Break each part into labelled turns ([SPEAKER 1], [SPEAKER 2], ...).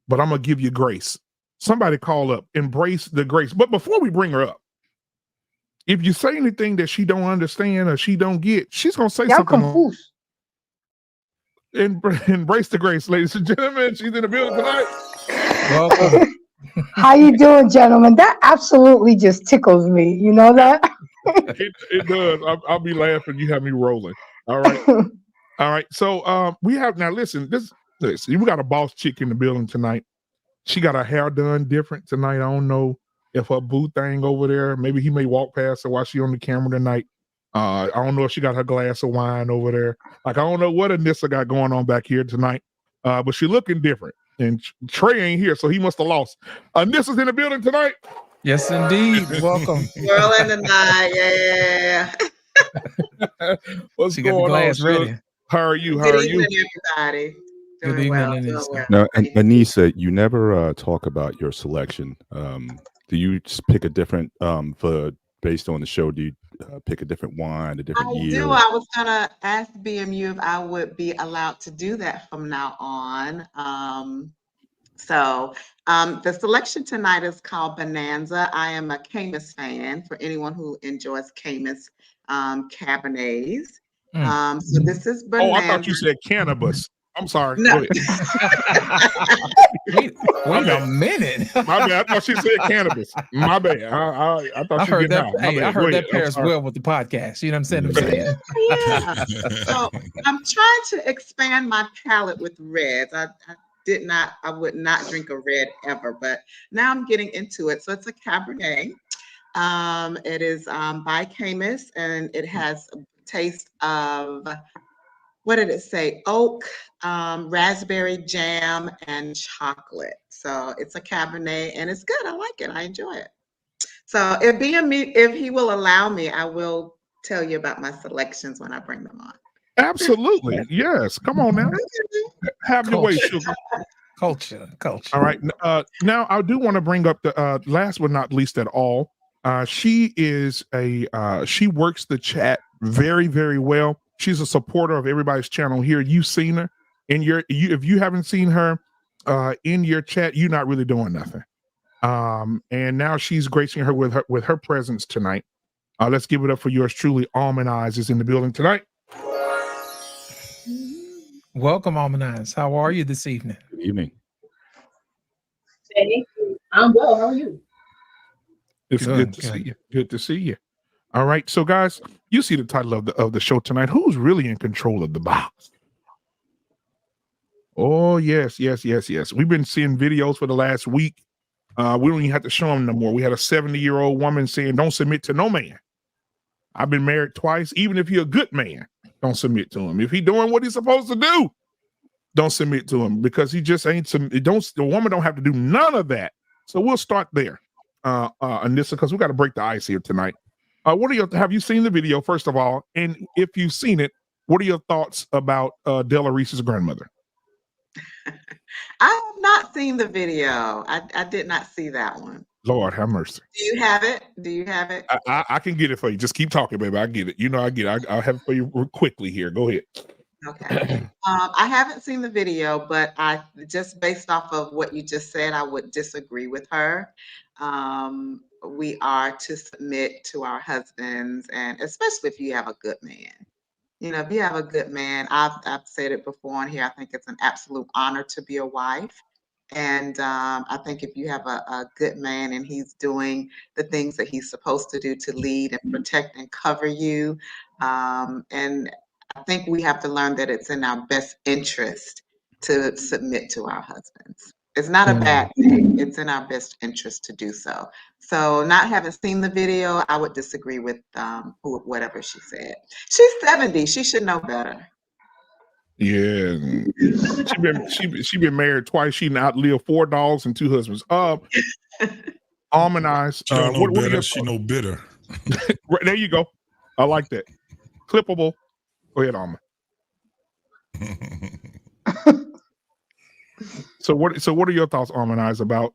[SPEAKER 1] but I'm gonna give you grace. Somebody call up, embrace the grace. But before we bring her up, if you say anything that she don't understand or she don't get, she's gonna say something.
[SPEAKER 2] Confused.
[SPEAKER 1] Embrace the grace, ladies and gentlemen. She's in the building tonight.
[SPEAKER 3] Welcome.
[SPEAKER 2] How you doing, gentlemen? That absolutely just tickles me. You know that?
[SPEAKER 1] It does. I'll be laughing. You have me rolling. All right. All right. So we have now. Listen, we got a boss chick in the building tonight. She got her hair done different tonight. I don't know if her boo thing over there. Maybe he may walk past her while she on the camera tonight. I don't know if she got her glass of wine over there. Like I don't know what Anissa got going on back here tonight. But she looking different. And Trey ain't here, so he must have lost. Anissa's in the building tonight.
[SPEAKER 3] Yes, indeed. Welcome.
[SPEAKER 4] Girl in the night, yeah.
[SPEAKER 1] What's
[SPEAKER 3] She
[SPEAKER 1] going
[SPEAKER 3] got the glass
[SPEAKER 1] on,
[SPEAKER 3] ready.
[SPEAKER 1] How are you? How
[SPEAKER 4] Good
[SPEAKER 1] are you?
[SPEAKER 4] evening, everybody.
[SPEAKER 3] Good
[SPEAKER 4] Doing well,
[SPEAKER 3] evening,
[SPEAKER 4] doing
[SPEAKER 3] Anissa.
[SPEAKER 4] well.
[SPEAKER 5] Now, Anissa, you never talk about your selection. Do you just pick a different based on the show? Do you pick a different wine, a different year?
[SPEAKER 4] I was gonna ask BMU if I would be allowed to do that from now on. The selection tonight is called Bonanza. I am a Camus fan for anyone who enjoys Camus Cabernets. So this is Bonanza.
[SPEAKER 1] Oh, I thought you said cannabis. I'm sorry.
[SPEAKER 4] No.
[SPEAKER 1] Go ahead.
[SPEAKER 3] Wait a minute.
[SPEAKER 1] My bad. I thought she said cannabis. My bad. I thought
[SPEAKER 3] I
[SPEAKER 1] she
[SPEAKER 3] heard
[SPEAKER 1] did
[SPEAKER 3] that.
[SPEAKER 1] not.
[SPEAKER 3] Hey, I heard that pairs well with the podcast. You know what I'm saying?
[SPEAKER 4] Yeah. So I'm trying to expand my palate with reds. I would not drink a red ever, but now I'm getting into it. So it's a Cabernet. It is by Camus, and it has a taste of, what did it say? Oak, raspberry jam, and chocolate. So it's a Cabernet, and it's good. I like it. I enjoy it. So if he will allow me, I will tell you about my selections when I bring them on.
[SPEAKER 1] Absolutely. Yes. Come on now. Have your way, sugar.
[SPEAKER 3] Culture.
[SPEAKER 1] All right. Now I do want to bring up the last but not least at all. She is she works the chat very, very well. She's a supporter of everybody's channel here. You've seen her if you haven't seen her in your chat, you're not really doing nothing. And now she's gracing her with her presence tonight. Let's give it up for yours truly. Almond Eyes is in the building tonight.
[SPEAKER 3] Welcome, Almond Eyes. How are you this evening?
[SPEAKER 5] Good evening.
[SPEAKER 6] Hey, I'm well. How are you?
[SPEAKER 1] It's good to see you. Good to see you. All right. So guys, you see the title of the show tonight. Who's really in control of the box? Oh, yes. We've been seeing videos for the last week. We don't even have to show them no more. We had a 70-year-old woman saying, don't submit to no man. I've been married twice. Even if you're a good man, don't submit to him. If he's doing what he's supposed to do, don't submit to him, because he just ain't the woman don't have to do none of that. So we'll start there. Anissa, because we got to break the ice here tonight. Have you seen the video, first of all? And if you've seen it, what are your thoughts about Della Reese's grandmother?
[SPEAKER 4] I have not seen the video. I did not see that one.
[SPEAKER 1] Lord have mercy.
[SPEAKER 4] Do you have it?
[SPEAKER 1] I can get it for you. Just keep talking, baby. I get it. You know, I get it. I'll have it for you quickly here. Go ahead.
[SPEAKER 4] Okay. I haven't seen the video, but I just based off of what you just said, I would disagree with her. We are to submit to our husbands, and especially if you have a good man. You know, if you have a good man, I've said it before on here, I think it's an absolute honor to be a wife. And I think if you have a good man and he's doing the things that he's supposed to do to lead and protect and cover you, and I think we have to learn that it's in our best interest to submit to our husbands. It's not a bad thing. It's in our best interest to do so. So not having seen the video, I would disagree with whatever she said. She's 70. She should know better.
[SPEAKER 1] Yeah. She been married twice. She outlived 4 dogs and 2 husbands. Almond Eyes.
[SPEAKER 7] She don't know better. She know bitter.
[SPEAKER 1] Right, there you go. I like that. Clippable. Go ahead, Almond. So what are your thoughts, Almond Eyes, about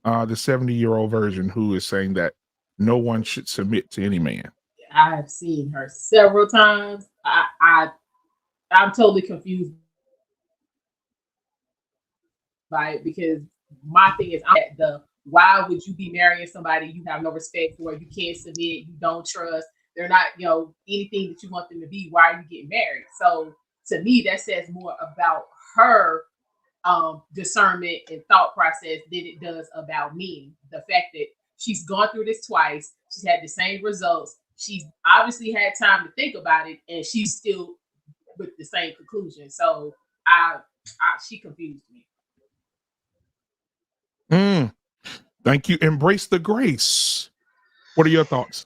[SPEAKER 1] the 70-year-old version who is saying that no one should submit to any man?
[SPEAKER 6] I have seen her several times. I'm totally confused by it, because my thing is, I'm at why would you be marrying somebody you have no respect for, you can't submit, you don't trust, they're not, anything that you want them to be, why are you getting married? So to me, that says more about her discernment and thought process than it does about me. The fact that she's gone through this twice, she's had the same results, she's obviously had time to think about it, and she's still with the same conclusion. So she confused me.
[SPEAKER 1] Thank you. Embrace the grace. What are your thoughts?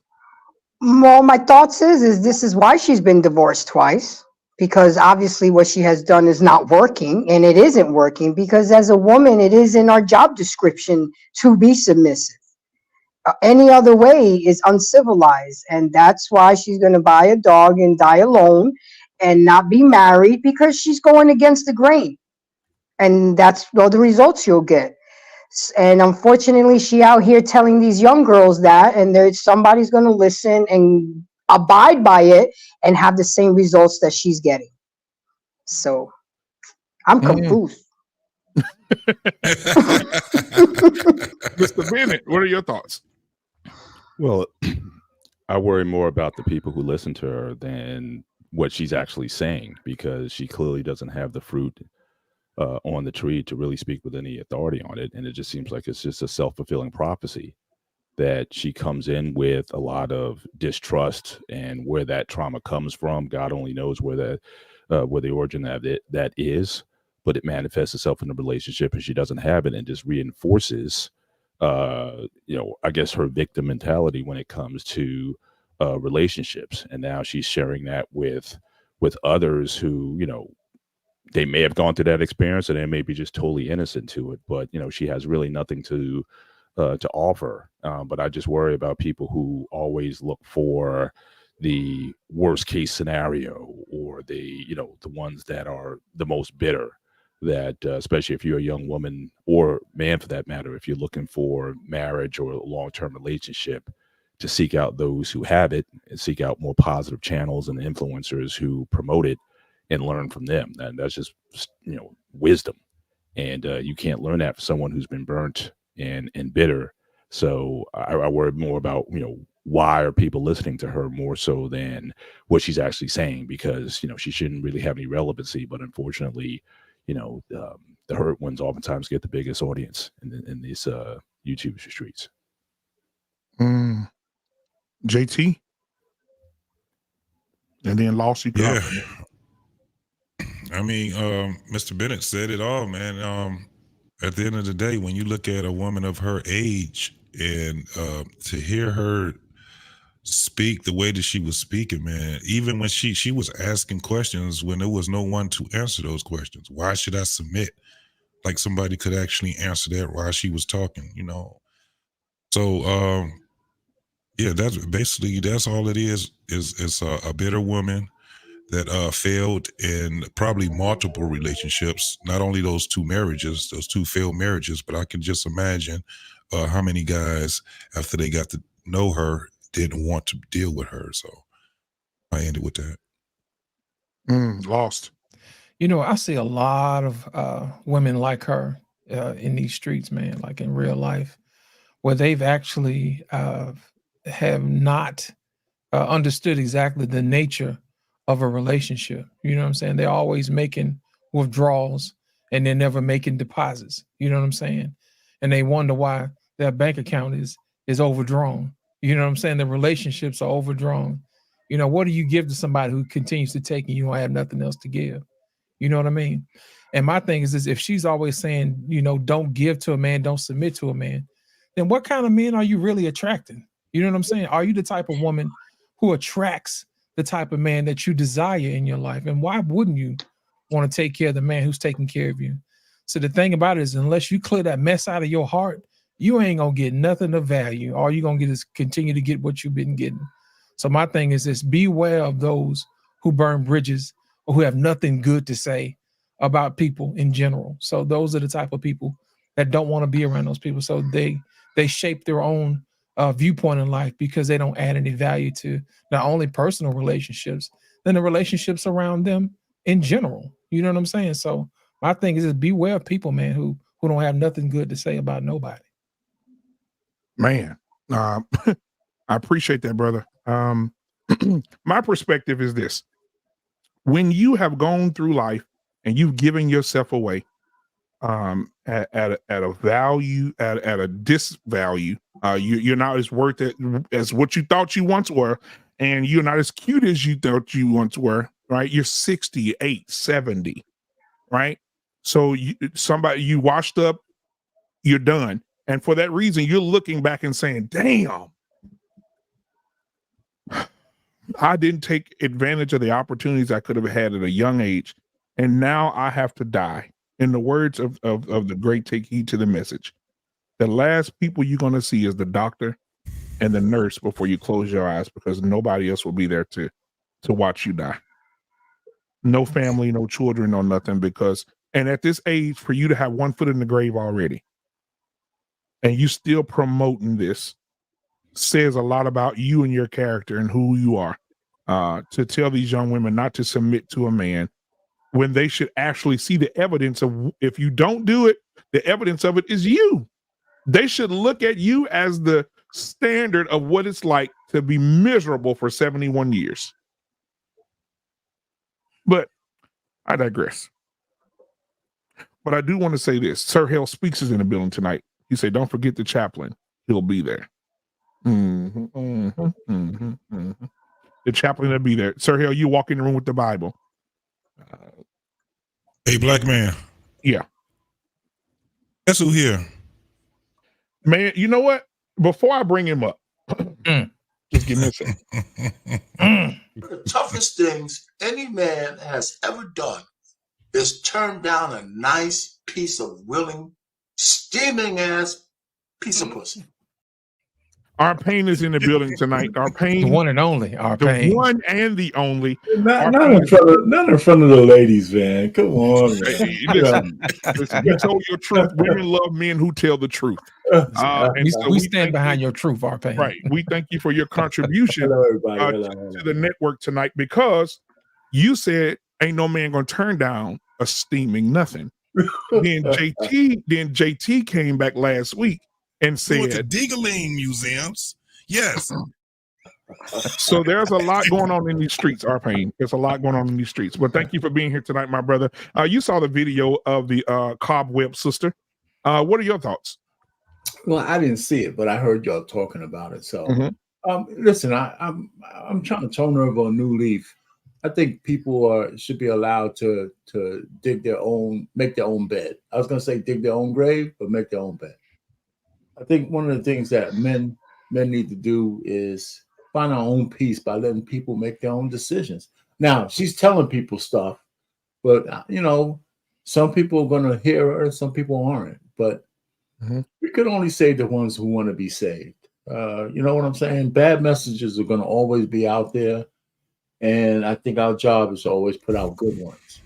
[SPEAKER 2] Well, my thoughts is this is why she's been divorced twice, because obviously what she has done is not working, and it isn't working because as a woman, it is in our job description to be submissive. Any other way is uncivilized, and that's why she's going to buy a dog and die alone and not be married, because she's going against the grain, and that's all the results you'll get. And unfortunately, she out here telling these young girls that, and there's somebody's going to listen and abide by it and have the same results that she's getting. So I'm confused.
[SPEAKER 1] Mr. Bennett, what are your thoughts?
[SPEAKER 5] Well, I worry more about the people who listen to her than what she's actually saying, because she clearly doesn't have the fruit on the tree to really speak with any authority on it. And it just seems like it's just a self-fulfilling prophecy that she comes in with a lot of distrust, and where that trauma comes from, God only knows where the origin of that is, but it manifests itself in a relationship and she doesn't have it, and just reinforces I guess her victim mentality when it comes to relationships. And now she's sharing that with others who, they may have gone through that experience and they may be just totally innocent to it, but she has really nothing to offer. But I just worry about people who always look for the worst case scenario, or the ones that are the most bitter. That especially if you're a young woman, or man for that matter, if you're looking for marriage or a long-term relationship, to seek out those who have it and seek out more positive channels and influencers who promote it and learn from them. And that's just wisdom, and you can't learn that from someone who's been burnt and bitter. So I worry more about why are people listening to her more so than what she's actually saying, because she shouldn't really have any relevancy, but unfortunately the hurt ones oftentimes get the biggest audience in these YouTube streets.
[SPEAKER 1] JT, and then Lost.
[SPEAKER 7] Yeah. I mean, Mr. Bennett said it all, man. At the end of the day, when you look at a woman of her age, and to hear her speak the way that she was speaking, man, even when she was asking questions when there was no one to answer those questions. Why should I submit? Like somebody could actually answer that while she was talking, So yeah, that's all it is a bitter woman that failed in probably multiple relationships, not only those two failed marriages, but I can just imagine how many guys, after they got to know her, didn't want to deal with her. So I ended with that.
[SPEAKER 1] Lost.
[SPEAKER 3] I see a lot of women like her in these streets, man, like in real life, where they've actually have not understood exactly the nature of a relationship. You know what I'm saying? They're always making withdrawals and they're never making deposits. You know what I'm saying? And they wonder why their bank account is overdrawn. You know what I'm saying? The relationships are overdrawn. What do you give to somebody who continues to take and you don't have nothing else to give? You know what I mean? And my thing is if she's always saying, don't give to a man, don't submit to a man, then what kind of men are you really attracting? You know what I'm saying? Are you the type of woman who attracts the type of man that you desire in your life? And why wouldn't you want to take care of the man who's taking care of you? So the thing about it is, unless you clear that mess out of your heart, you ain't gonna get nothing of value. All you're gonna get is continue to get what you've been getting. So my thing is this: beware of those who burn bridges or who have nothing good to say about people in general. So those are the type of people that don't want to be around those people. So they shape their own viewpoint in life because they don't add any value to not only personal relationships, then the relationships around them in general. You know what I'm saying? So my thing is beware of people, man, who who don't have nothing good to say about nobody.
[SPEAKER 1] Man, I appreciate that, brother. My perspective is this: when you have gone through life and you've given yourself away at a value, at a disvalue, you're not as worth it as what you thought you once were, and you're not as cute as you thought you once were, right? You're 68, 70, right? So somebody you washed up, you're done. And for that reason, you're looking back and saying, damn, I didn't take advantage of the opportunities I could have had at a young age. And now I have to die. In the words of the great Take Heed to the Message, the last people you're going to see is the doctor and the nurse before you close your eyes, because nobody else will be there to watch you die. No family, no children, no nothing. And at this age, for you to have one foot in the grave already, and you still promoting this, says a lot about you and your character and who you are. To tell these young women not to submit to a man when they should actually see the evidence of, if you don't do it, the evidence of it is you. They should look at you as the standard of what it's like to be miserable for 71 years. But I digress. But I do want to say this. Sir Hale Speaks is in the building tonight. He said, don't forget the chaplain. He'll be there. The chaplain will be there. Sir Hale, you walk in the room with the Bible.
[SPEAKER 7] Hey, black man.
[SPEAKER 1] Yeah.
[SPEAKER 7] Guess who here?
[SPEAKER 1] Man, you know what? Before I bring him up, just give me a second.
[SPEAKER 8] The toughest things any man has ever done is turn down a nice piece of willing, steaming ass piece of pussy.
[SPEAKER 1] Our Pain is in the building tonight. Our Pain,
[SPEAKER 3] The one and only, our
[SPEAKER 1] the
[SPEAKER 3] Pain.
[SPEAKER 1] one and the only.
[SPEAKER 9] Not in front of the ladies, man. Come on, man.
[SPEAKER 1] Listen, you told your truth. Women love men who tell the truth. And so
[SPEAKER 3] we stand behind your truth, our Pain.
[SPEAKER 1] Right. We thank you for your contribution
[SPEAKER 9] Hello, everybody.
[SPEAKER 1] to the network tonight, because you said ain't no man gonna turn down a steaming nothing. Then JT came back last week and
[SPEAKER 7] We went to
[SPEAKER 1] said,
[SPEAKER 7] Diggling museums. Yes.
[SPEAKER 1] so there's a lot going on in these streets, our Pain. There's a lot going on in these streets. But thank you for being here tonight, my brother. You saw the video of the Cobweb sister. What are your thoughts?
[SPEAKER 9] Well, I didn't see it, but I heard y'all talking about it. So,
[SPEAKER 1] Mhm.
[SPEAKER 9] listen, I'm trying to turn over a new leaf. I think people should be allowed to make their own bed. I was going to say dig their own grave, but make their own bed. I think one of the things that men need to do is find our own peace by letting people make their own decisions. Now, she's telling people stuff, but some people are going to hear her, some people aren't. But we could only save the ones who want to be saved. You know what I'm saying? Bad messages are going to always be out there. And I think our job is to always put out good ones.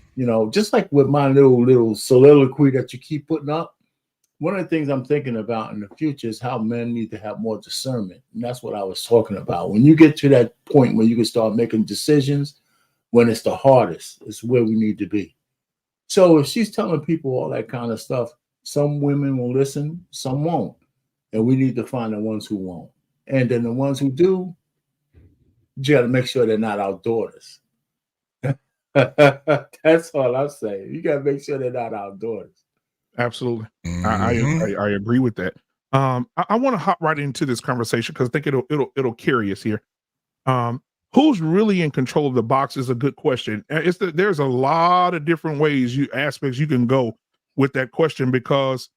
[SPEAKER 9] Just like with my little soliloquy that you keep putting up, one of the things I'm thinking about in the future is how men need to have more discernment. And that's what I was talking about. When you get to that point where you can start making decisions, when it's the hardest, it's where we need to be. So if she's telling people all that kind of stuff, some women will listen, some won't. And we need to find the ones who won't. And then the ones who do, you got to make sure they're not our daughters. That's all I'm saying. You got to make sure they're not our daughters.
[SPEAKER 1] Absolutely. I agree with that. I want to hop right into this conversation because I think it'll carry us here. Who's really in control of the box is a good question. There's a lot of different aspects you can go with that question, because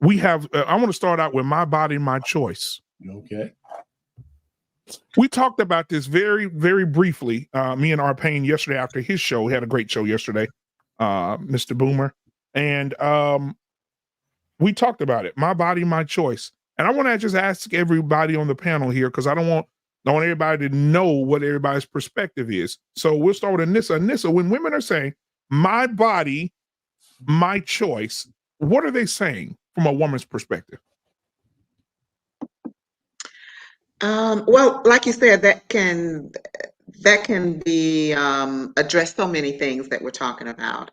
[SPEAKER 1] we have, I want to start out with my body, my choice.
[SPEAKER 9] Okay.
[SPEAKER 1] We talked about this very, very briefly. Me and our Pain yesterday after his show. We had a great show yesterday, Mr. Boomer. And we talked about it. My body, my choice. And I want to just ask everybody on the panel here, because I don't want everybody to know what everybody's perspective is. So we'll start with Anissa. Anissa, when women are saying, my body, my choice, what are they saying from a woman's perspective?
[SPEAKER 4] Well, like you said, that can be addressed so many things that we're talking about.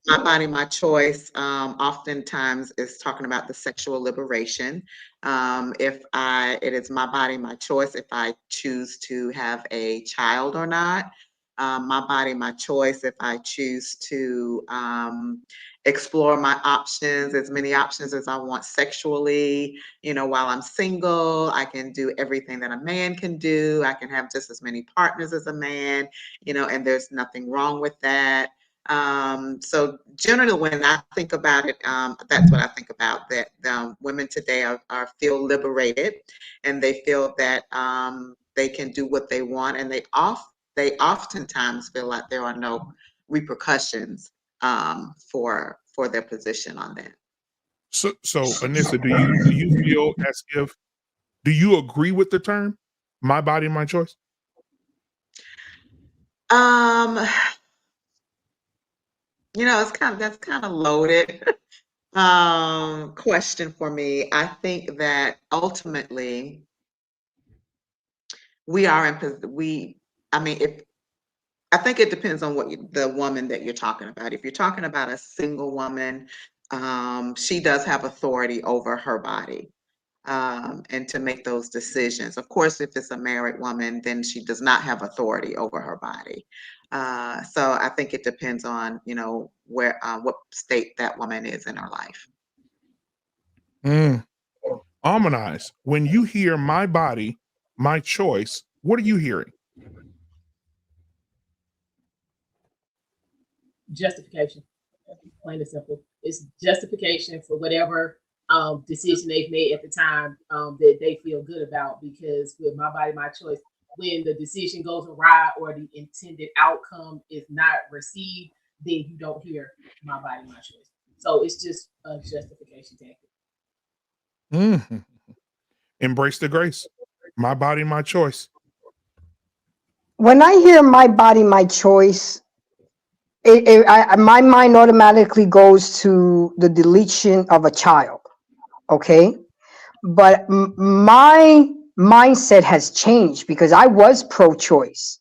[SPEAKER 4] my body, my choice, oftentimes is talking about the sexual liberation. It is my body, my choice if I choose to have a child or not. My body, my choice if I choose to explore my options, as many options as I want sexually. While I'm single, I can do everything that a man can do. I can have just as many partners as a man, and there's nothing wrong with that. So generally, when I think about it, that's what I think about, that women today feel liberated, and they feel that they can do what they want, and they oftentimes feel like there are no repercussions for their position on that.
[SPEAKER 1] So Anissa, do you feel as if, do you agree with the term "my body, my choice"?
[SPEAKER 4] That's kind of loaded question for me. I think that ultimately I think it depends on the woman that you're talking about. If you're talking about a single woman, she does have authority over her body, and to make those decisions. Of course, if it's a married woman, then she does not have authority over her body. So I think it depends on, where, what state that woman is in her life.
[SPEAKER 1] Harmonize. When you hear "my body, my choice," what are you hearing?
[SPEAKER 6] Justification. Plain and simple. It's justification for whatever decision they've made at the time that they feel good about. Because with my body, my choice, when the decision goes awry or the intended outcome is not received, then you don't hear my body, my choice. So it's just a justification tactic.
[SPEAKER 1] Embrace the grace. My body, my choice.
[SPEAKER 2] When I hear "my body, my choice," my mind automatically goes to the deletion of a child. Okay. But my mindset has changed because I was pro-choice.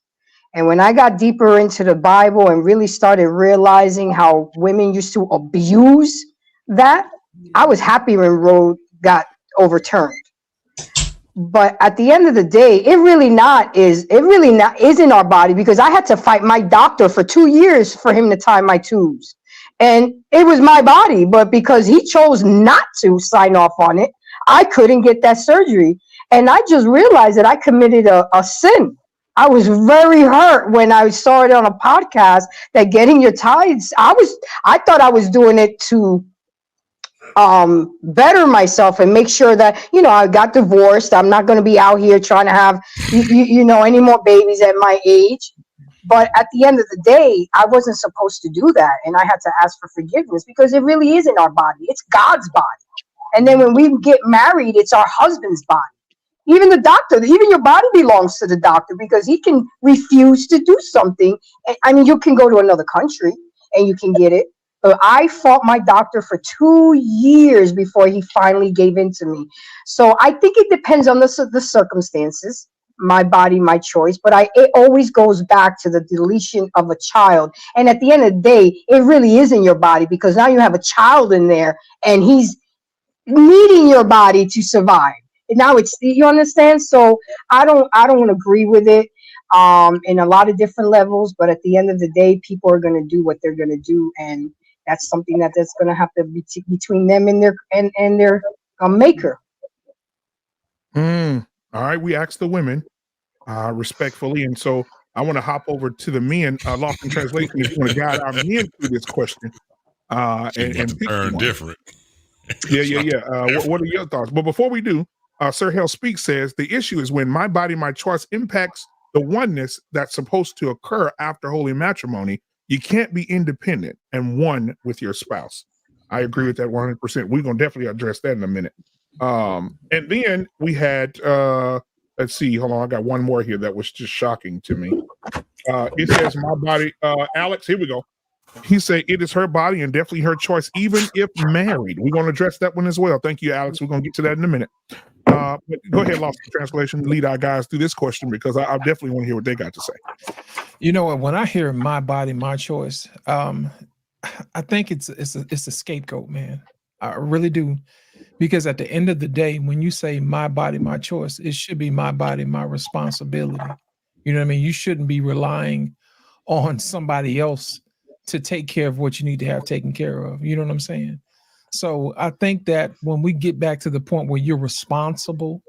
[SPEAKER 2] And when I got deeper into the Bible and really started realizing how women used to abuse that, I was happy when Roe got overturned. But at the end of the day, it really isn't our body, because I had to fight my doctor for 2 years for him to tie my tubes. And it was my body, but because he chose not to sign off on it, I couldn't get that surgery. And I just realized that I committed a sin. I was very hurt when I saw it on a podcast that getting your tithes, I thought I was doing it to better myself and make sure that, I got divorced. I'm not going to be out here trying to have, any more babies at my age. But at the end of the day, I wasn't supposed to do that. And I had to ask for forgiveness because it really isn't our body. It's God's body. And then when we get married, it's our husband's body. Even the doctor, even your body belongs to the doctor, because he can refuse to do something. I mean, you can go to another country and you can get it. But I fought my doctor for 2 years before he finally gave in to me. So I think it depends on the circumstances. My body, my choice. But it always goes back to the deletion of a child. And at the end of the day, it really isn't your body, because now you have a child in there and he's needing your body to survive. And now you understand? So I don't agree with it in a lot of different levels. But at the end of the day, people are going to do what they're going to do. And that's something that's going to have to be between them and their maker.
[SPEAKER 1] All right, we asked the women respectfully, and so I want to hop over to the men. Lost in translation, if you want to guide our men through this question, and
[SPEAKER 7] turn different.
[SPEAKER 1] What are your thoughts? But before we do, Sir Hell Speak says the issue is when my body, my choice impacts the oneness that's supposed to occur after holy matrimony. You can't be independent and one with your spouse. I agree with that 100%. We're gonna definitely address that in a minute. And then we had let's see, hold on, I got one more here that was just shocking to me. It says my body, Alex, here we go. He said it is her body and definitely her choice, even if married. We're gonna address that one as well. Thank you, Alex. We're gonna get to that in a minute. But go ahead, Lost in Translation, lead our guys through this question, because I definitely want to hear what they got to say.
[SPEAKER 3] When I hear my body, my choice, I think it's a scapegoat, man. I really do. Because at the end of the day, when you say my body, my choice, it should be my body, my responsibility. You know what I mean? You shouldn't be relying on somebody else to take care of what you need to have taken care of. You know what I'm saying? So I think that when we get back to the point where you're responsible,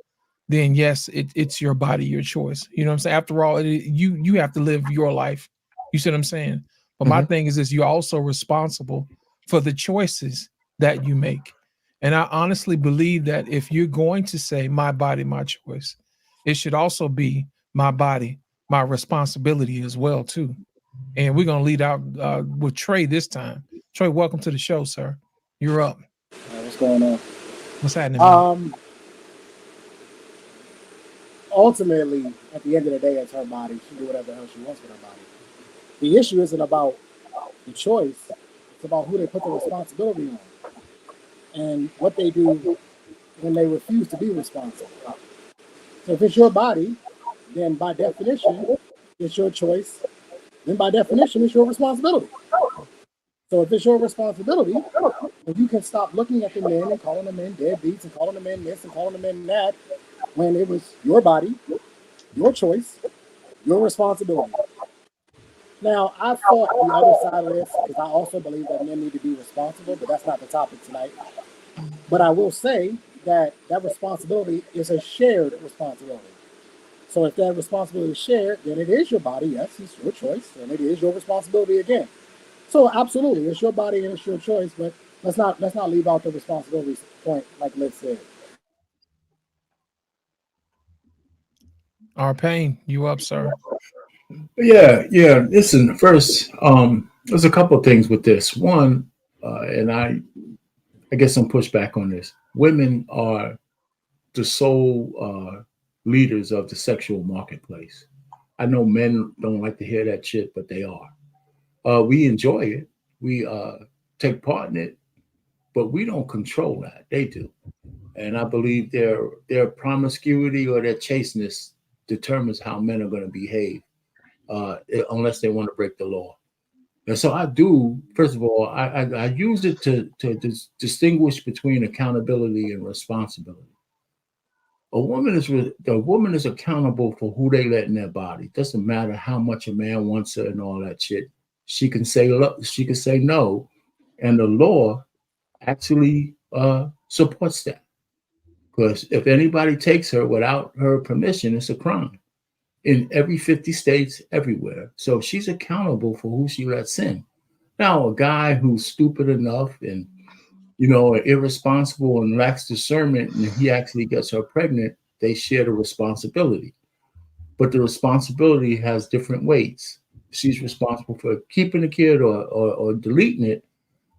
[SPEAKER 3] then yes, it's your body, your choice. You know what I'm saying? After all, you have to live your life. You see what I'm saying? But my thing is this: you're also responsible for the choices that you make. And I honestly believe that if you're going to say my body, my choice, it should also be my body, my responsibility as well too. And we're gonna lead out with Trey this time. Trey, welcome to the show, sir. You're up.
[SPEAKER 10] What's going on?
[SPEAKER 3] What's happening, man?
[SPEAKER 10] Ultimately, at the end of the day, it's her body. She can do whatever the hell she wants with her body. The issue isn't about the choice. It's about who they put the responsibility on and what they do when they refuse to be responsible. So if it's your body, then by definition, it's your choice. Then by definition, it's your responsibility. So if it's your responsibility, then you can stop looking at the men and calling them men deadbeats and calling them men this and calling them men that, when it was your body, your choice, your responsibility. Now, I've fought the other side of this because I also believe that men need to be responsible, but that's not the topic tonight. But I will say that that responsibility is a shared responsibility. So if that responsibility is shared, then it is your body. Yes, it's your choice, and it is your responsibility again. So absolutely, it's your body and it's your choice, but let's not leave out the responsibility point, like Liz said.
[SPEAKER 3] Our pain, you up, sir?
[SPEAKER 9] Yeah. Listen, first, there's a couple of things with this. One, and I get some pushback on this. Women are the sole leaders of the sexual marketplace. I know men don't like to hear that shit, but they are. We enjoy it. We take part in it, but we don't control that. They do. And I believe their promiscuity or their chasteness determines how men are going to behave, unless they want to break the law. And so I do, first of all, I use it to distinguish between accountability and responsibility. A woman is accountable for who they let in their body. Doesn't matter how much a man wants her and all that shit. She can say no, and the law actually supports that. Because if anybody takes her without her permission, it's a crime in every 50 states, everywhere. So she's accountable for who she lets in. Now, a guy who's stupid enough and, irresponsible and lacks discernment, and he actually gets her pregnant, they share the responsibility. But the responsibility has different weights. She's responsible for keeping the kid or deleting it,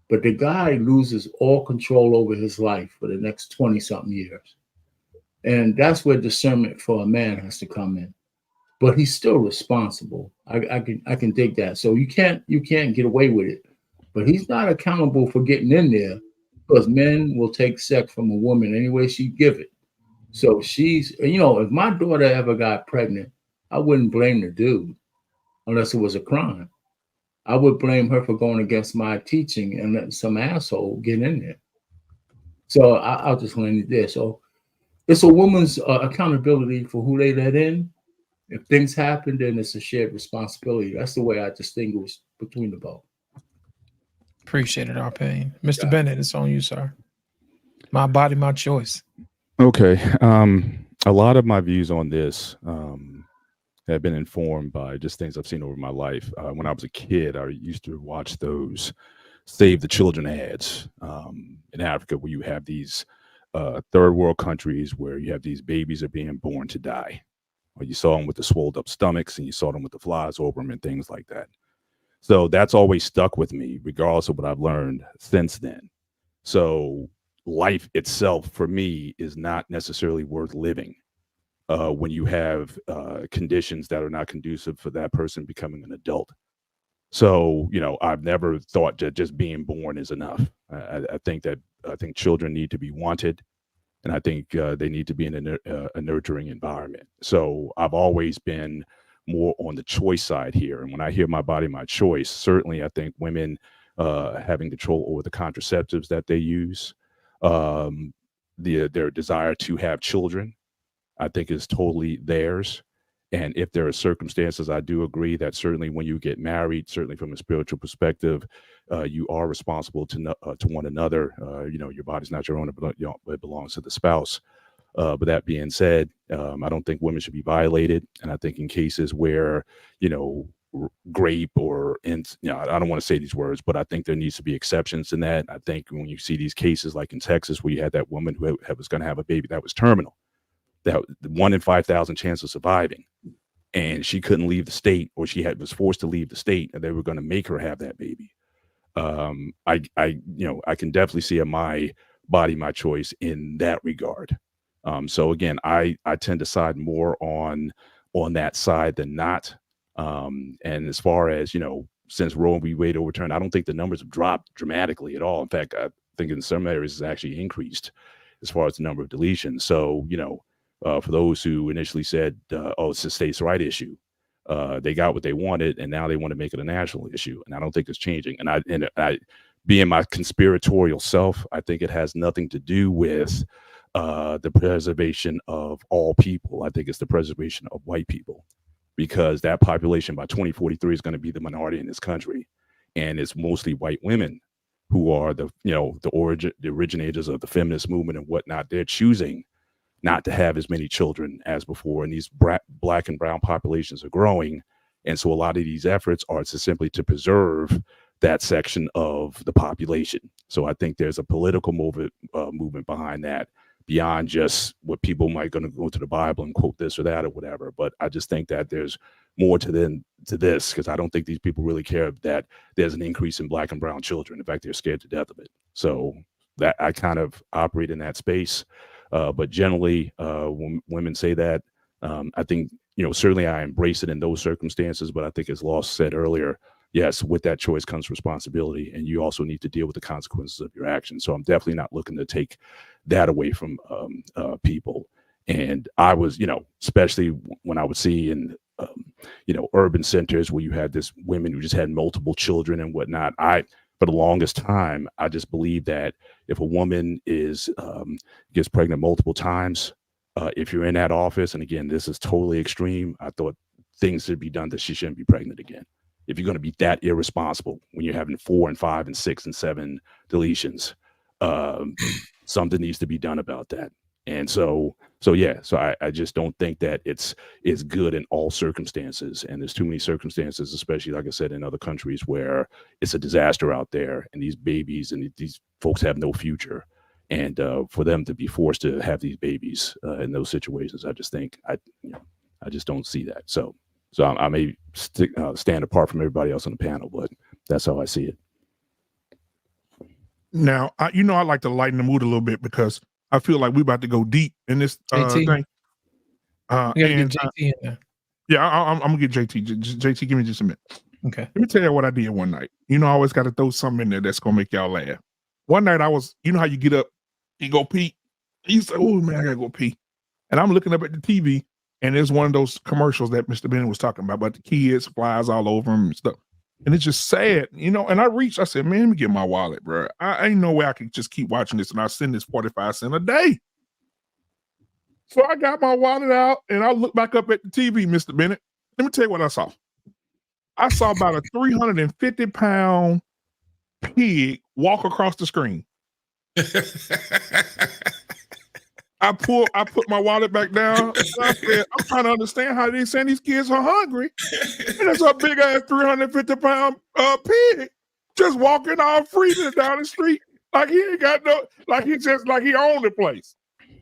[SPEAKER 9] but the guy loses all control over his life for the next 20-something years. And that's where discernment for a man has to come in. But he's still responsible. I can dig that. So you can't get away with it. But he's not accountable for getting in there, because men will take sex from a woman any way she give it. So she's, if my daughter ever got pregnant, I wouldn't blame the dude unless it was a crime. I would blame her for going against my teaching and letting some asshole get in there. So I'll just land it there. So it's a woman's accountability for who they let in. If things happen, then it's a shared responsibility. That's the way I distinguish between the both.
[SPEAKER 3] Appreciate it, our pain. Mr. Bennett, it's on you, sir. My body, my choice.
[SPEAKER 5] Okay. A lot of my views on this have been informed by just things I've seen over my life. When I was a kid, I used to watch those Save the Children ads in Africa, where you have these third world countries where you have these babies are being born to die. Or you saw them with the swelled up stomachs, and you saw them with the flies over them and things like that. So that's always stuck with me, regardless of what I've learned since then. So life itself, for me, is not necessarily worth living when you have conditions that are not conducive for that person becoming an adult. So, I've never thought that just being born is enough. I think children need to be wanted, and I think they need to be in a nurturing environment. So I've always been more on the choice side here. And when I hear my body, my choice, certainly I think women having control over the contraceptives that they use, their desire to have children, I think is totally theirs. And if there are circumstances, I do agree that certainly when you get married, certainly from a spiritual perspective, you are responsible to one another. Your body's not your own, it belongs to the spouse. But that being said, I don't think women should be violated. And I think in cases where, grape or, I don't want to say these words, but I think there needs to be exceptions in that. I think when you see these cases like in Texas, where you had that woman who was going to have a baby that was terminal, that 1 in 5,000 chance of surviving, and she couldn't leave the state, or was forced to leave the state, and they were going to make her have that baby. I can definitely see my body, my choice in that regard. So again, I tend to side more on that side than not. And as far as, since Roe v. Wade overturned, I don't think the numbers have dropped dramatically at all. In fact, I think in some areas it's actually increased as far as the number of deletions. So, for those who initially said, it's a states' right issue, they got what they wanted, and now they want to make it a national issue. And I don't think it's changing. And I being my conspiratorial self, I think it has nothing to do with the preservation of all people. I think it's the preservation of white people, because that population by 2043 is going to be the minority in this country. And it's mostly white women who are the originators of the feminist movement and whatnot. They're choosing not to have as many children as before. And these black and brown populations are growing. And so a lot of these efforts are simply to preserve that section of the population. So I think there's a political movement behind that, beyond just what people might going to go to the Bible and quote this or that or whatever. But I just think that there's more to this, because I don't think these people really care that there's an increase in black and brown children. In fact, they're scared to death of it. So that I kind of operate in that space. But generally, when women say that, I think, certainly I embrace it in those circumstances. But I think, as Lost said earlier, yes, with that choice comes responsibility, and you also need to deal with the consequences of your actions. So I'm definitely not looking to take that away from people. And I was, especially when I would see in, urban centers where you had this women who just had multiple children and whatnot. For the longest time, I just believed that if a woman gets pregnant multiple times, if you're in that office, and again, this is totally extreme, I thought things should be done that she shouldn't be pregnant again. If you're going to be that irresponsible when you're having 4 and 5 and 6 and 7 deletions, something needs to be done about that. And so I just don't think that it's good in all circumstances. And there's too many circumstances, especially, like I said, in other countries where it's a disaster out there, and these babies and these folks have no future. And for them to be forced to have these babies in those situations, I just think I just don't see that. So I may stand apart from everybody else on the panel, but that's how I see it.
[SPEAKER 1] Now, I like to lighten the mood a little bit, because I feel like we're about to go deep in this thing.
[SPEAKER 3] Get JT in there.
[SPEAKER 1] Yeah, I'm gonna get JT. JT, give me just a minute.
[SPEAKER 3] Okay.
[SPEAKER 1] Let me tell you what I did one night. I always got to throw something in there that's gonna make y'all laugh. One night I was, how you get up, you go pee. You say, "Oh man, I gotta go pee," and I'm looking up at the TV, and there's one of those commercials that Mr. Bennett was talking about the kids, flies all over them and stuff. And it's just sad, and I said, man, let me get my wallet, bro. I ain't no way I can just keep watching this, and I send this 45 cents a day. So I got my wallet out, and I look back up at the TV, Mr. Bennett. Let me tell you what I saw. I saw about a 350-pound pig walk across the screen. I put my wallet back down. I said, I'm trying to understand how they saying these kids are hungry. And it's a big ass 350-pound pig just walking all freely down the street like he ain't got like he owned the place.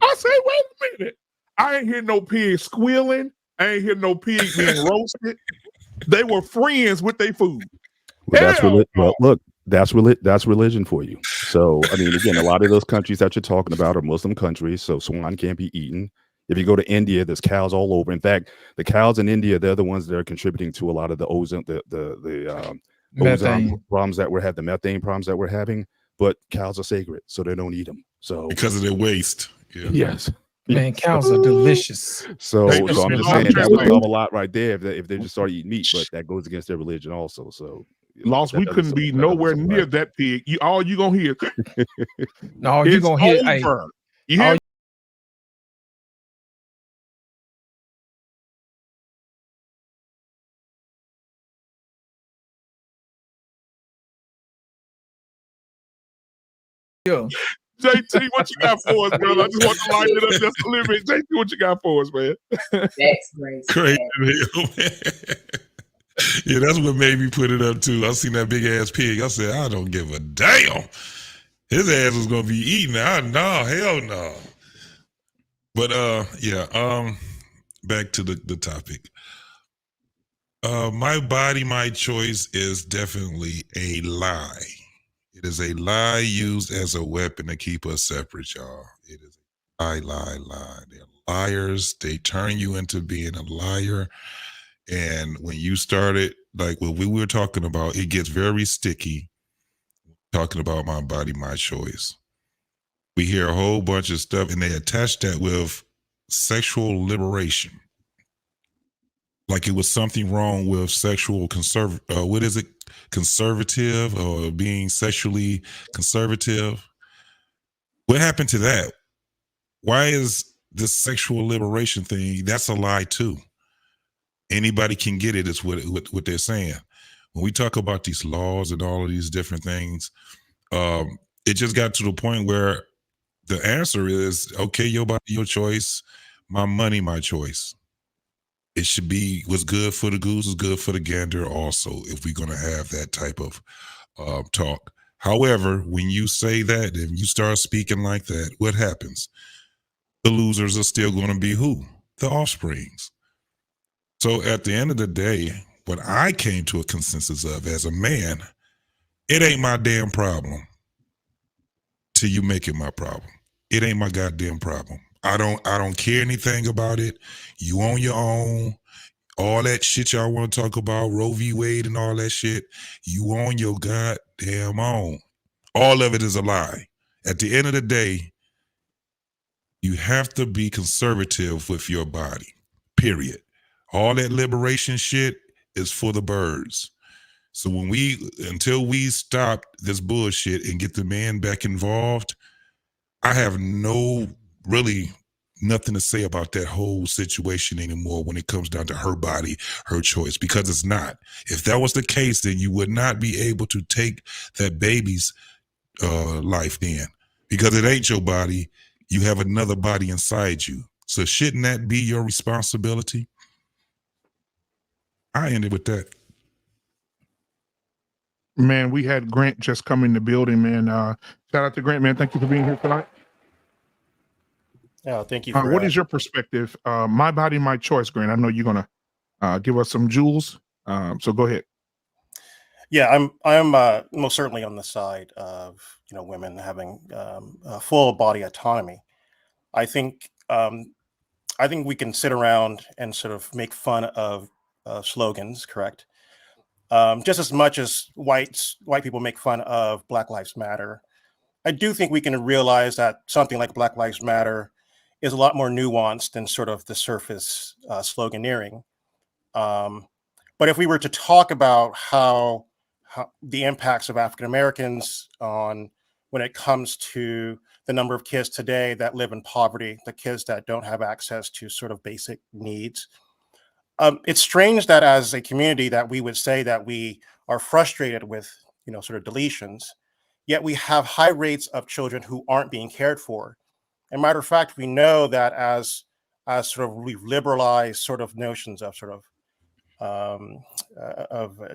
[SPEAKER 1] I say, wait a minute. I ain't hear no pig squealing. I ain't hear no pig being roasted. They were friends with their food.
[SPEAKER 5] Well, that's religion for you. So, I mean, again, a lot of those countries that you're talking about are Muslim countries, so swine can't be eaten. If you go to India, there's cows all over. In fact, the cows in India, they're the ones that are contributing to a lot of the ozone, the ozone problems that we're having, the methane problems that we're having. But cows are sacred, so they don't eat them. So
[SPEAKER 7] because of their waste. Yeah.
[SPEAKER 5] Yes.
[SPEAKER 3] Man, cows are delicious.
[SPEAKER 5] So I'm just saying that would help a lot right there if they just start eating meat, but that goes against their religion also. So
[SPEAKER 1] Lost,
[SPEAKER 5] That
[SPEAKER 1] we
[SPEAKER 5] doesn't
[SPEAKER 1] couldn't
[SPEAKER 5] su-
[SPEAKER 1] be
[SPEAKER 5] that doesn't
[SPEAKER 1] nowhere near
[SPEAKER 5] surprise me.
[SPEAKER 1] that pig. All you gonna hear,
[SPEAKER 3] No, you're
[SPEAKER 1] it's
[SPEAKER 3] gonna hear. Hey,
[SPEAKER 1] over. You
[SPEAKER 3] all
[SPEAKER 1] hear?
[SPEAKER 3] you.
[SPEAKER 1] JT, what you got for us, brother? I just want to lighten it up just a little bit. JT, what you got for us, man?
[SPEAKER 6] That's great.
[SPEAKER 7] Crazy hell, man. Yeah, that's what made me put it up too. I seen that big ass pig. I said, I don't give a damn. His ass was gonna be eaten. No, hell no. But back to the topic. My body, my choice is definitely a lie. It is a lie used as a weapon to keep us separate, y'all. It is a lie. They're liars. They turn you into being a liar. And when you started, like what we were talking about, it gets very sticky. Talking about my body, my choice. We hear a whole bunch of stuff and they attach that with sexual liberation. Like it was something wrong with sexual conservative or being sexually conservative. What happened to that? Why is this sexual liberation thing? That's a lie too. Anybody can get it, is what they're saying. When we talk about these laws and all of these different things, it just got to the point where the answer is, okay, your body, your choice, my money, my choice. It should be what's good for the goose is good for the gander also, if we're going to have that type of talk. However, when you say that and you start speaking like that, what happens? The losers are still going to be who? The offsprings. So at the end of the day, what I came to a consensus of as a man, it ain't my damn problem till you make it my problem. It ain't my goddamn problem. I don't care anything about it. You on your own. All that shit y'all want to talk about, Roe v. Wade and all that shit, you on your goddamn own. All of it is a lie. At the end of the day, you have to be conservative with your body, period. All that liberation shit is for the birds. So until we stop this bullshit and get the man back involved, I have nothing to say about that whole situation anymore when it comes down to her body, her choice, because it's not. If that was the case, then you would not be able to take that baby's life then, because it ain't your body. You have another body inside you. So shouldn't that be your responsibility? I ended with that.
[SPEAKER 1] Man, we had Grant just come in the building, man. Shout out to Grant, man. Thank you for being here tonight.
[SPEAKER 11] Yeah, thank you. For,
[SPEAKER 1] what is your perspective? My body, my choice, Grant. I know you're gonna give us some jewels. So go ahead.
[SPEAKER 11] Yeah, I'm most certainly on the side of women having full body autonomy. I think we can sit around and sort of make fun of slogans, correct? Just as much as white people make fun of Black Lives Matter. I do think we can realize that something like Black Lives Matter is a lot more nuanced than sort of the surface sloganeering. But if we were to talk about how the impacts of African Americans on when it comes to the number of kids today that live in poverty, the kids that don't have access to sort of basic needs, it's strange that as a community that we would say that we are frustrated with sort of deletions, yet we have high rates of children who aren't being cared for. As a matter of fact, we know that as sort of we've liberalized sort of notions of sort of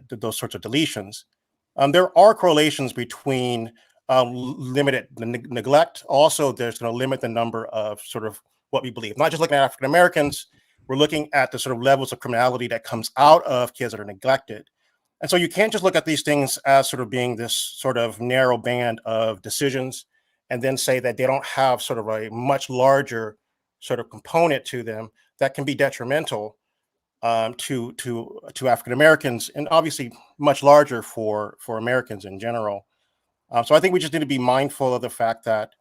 [SPEAKER 11] those sorts of deletions, there are correlations between limited neglect. Also, there's going to limit the number of sort of what we believe. Not just looking at African Americans, we're looking at the sort of levels of criminality that comes out of kids that are neglected. And so you can't just look at these things as sort of being this sort of narrow band of decisions and then say that they don't have sort of a much larger sort of component to them that can be detrimental to African Americans, and obviously much larger for Americans in general. So I think we just need to be mindful of the fact that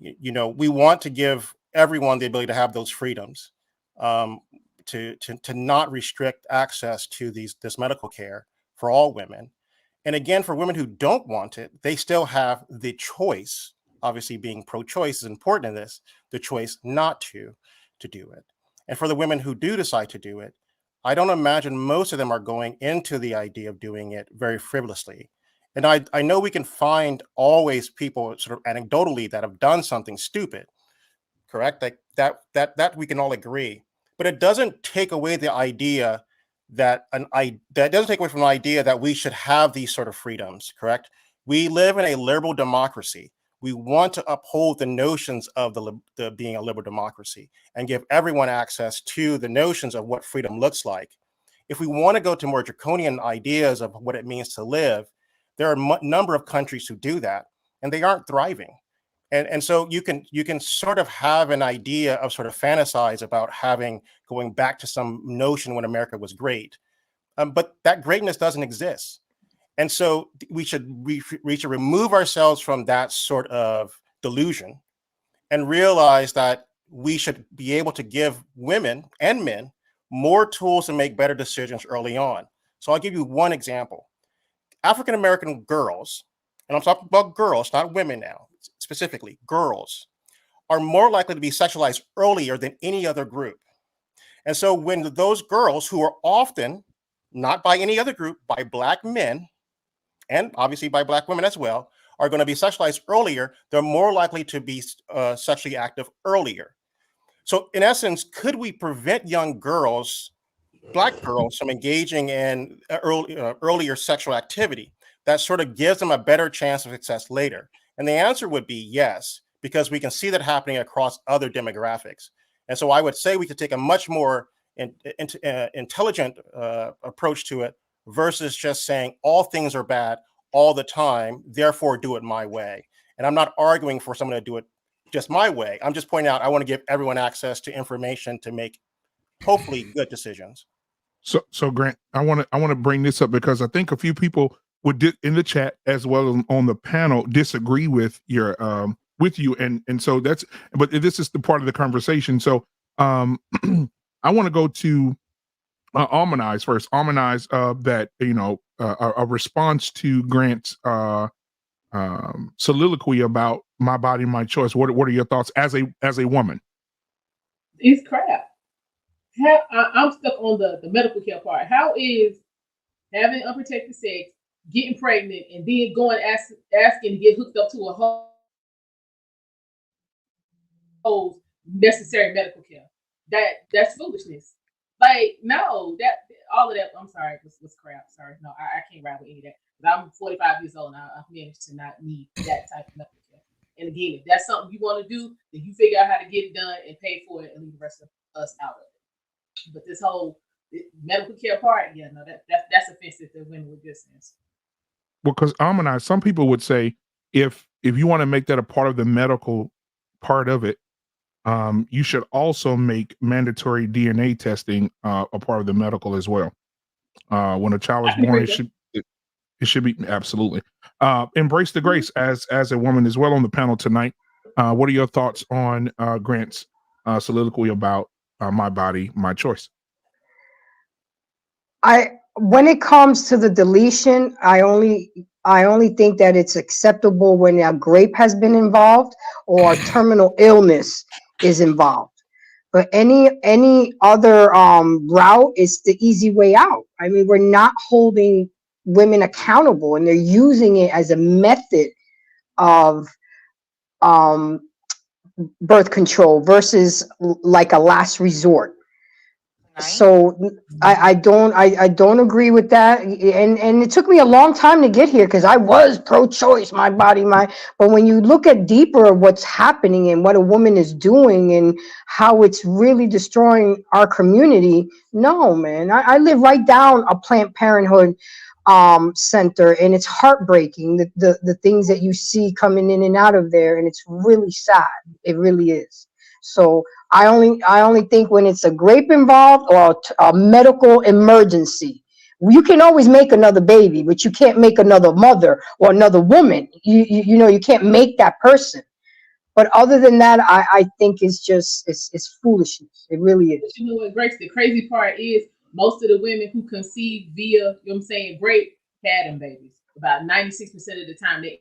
[SPEAKER 11] we want to give everyone the ability to have those freedoms, to not restrict access to this medical care for all women. And again, for women who don't want it, they still have the choice. Obviously, being pro-choice is important in this, the choice not to do it. And for the women who do decide to do it, I don't imagine most of them are going into the idea of doing it very frivolously. And I know we can find always people sort of anecdotally that have done something stupid, correct? Like that we can all agree. But it doesn't take away the idea that doesn't take away from the idea that we should have these sort of freedoms, correct? We live in a liberal democracy. We want to uphold the notions of the being a liberal democracy and give everyone access to the notions of what freedom looks like. If we want to go to more draconian ideas of what it means to live, there are a number of countries who do that, and they aren't thriving. And so you can sort of have an idea of sort of fantasize about going back to some notion when America was great, but that greatness doesn't exist. And so we should remove ourselves from that sort of delusion and realize that we should be able to give women and men more tools to make better decisions early on. So I'll give you one example. African-American girls, and I'm talking about girls, not women now, specifically girls, are more likely to be sexualized earlier than any other group. And so when those girls, who are often not by any other group, by Black men, and obviously by Black women as well, are going to be sexualized earlier, they're more likely to be sexually active earlier. So in essence, could we prevent young girls, Black girls, from engaging in earlier sexual activity that sort of gives them a better chance of success later? And the answer would be yes, because we can see that happening across other demographics. And so I would say we could take a much more intelligent approach to it versus just saying all things are bad all the time, therefore do it my way. And I'm not arguing for someone to do it just my way. I'm just pointing out I want to give everyone access to information to make hopefully good decisions.
[SPEAKER 1] So Grant, I want to bring this up because I think a few people would in the chat as well as on the panel disagree with your with you, and so but this is the part of the conversation. So I want to go to Almanize first. Almanize that a response to Grant's soliloquy about my body, my choice. What are your thoughts as a woman?
[SPEAKER 6] It's crap. I'm stuck on the medical care part. How is having unprotected sex, getting pregnant, and then going asking to get hooked up to a whole necessary medical care? That's foolishness. Like, no, that all of that. I'm sorry, was crap. Sorry, no, I can't ride with any of that. But I'm 45 years old, and I've managed to not need that type of medical care. And again, if that's something you want to do, then you figure out how to get it done and pay for it, and leave the rest of us out of it. But this whole medical care part, yeah, no, that's offensive to women with good sense.
[SPEAKER 1] Well, because some people would say if you want to make that a part of the medical part of it, you should also make mandatory DNA testing a part of the medical as well. When a child is born, it should be absolutely. Embrace the grace as a woman as well on the panel tonight. What are your thoughts on Grant's soliloquy about my body, my choice?
[SPEAKER 2] When it comes to the deletion, I only think that it's acceptable when a grape has been involved or terminal illness is involved. But any other route is the easy way out. I mean, we're not holding women accountable, and they're using it as a method of birth control versus like a last resort. So I don't agree with that, and it took me a long time to get here because I was pro-choice, my body, but when you look at deeper of what's happening and what a woman is doing and how it's really destroying our community, no, man. I live right down a Planned Parenthood center, and it's heartbreaking the things that you see coming in and out of there, and it's really sad. It really is. So I only think when it's a grape involved or a medical emergency. You can always make another baby, but you can't make another mother or another woman. You can't make that person. But other than that, I think it's foolishness. It really is.
[SPEAKER 6] But you know what, Grace? The crazy part is most of the women who conceived via, you know what I'm saying, rape had them babies. About 96% of the time they.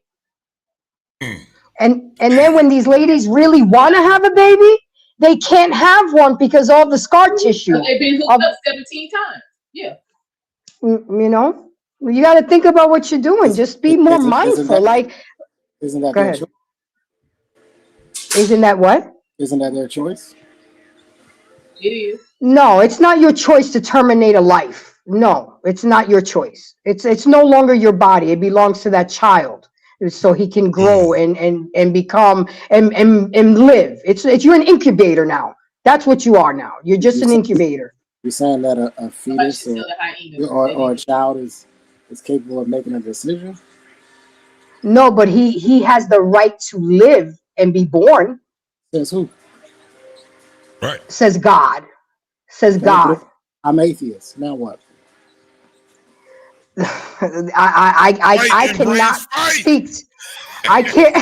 [SPEAKER 2] And then when these ladies really want to have a baby, they can't have one because all the scar tissue.
[SPEAKER 6] They've been hooked up 17 times. Yeah.
[SPEAKER 2] You know, you got to think about what you're doing. Just be more mindful.
[SPEAKER 10] Isn't that
[SPEAKER 2] go
[SPEAKER 10] their
[SPEAKER 2] ahead.
[SPEAKER 10] choice?
[SPEAKER 2] Isn't that what?
[SPEAKER 10] Isn't that their choice?
[SPEAKER 6] It is.
[SPEAKER 2] No, it's not your choice to terminate a life. No, it's not your choice. It's no longer your body. It belongs to that child, so he can grow and become and live. You're an incubator now. That's what you are now. You're just an incubator.
[SPEAKER 10] You're saying that a fetus or a child is capable of making a decision?
[SPEAKER 2] No, but he has the right to live and be born.
[SPEAKER 10] Says who?
[SPEAKER 7] Right.
[SPEAKER 2] Says God. Says God.
[SPEAKER 10] I'm atheist. Now what?
[SPEAKER 2] I cannot speak. I can't.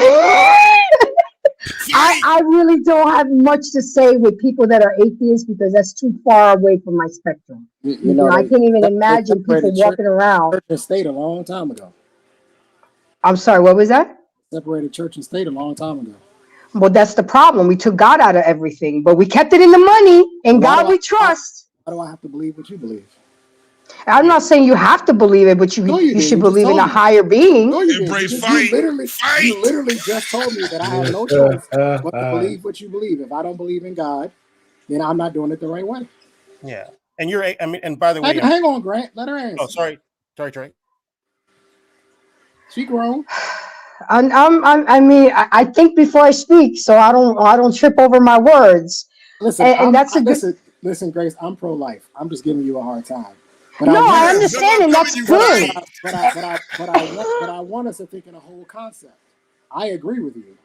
[SPEAKER 2] I really don't have much to say with people that are atheists because that's too far away from my spectrum. You know, I can't even imagine people walking around.
[SPEAKER 10] Church and state a long time ago.
[SPEAKER 2] I'm sorry, what was that?
[SPEAKER 10] Separated church and state a long time ago.
[SPEAKER 2] Well, that's the problem. We took God out of everything, but we kept it in the money, and God we trust.
[SPEAKER 10] Why do I have to believe what you believe?
[SPEAKER 2] I'm not saying you have to believe it, but you should believe in a higher being.
[SPEAKER 10] No, you literally just told me that I have no choice but to believe what you believe. If I don't believe in God, then I'm not doing it the right way.
[SPEAKER 11] Yeah, and and by the way,
[SPEAKER 10] hang on, Grant. Let her answer.
[SPEAKER 11] Oh, sorry, Trey.
[SPEAKER 10] She grown.
[SPEAKER 2] I think before I speak, so I don't trip over my words.
[SPEAKER 10] Listen, Grace. I'm pro-life. I'm just giving you a hard time. But
[SPEAKER 2] I understand, and that's good.
[SPEAKER 10] But I want us to think in a whole concept. I agree with you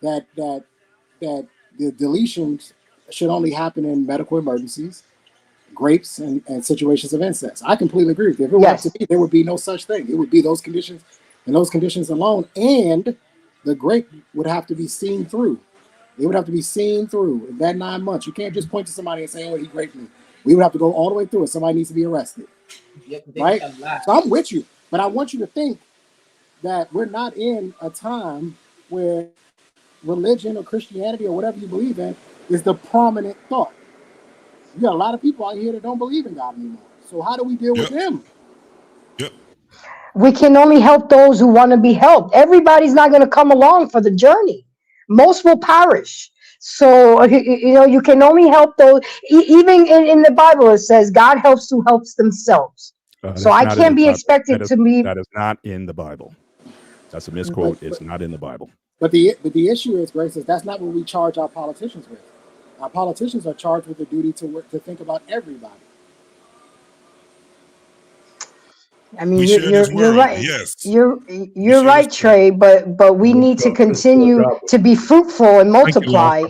[SPEAKER 10] that the deletions should only happen in medical emergencies, rapes, and situations of incest. I completely agree with you. If it were up to me, there would be no such thing. It would be those conditions and those conditions alone, and the grape would have to be seen through. It would have to be seen through in that 9 months. You can't just point to somebody and say, "Oh, he raped me." We would have to go all the way through it. Somebody needs to be arrested. Right? So I'm with you. But I want you to think that we're not in a time where religion or Christianity or whatever you believe in is the prominent thought. You got a lot of people out here that don't believe in God anymore. So how do we deal with them?
[SPEAKER 2] We can only help those who want to be helped. Everybody's not going to come along for the journey. Most will perish. So, you can only help those. Even in the Bible, it says God helps who helps themselves. So I can't be expected to be.
[SPEAKER 5] That is not in the Bible. That's a misquote. It's not in the Bible.
[SPEAKER 10] But the issue is, Grace, is that's not what we charge our politicians with. Our politicians are charged with the duty to think about everybody.
[SPEAKER 2] I mean, you're right.
[SPEAKER 7] Yes.
[SPEAKER 2] You're right, Trey. But we need to continue to be fruitful and multiply,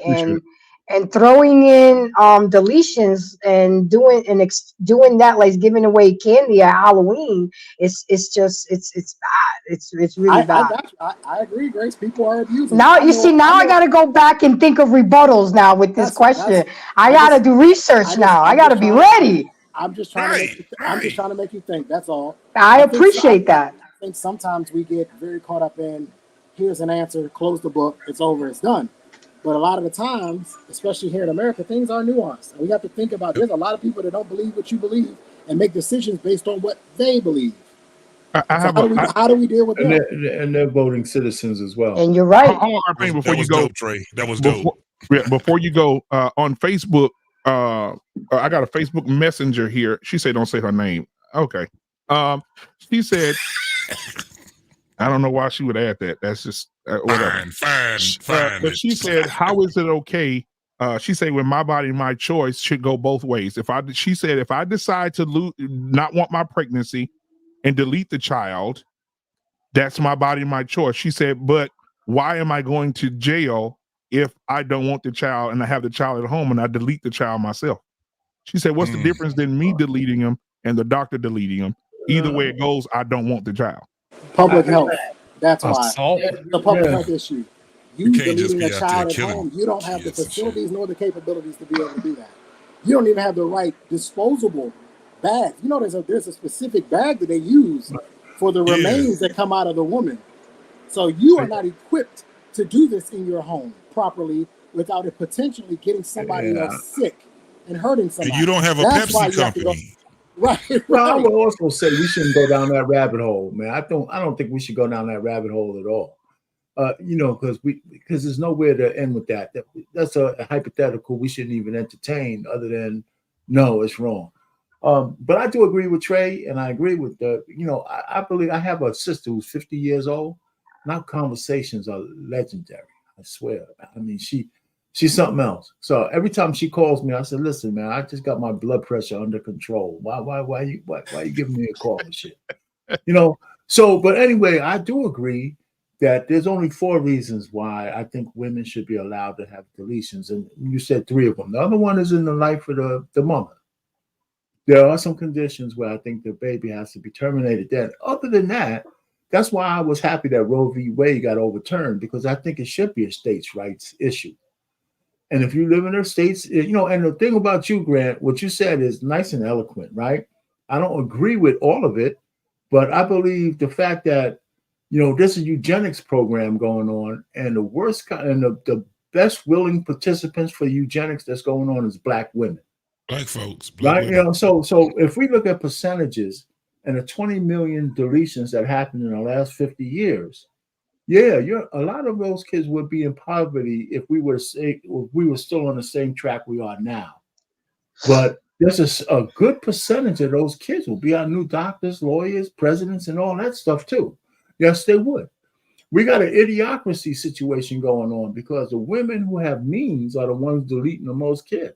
[SPEAKER 2] and throwing in deletions and doing that, like giving away candy at Halloween. It's bad. It's really bad.
[SPEAKER 10] I agree, Grace. People are abusing.
[SPEAKER 2] Now I got to go back and think of rebuttals now with this question. I got to do research now. I got to be ready.
[SPEAKER 10] I'm just trying to make you think. That's all.
[SPEAKER 2] I appreciate that.
[SPEAKER 10] I think sometimes we get very caught up in here's an answer, close the book, it's over, it's done. But a lot of the times, especially here in America, things are nuanced. And we have to think about there's a lot of people that don't believe what you believe and make decisions based on what they believe. How do we deal with them?
[SPEAKER 9] And they're voting citizens as well.
[SPEAKER 2] And you're right.
[SPEAKER 1] Before you go,
[SPEAKER 7] Trey. That was dope.
[SPEAKER 1] Before you go, on Facebook, I got a Facebook Messenger here. She said, "Don't say her name." Okay. She said, I don't know why she would add that. That's just whatever.
[SPEAKER 7] Fine.
[SPEAKER 1] But she said, "How is it okay?" She said, "When my body, my choice should go both ways. If I decide to not want my pregnancy and delete the child, that's my body, my choice." She said, "But why am I going to jail if I don't want the child and I have the child at home and I delete the child myself?" She said, "What's the difference than me deleting him and the doctor deleting him? Either way it goes, I don't want the child."
[SPEAKER 10] Public health. That's why. The public health issue. You deleting a child at home, you don't have the facilities nor the capabilities to be able to do that. You don't even have the right disposable bags. You know, there's a specific bag that they use for the remains that come out of the woman. So you are not equipped to do this in your home properly without it potentially getting somebody else sick and hurting somebody.
[SPEAKER 7] And you don't have a Pepsi company.
[SPEAKER 10] Right.
[SPEAKER 9] Well, I would also say we shouldn't go down that rabbit hole, man. I don't think we should go down that rabbit hole at all. You know, because there's nowhere to end with that. That's a hypothetical we shouldn't even entertain, other than no, it's wrong. But I do agree with Trey, and I agree with I believe I have a sister who's 50 years old. And our conversations are legendary. I swear. I mean, she's something else. So every time she calls me, I said, "Listen, man, I just got my blood pressure under control. Why you giving me a call and shit?" You know. So, but anyway, I do agree that there's only 4 reasons why I think women should be allowed to have deletions, and you said 3 of them. The other one is in the life of the mother. There are some conditions where I think the baby has to be terminated. Then, other than that, that's why I was happy that Roe v. Wade got overturned, because I think it should be a states' rights issue. And if you live in their states, and the thing about you, Grant, what you said is nice and eloquent, right? I don't agree with all of it, but I believe the fact that, there's a eugenics program going on, and the best willing participants for eugenics that's going on is Black women.
[SPEAKER 7] Black folks.
[SPEAKER 9] Right? So if we look at percentages and the 20 million deletions that happened in the last 50 years, a lot of those kids would be in poverty if we were still on the same track we are now. But there's a good percentage of those kids will be our new doctors, lawyers, presidents, and all that stuff too. Yes, they would. We got an idiocracy situation going on, because the women who have means are the ones deleting the most kids.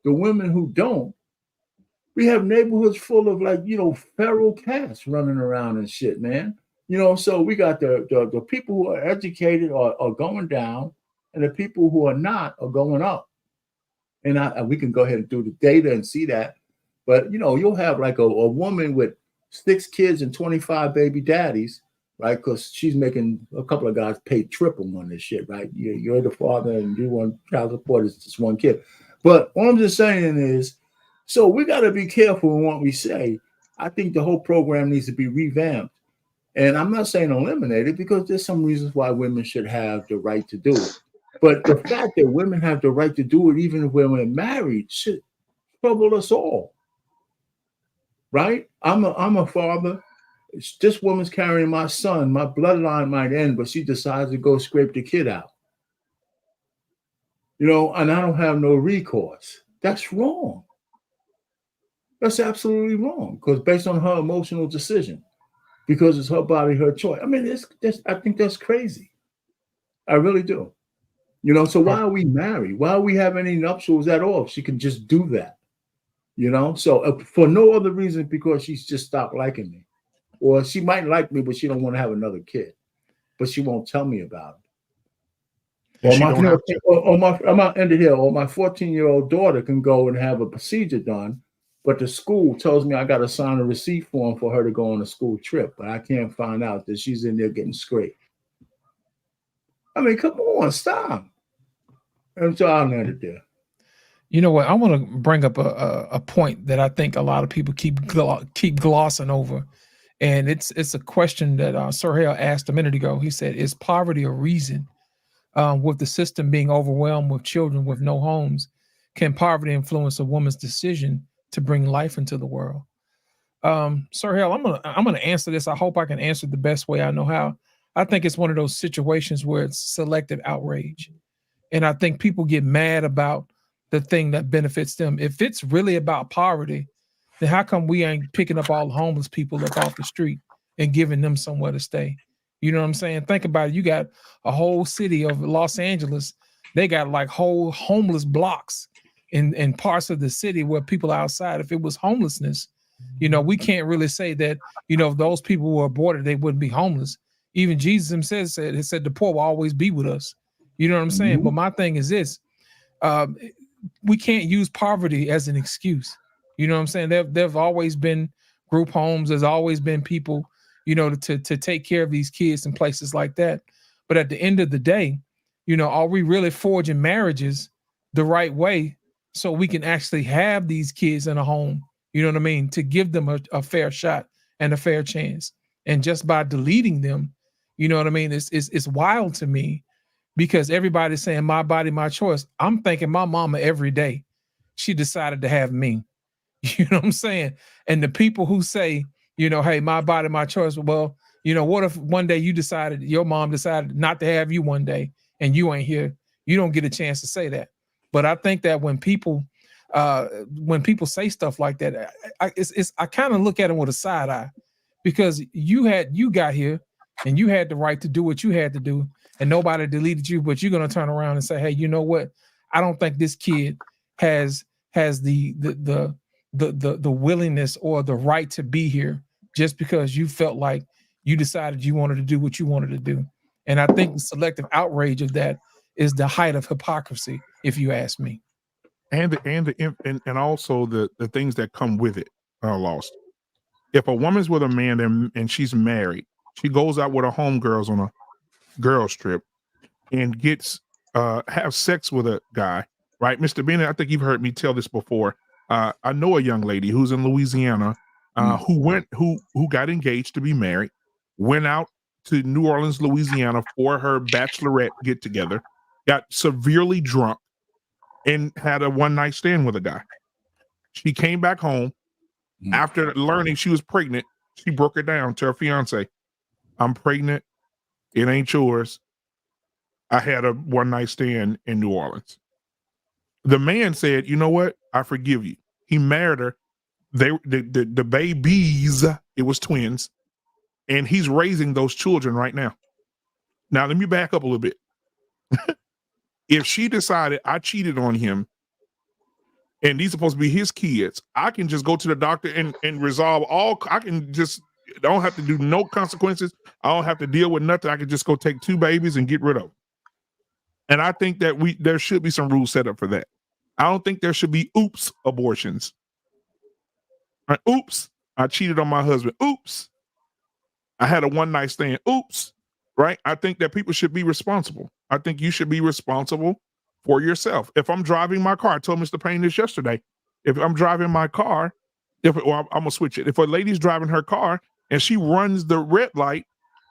[SPEAKER 9] The women who don't, we have neighborhoods full of feral cats running around and shit, man. So we got the people who are educated are going down, and the people who are not are going up. And we can go ahead and do the data and see that. But you'll have like a woman with 6 kids and 25 baby daddies, right? Because she's making a couple of guys pay triple on this shit, right? You're the father and you want child support is just one kid. But what I'm just saying is, so we got to be careful in what we say. I think the whole program needs to be revamped. And I'm not saying eliminate it, because there's some reasons why women should have the right to do it. But the fact that women have the right to do it even when we're married should trouble us all. Right? I'm a father. This woman's carrying my son. My bloodline might end, but she decides to go scrape the kid out. And I don't have no recourse. That's wrong. That's absolutely wrong, because based on her emotional decision, because it's her body, her choice. I mean, I think that's crazy. I really do. So why are we married? Why are we having any nuptials at all if she can just do that? So for no other reason, because she's just stopped liking me. Or she might like me, but she don't want to have another kid. But she won't tell me about it. Or I'm not ended here. Or my 14-year-old daughter can go and have a procedure done, but the school tells me I got to sign a receipt form for her to go on a school trip, but I can't find out that she's in there getting scraped. I mean, come on, stop. And so I'll end it there.
[SPEAKER 3] You know what? I want to bring up a point that I think a lot of people keep glossing over, and it's a question that Sir Hale asked a minute ago. He said, "Is poverty a reason?" With the system being overwhelmed with children with no homes, can poverty influence a woman's decision to bring life into the world? Sir Hale, I'm gonna answer this. I hope I can answer the best way I know how. I think it's one of those situations where it's selective outrage, and I think people get mad about the thing that benefits them. If it's really about poverty, then how come we ain't picking up all the homeless people up off the street and giving them somewhere to stay? You know what I'm saying? Think about it. You got a whole city of Los Angeles. They got like whole homeless blocks in parts of the city where people are outside. If it was homelessness, we can't really say that, if those people were aborted, they wouldn't be homeless. Even Jesus himself said the poor will always be with us. You know what I'm saying? Mm-hmm. But my thing is this, we can't use poverty as an excuse. You know what I'm saying? There've always been group homes. There's always been people, to take care of these kids in places like that. But at the end of the day, are we really forging marriages the right way so we can actually have these kids in a home you know what I mean, to give them a fair shot and a fair chance. And just by deleting them, you know what I mean, it's wild to me, because everybody's saying my body, my choice. I'm thinking my mama every day, she decided to have me. You know what I'm saying? And the people who say, you know, hey, my body, my choice. Well, you know, what if one day your mom decided not to have you one day and you ain't here? You don't get a chance to say that. But I think that when people say stuff like that, I kind of look at them with a side eye, because you got here and you had the right to do what you had to do, and nobody deleted you, but you're gonna turn around and say, hey, you know what? I don't think this kid has the willingness or the right to be here, just because you felt like you decided you wanted to do what you wanted to do. And I think the selective outrage of that is the height of hypocrisy, if you ask me.
[SPEAKER 1] And also the things that come with it are lost. If a woman's with a man and she's married, she goes out with her homegirls on a girls trip and gets have sex with a guy, right? Mr. Bennett, I think you've heard me tell this before. I know a young lady who's in Louisiana who got engaged to be married, went out to New Orleans, Louisiana for her bachelorette get together, got severely drunk, and had a one-night stand with a guy. She came back home after learning she was pregnant. She broke it down to her fiance. I'm pregnant. It ain't yours. I had a one-night stand in New Orleans. The man said, you know what? I forgive you. He married her. The babies, it was twins, and he's raising those children right now. Now, let me back up a little bit. If she decided I cheated on him and these are supposed to be his kids, I can just go to the doctor and resolve I don't have to do no consequences. I don't have to deal with nothing. I can just go take 2 babies and get rid of them. And I think that there should be some rules set up for that. I don't think there should be oops abortions. Oops, I cheated on my husband. Oops, I had a one-night stand. Oops, right? I think that people should be responsible. I think you should be responsible for yourself. If I'm driving my car, I told Mr. Payne this yesterday. If I'm driving my car, I'm gonna switch it. If a lady's driving her car and she runs the red light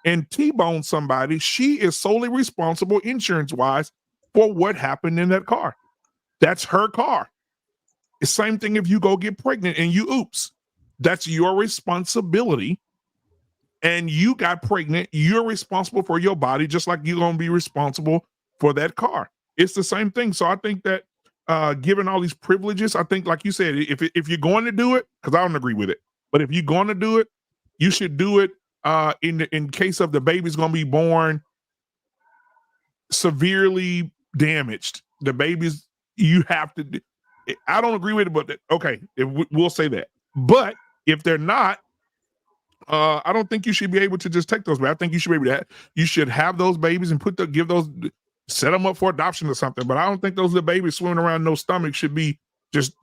[SPEAKER 1] and T-bones somebody, she is solely responsible insurance-wise for what happened in that car. That's her car. The same thing if you go get pregnant and you oops. That's your responsibility. And you got pregnant, you're responsible for your body, just like you're going to be responsible for that car. It's the same thing. So I think that given all these privileges, I think, like you said, if you're going to do it, because I don't agree with it, but if you're going to do it, you should do it in case of the baby's going to be born severely damaged. The baby's, you have to, I don't agree with it, but okay, we'll say that. But if they're not, I don't think you should be able to just take those. But I think you should be able to. You should have those babies and set them up for adoption or something. But I don't think those little babies swimming around no stomach should be just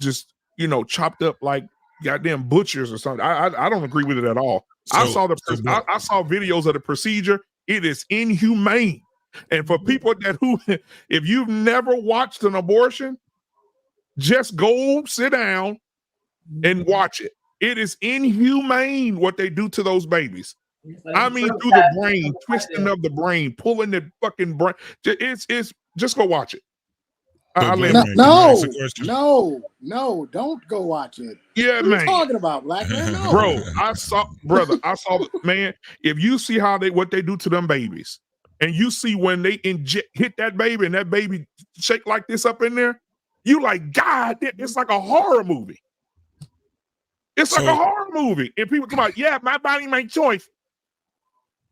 [SPEAKER 1] chopped up like goddamn butchers or something. I don't agree with it at all. I saw videos of the procedure. It is inhumane. And for people if you've never watched an abortion, just go sit down and watch it. It is inhumane what they do to those babies. I mean, through the brain, twisting of the brain, pulling the fucking brain. It's just go watch it.
[SPEAKER 10] No, don't go watch it.
[SPEAKER 1] Yeah,
[SPEAKER 10] what
[SPEAKER 1] man.
[SPEAKER 10] What are you talking about, black man? No.
[SPEAKER 1] Bro, I saw man. If you see what they do to them babies, and you see when they hit that baby and that baby shake like this up in there, you like, God, it's like a horror movie. It's like a horror movie. And people come out, yeah, my body, my choice.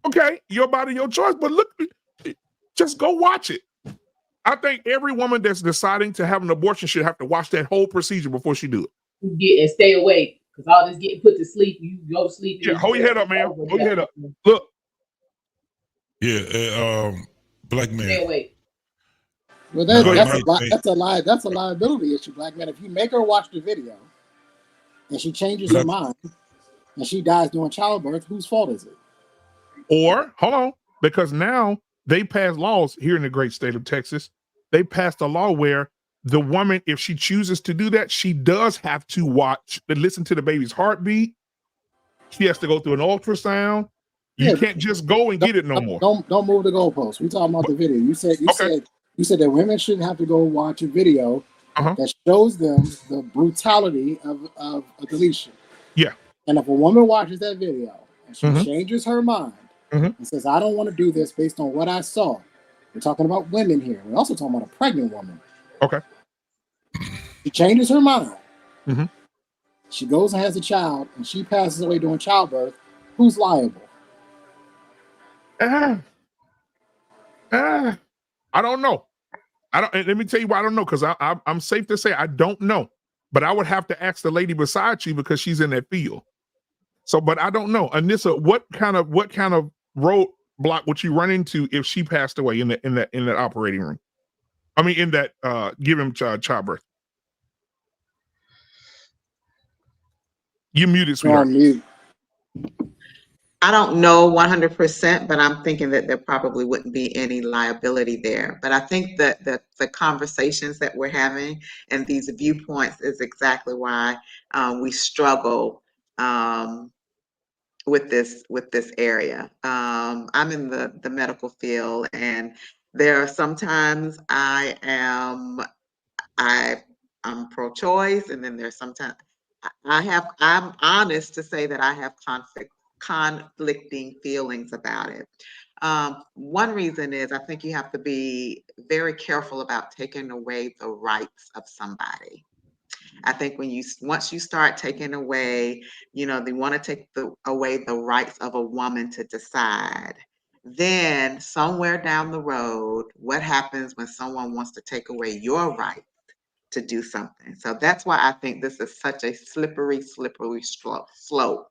[SPEAKER 1] Okay, your body, your choice. But look, just go watch it. I think every woman that's deciding to have an abortion should have to watch that whole procedure before she do it.
[SPEAKER 6] And stay awake. Because all this getting put to sleep, you go to sleep.
[SPEAKER 1] Yeah, hold your head up, man. Hold your head up. Look.
[SPEAKER 7] Yeah, black man.
[SPEAKER 6] Stay awake.
[SPEAKER 10] Well, that's a liability issue, black man. If you make her watch the video and she changes her mind and she dies during childbirth, whose fault is it?
[SPEAKER 1] Or, hold on, because now they passed laws here in the great state of Texas. They passed a law where the woman, if she chooses to do that, she does have to watch and listen to the baby's heartbeat. She has to go through an ultrasound. You
[SPEAKER 10] Yeah,
[SPEAKER 1] can't just go and get it no more.
[SPEAKER 10] Don't move the goalposts. We talking about the video. You said that women shouldn't have to go watch a video that shows them the brutality of a deletion.
[SPEAKER 1] Yeah.
[SPEAKER 10] And if a woman watches that video and she changes her mind and says, I don't want to do this based on what I saw. We're talking about women here. We're also talking about a pregnant woman.
[SPEAKER 1] Okay.
[SPEAKER 10] She changes her mind. She goes and has a child, and she passes away during childbirth. Who's liable?
[SPEAKER 1] I don't know. And let me tell you why I don't know, because I'm safe to say I don't know. But I would have to ask the lady beside you because she's in that field. So, but I don't know. Anissa, what kind of roadblock would you run into if she passed away in that operating room? I mean, in that giving childbirth. You muted, sweetheart.
[SPEAKER 4] I don't know 100%, but I'm thinking that there probably wouldn't be any liability there. But I think that the conversations that we're having and these viewpoints is exactly why we struggle with this area. I'm in the medical field, and there are sometimes I'm pro-choice, and then there's sometimes I'm honest to say that I have conflicting feelings about it. One reason is I think you have to be very careful about taking away the rights of somebody. I think once you start taking away, they want to take away the rights of a woman to decide. Then somewhere down the road, what happens when someone wants to take away your right to do something? So that's why I think this is such a slippery slope.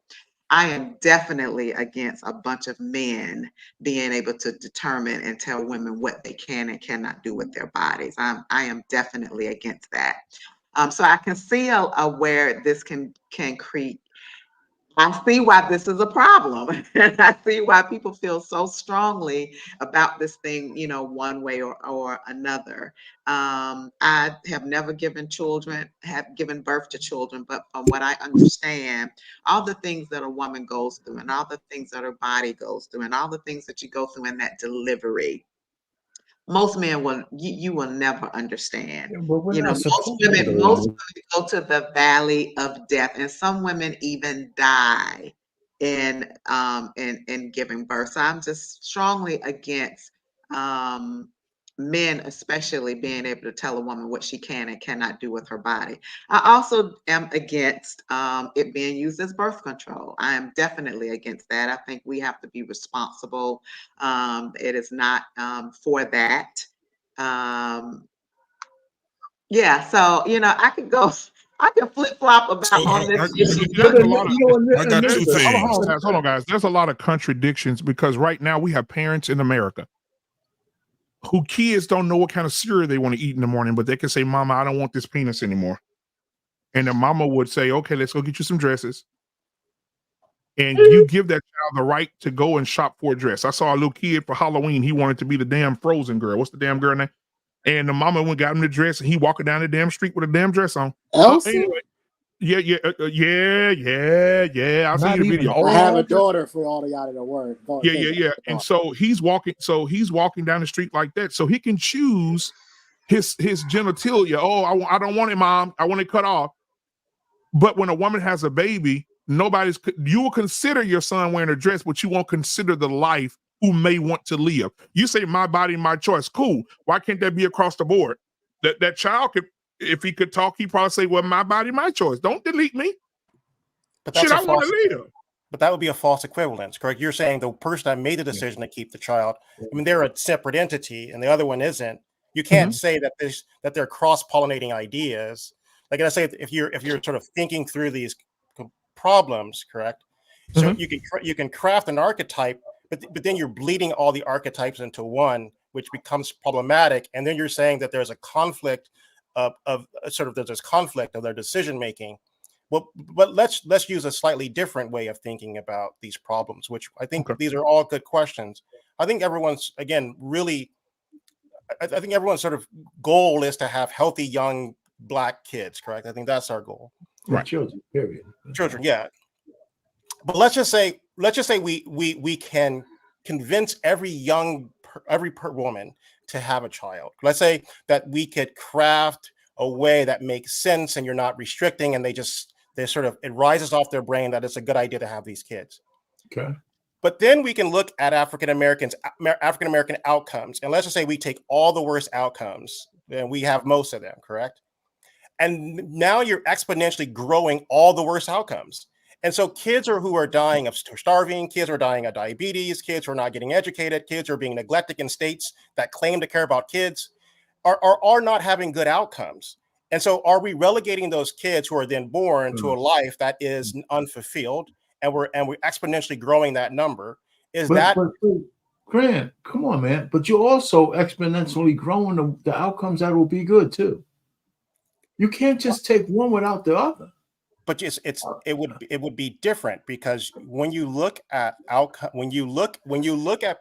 [SPEAKER 4] I am definitely against a bunch of men being able to determine and tell women what they can and cannot do with their bodies. I am definitely against that. So I can see where this can create. I see why this is a problem. And I see why people feel so strongly about this thing, one way or another. I have never given birth to children, but from what I understand, all the things that a woman goes through and all the things that her body goes through and all the things that you go through in that delivery, most men you will never understand. Most women go to the valley of death, and some women even die in giving birth. So I'm just strongly against men, especially being able to tell a woman what she can and cannot do with her body. I also am against it being used as birth control. I am definitely against that. I think we have to be responsible. It is not for that. Yeah, so I can flip flop about on this issue.
[SPEAKER 7] I got two things.
[SPEAKER 1] Hold on, guys. There's a lot of contradictions because right now we have parents in America who kids don't know what kind of cereal they want to eat in the morning, but they can say, Mama, I don't want this penis anymore. And the mama would say, okay, let's go get you some dresses. And you give that child the right to go and shop for a dress. I saw a little kid for Halloween. He wanted to be the damn Frozen girl. What's the damn girl name? And the mama went got him the dress, and he walking down the damn street with a damn dress on. Anyway, yeah. I'll see you the video.
[SPEAKER 10] I have a daughter for all of y'all that are worried.
[SPEAKER 1] Yeah. And so he's walking down the street like that, so he can choose his genitalia. Oh, I don't want it, Mom. I want it cut off. But when a woman has a baby, you will consider your son wearing a dress, but you won't consider the life who may want to live. You say my body, my choice. Cool. Why can't that be across the board? That child could, if he could talk, he'd probably say, well, my body, my choice. Don't delete me.
[SPEAKER 11] But that's
[SPEAKER 1] I want to live.
[SPEAKER 11] But that would be a false equivalence, correct? You're saying the person that made the decision to keep the child, I mean, they're a separate entity and the other one isn't. You can't say that they're cross-pollinating ideas. Like I say, if you're sort of thinking through these problems, correct? So you can craft an archetype, but then you're bleeding all the archetypes into one, which becomes problematic. And then you're saying that there's a conflict there's this conflict of their decision making. Well, but let's use a slightly different way of thinking about these problems, which I think these are all good questions. I think everyone's, again, really I think everyone's sort of goal is to have healthy young Black kids, correct? I think that's our goal.
[SPEAKER 1] Right.
[SPEAKER 9] Children, period.
[SPEAKER 11] Children, yeah. But let's just say we can convince every woman to have a child. Let's say that we could craft a way that makes sense and you're not restricting, and it rises off their brain that it's a good idea to have these kids.
[SPEAKER 9] Okay.
[SPEAKER 11] But then we can look at African American outcomes, and let's just say we take all the worst outcomes, and we have most of them, correct? And now you're exponentially growing all the worst outcomes. And so kids who are dying of starving, kids are dying of diabetes, kids who are not getting educated, kids are being neglected in states that claim to care about kids are not having good outcomes. And so are we relegating those kids who are then born to a life that is unfulfilled, and we're exponentially growing that number?
[SPEAKER 9] But Grant, come on, man. But you're also exponentially growing the outcomes that will be good too. You can't just take one without the other.
[SPEAKER 11] But it would be different, because when you look at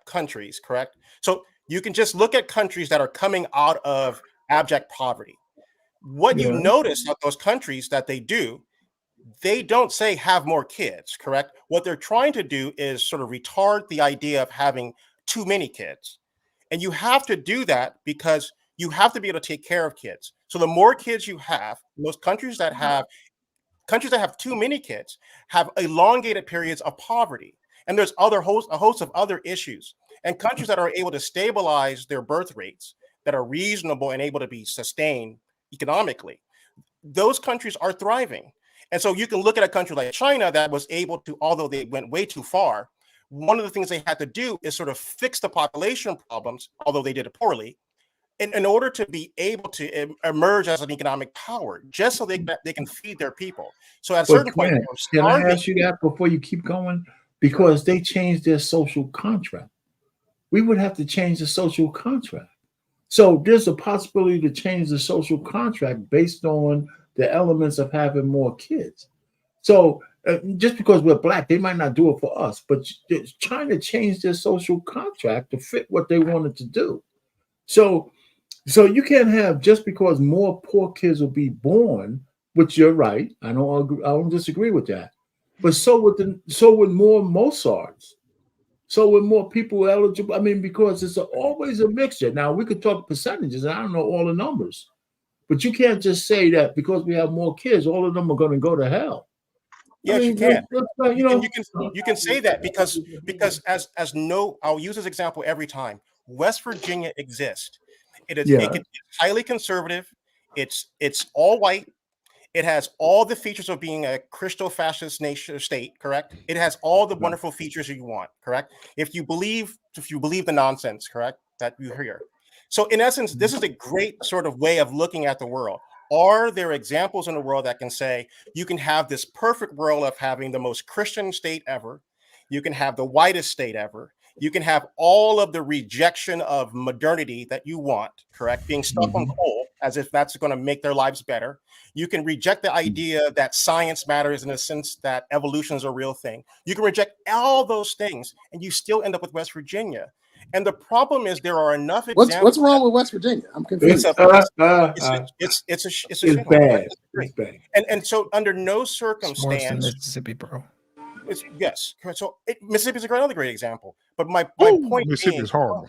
[SPEAKER 11] countries, correct? So you can just look at countries that are coming out of abject poverty. What you notice about those countries that they don't say have more kids, correct? What they're trying to do is sort of retard the idea of having too many kids. And you have to do that because you have to be able to take care of kids. So the more kids you have, most countries that have too many kids have elongated periods of poverty. And there's a host of other issues. And countries that are able to stabilize their birth rates that are reasonable and able to be sustained economically, those countries are thriving. And so you can look at a country like China that was able to, although they went way too far, one of the things they had to do is sort of fix the population problems, although they did it poorly, in order to be able to emerge as an economic power, just so they can feed their people. So at a certain point,
[SPEAKER 9] can I ask you that before you keep going? Because they changed their social contract. We would have to change the social contract. So there's a possibility to change the social contract based on the elements of having more kids. So just because we're Black, they might not do it for us, but they're trying to change their social contract to fit what they wanted to do. So you can't have, just because more poor kids will be born, which you're right, I don't disagree with that. But so with more Mozarts, so with more people eligible. I mean, because it's always a mixture. Now we could talk percentages, and I don't know all the numbers, but you can't just say that because we have more kids, all of them are going to go to hell.
[SPEAKER 11] Yes, you can. You can say that because I'll use this example every time. West Virginia exists. It's highly conservative. It's all white. It has all the features of being a Christo fascist nation state, correct? It has all the wonderful features you want, correct? If you believe the nonsense, correct, that you hear. So in essence, this is a great sort of way of looking at the world. Are there examples in the world that can say you can have this perfect world of having the most Christian state ever? You can have the whitest state ever. You can have all of the rejection of modernity that you want, correct? Being stuck on coal as if that's going to make their lives better. You can reject the idea that science matters in the sense that evolution is a real thing. You can reject all those things and you still end up with West Virginia. And the problem is there are enough examples.
[SPEAKER 10] What's wrong with West Virginia? I'm confused.
[SPEAKER 11] It's bad. It's bad. And so under no circumstance,
[SPEAKER 3] worse than Mississippi, bro.
[SPEAKER 11] Yes. So Mississippi is another great example. But my point
[SPEAKER 1] Mississippi is horrible.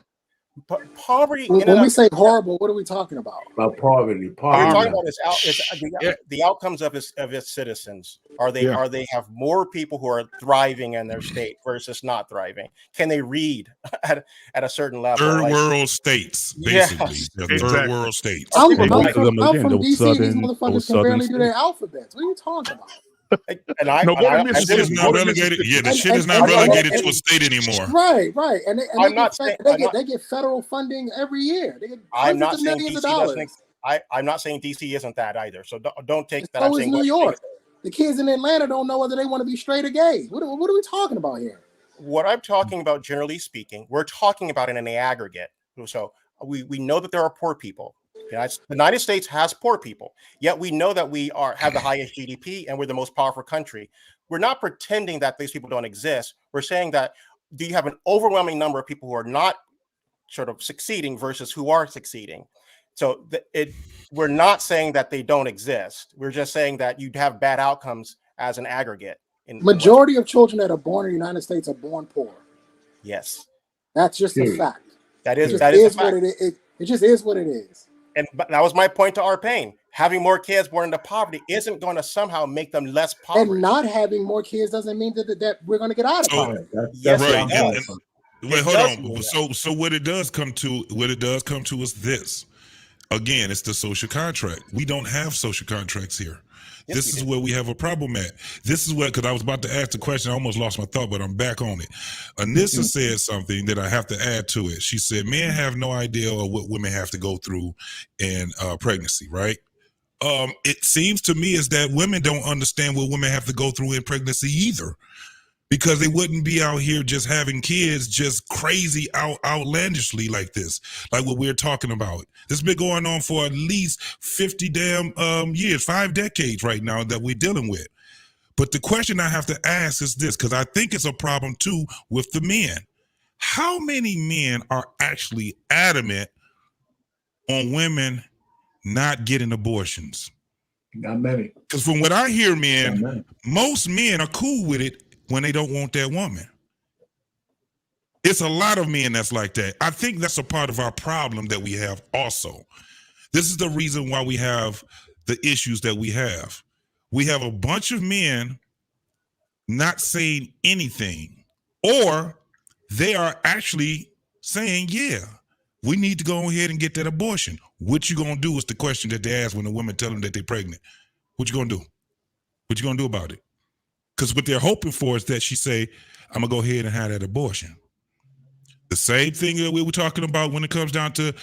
[SPEAKER 11] Poverty.
[SPEAKER 10] When we say horrible, what are we talking about?
[SPEAKER 9] About poverty.
[SPEAKER 11] What we're talking about the outcomes of its citizens. Are they have more people who are thriving in their state versus not thriving? Can they read at a certain level?
[SPEAKER 7] Third world states, basically.
[SPEAKER 11] Yes.
[SPEAKER 7] Third world states.
[SPEAKER 10] I'm from DC. These motherfuckers can barely do their alphabets. What are you talking about?
[SPEAKER 7] The shit is not relegated. Yeah, the shit is not relegated to a state anymore.
[SPEAKER 10] Right. And they get federal funding every year. They get hundreds of millions of dollars.
[SPEAKER 11] I'm not saying DC isn't that either. So don't take that.
[SPEAKER 10] So is New York. The kids in Atlanta don't know whether they want to be straight or gay. What are we talking about here?
[SPEAKER 11] What I'm talking about, generally speaking, we're talking about in an aggregate. So we know that there are poor people. The United States has poor people, yet we know that we have the highest GDP and we're the most powerful country. We're not pretending that these people don't exist. We're saying that you have an overwhelming number of people who are not sort of succeeding versus who are succeeding. So we're not saying that they don't exist. We're just saying that you'd have bad outcomes as an aggregate.
[SPEAKER 10] Majority of children that are born in the United States are born poor.
[SPEAKER 11] Yes.
[SPEAKER 10] That's just a fact.
[SPEAKER 11] That is
[SPEAKER 10] what it is. It just is what it is.
[SPEAKER 11] And that was my point to Arpain. Having more kids born into poverty isn't going to somehow make them less poverty.
[SPEAKER 10] And not having more kids doesn't mean that we're going to get out of poverty.
[SPEAKER 11] Yes,
[SPEAKER 7] right. Wait, hold on. So what it does come to is this. Again, it's the social contract. We don't have social contracts here. Yes, this is where we have a problem at. This is where, because I was about to ask the question, I almost lost my thought, but I'm back on it. Anissa said something that I have to add to it. She said, men have no idea of what women have to go through in pregnancy, right? It seems to me is that women don't understand what women have to go through in pregnancy either, because they wouldn't be out here just having kids just crazy outlandishly like this, like what we're talking about. This has been going on for at least 50 damn years, 5 decades right now that we're dealing with. But the question I have to ask is this, because I think it's a problem too with the men. How many men are actually adamant on women not getting abortions?
[SPEAKER 9] Not many.
[SPEAKER 7] Because from what I hear, men, most men are cool with it when they don't want that woman. It's a lot of men that's like that. I think that's a part of our problem that we have also. This is the reason why we have the issues that we have. We have a bunch of men not saying anything, or they are actually saying, yeah, we need to go ahead and get that abortion. What you gonna do is the question that they ask when the women tell them that they're pregnant. What you gonna do? What you gonna do about it? Because what they're hoping for is that she say, I'm gonna go ahead and have that abortion. The same thing that we were talking about when it comes down to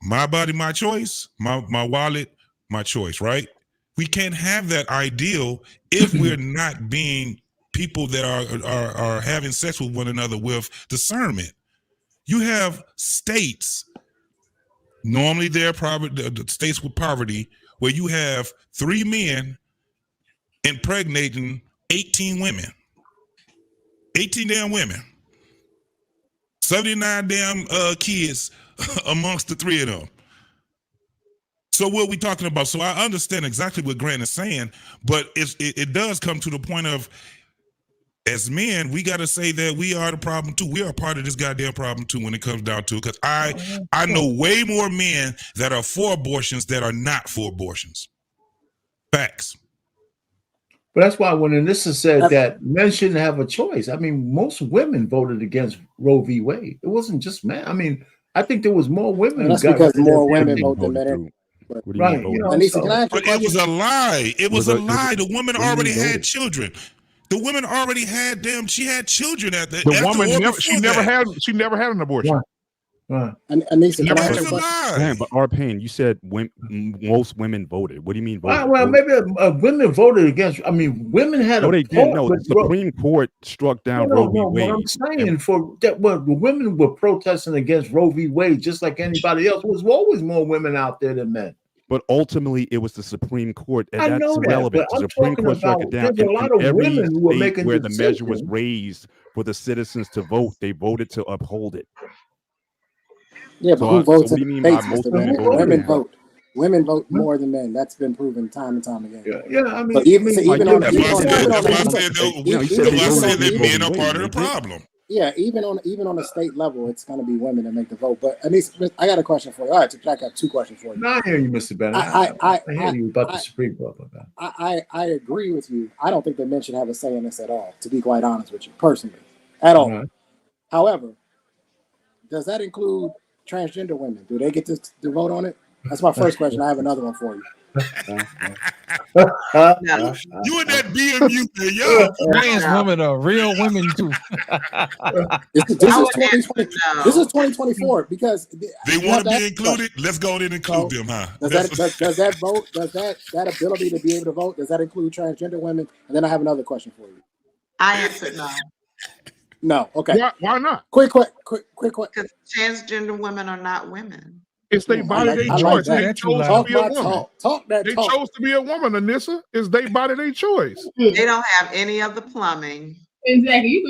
[SPEAKER 7] my body, my choice, my wallet, my choice, right? We can't have that ideal if we're not being people that are having sex with one another with discernment. You have states, normally they're the states with poverty, where you have 3 men impregnating 18 women. 18 damn women. 79 damn kids amongst the 3 of them. So what are we talking about? So I understand exactly what Grant is saying, but it does come to the point of, as men, we got to say that we are the problem too. We are part of this goddamn problem too when it comes down to it. Because I know way more men that are for abortions that are not for abortions. Facts.
[SPEAKER 9] But that's why when Anissa said that men shouldn't have a choice, I mean, most women voted against Roe v. Wade. It wasn't just men. I mean, I think there was more women.
[SPEAKER 10] That's because more women vote than men.
[SPEAKER 9] Right.
[SPEAKER 10] You know, Anissa,
[SPEAKER 7] but it was a lie. It was a lie. The woman already had children. The woman already had them. She had children at the
[SPEAKER 1] woman never had an abortion.
[SPEAKER 9] Right.
[SPEAKER 10] And Anissa, can I ask a question?
[SPEAKER 5] Man, but Arpain, you said most women voted. What do you mean voted?
[SPEAKER 9] Well, maybe women voted against. I mean, women had
[SPEAKER 5] they didn't. No, the Supreme Court struck down Roe v. Wade.
[SPEAKER 9] What I'm saying for that, the women were protesting against Roe v. Wade just like anybody else. There was always more women out there than men.
[SPEAKER 5] But ultimately, it was the Supreme Court, and
[SPEAKER 9] I
[SPEAKER 5] that's
[SPEAKER 9] know
[SPEAKER 5] irrelevant.
[SPEAKER 9] That,
[SPEAKER 5] the Supreme Court struck it down.
[SPEAKER 9] There's a lot of
[SPEAKER 5] every
[SPEAKER 9] women who were making
[SPEAKER 5] where the measure was raised for the citizens to vote, they voted to uphold it.
[SPEAKER 10] Yeah, but who votes?
[SPEAKER 5] So what do you mean by most women voted?
[SPEAKER 10] Women vote. Women vote more than men. That's been proven time and time again.
[SPEAKER 9] Yeah, I mean,
[SPEAKER 10] but even on
[SPEAKER 7] that men are part of the problem.
[SPEAKER 10] Yeah, even on a state level, it's going to be women that make the vote. But at least I got a question for you. All right, I got 2 questions for you.
[SPEAKER 9] No, I hear you, Mr. Bennett. I hear you about the Supreme Court.
[SPEAKER 10] I agree with you. I don't think that men should have a say in this at all, to be quite honest with you, personally, at all. Right. However, does that include transgender women? Do they get to vote on it? That's my first question. I have another one for you.
[SPEAKER 7] You and that BMU thing, yo.
[SPEAKER 3] Trans women are real women too.
[SPEAKER 10] This is 2024 because
[SPEAKER 7] they want to be included. Let's go in and include them, huh?
[SPEAKER 10] Does that vote? Does that ability to be able to vote? Does that include transgender women? And then I have another question for you.
[SPEAKER 4] I answered no.
[SPEAKER 10] No. Okay.
[SPEAKER 1] Why not?
[SPEAKER 10] Quick.
[SPEAKER 4] Because transgender women are not women.
[SPEAKER 1] It's their body, their choice. They chose to be a woman. They chose to be a woman, Anissa. It's their body, their choice.
[SPEAKER 4] They don't have any of the plumbing
[SPEAKER 6] Exactly. You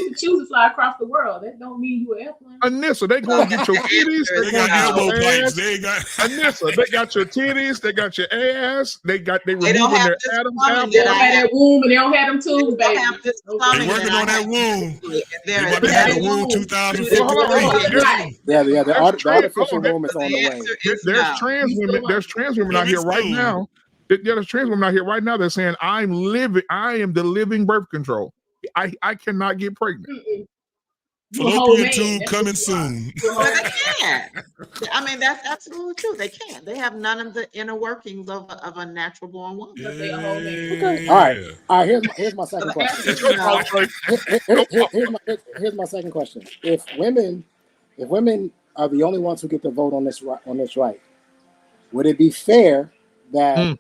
[SPEAKER 6] could choose to fly across the world. That don't mean you an airplane.
[SPEAKER 1] Anissa, they going to get your titties.
[SPEAKER 7] They got elbow plates. They ain't got.
[SPEAKER 1] Anissa, they got your titties. They got your ass. They
[SPEAKER 4] don't
[SPEAKER 1] removing
[SPEAKER 4] have
[SPEAKER 1] their
[SPEAKER 4] this
[SPEAKER 1] Adam's
[SPEAKER 4] plumbing
[SPEAKER 1] apple.
[SPEAKER 6] They don't have that womb and they don't have them tubes,
[SPEAKER 4] They don't
[SPEAKER 6] baby.
[SPEAKER 4] have this
[SPEAKER 7] They
[SPEAKER 4] plumbing
[SPEAKER 7] working on that womb. They about to have the womb 2053.
[SPEAKER 10] Yeah, the artificial
[SPEAKER 1] that-
[SPEAKER 10] womb is on the way.
[SPEAKER 1] There's trans women. There's trans women out here right now. There's trans women out here right now. They're saying, I am the living birth control. I cannot get pregnant.
[SPEAKER 7] Fallopian tube coming soon.
[SPEAKER 4] But they can't. I mean, that's absolutely true. They can't. They have none of the inner workings of a natural born woman.
[SPEAKER 10] Okay. All right. Here's my second question. Here's my second question. If women are the only ones who get to vote on this right, would it be fair that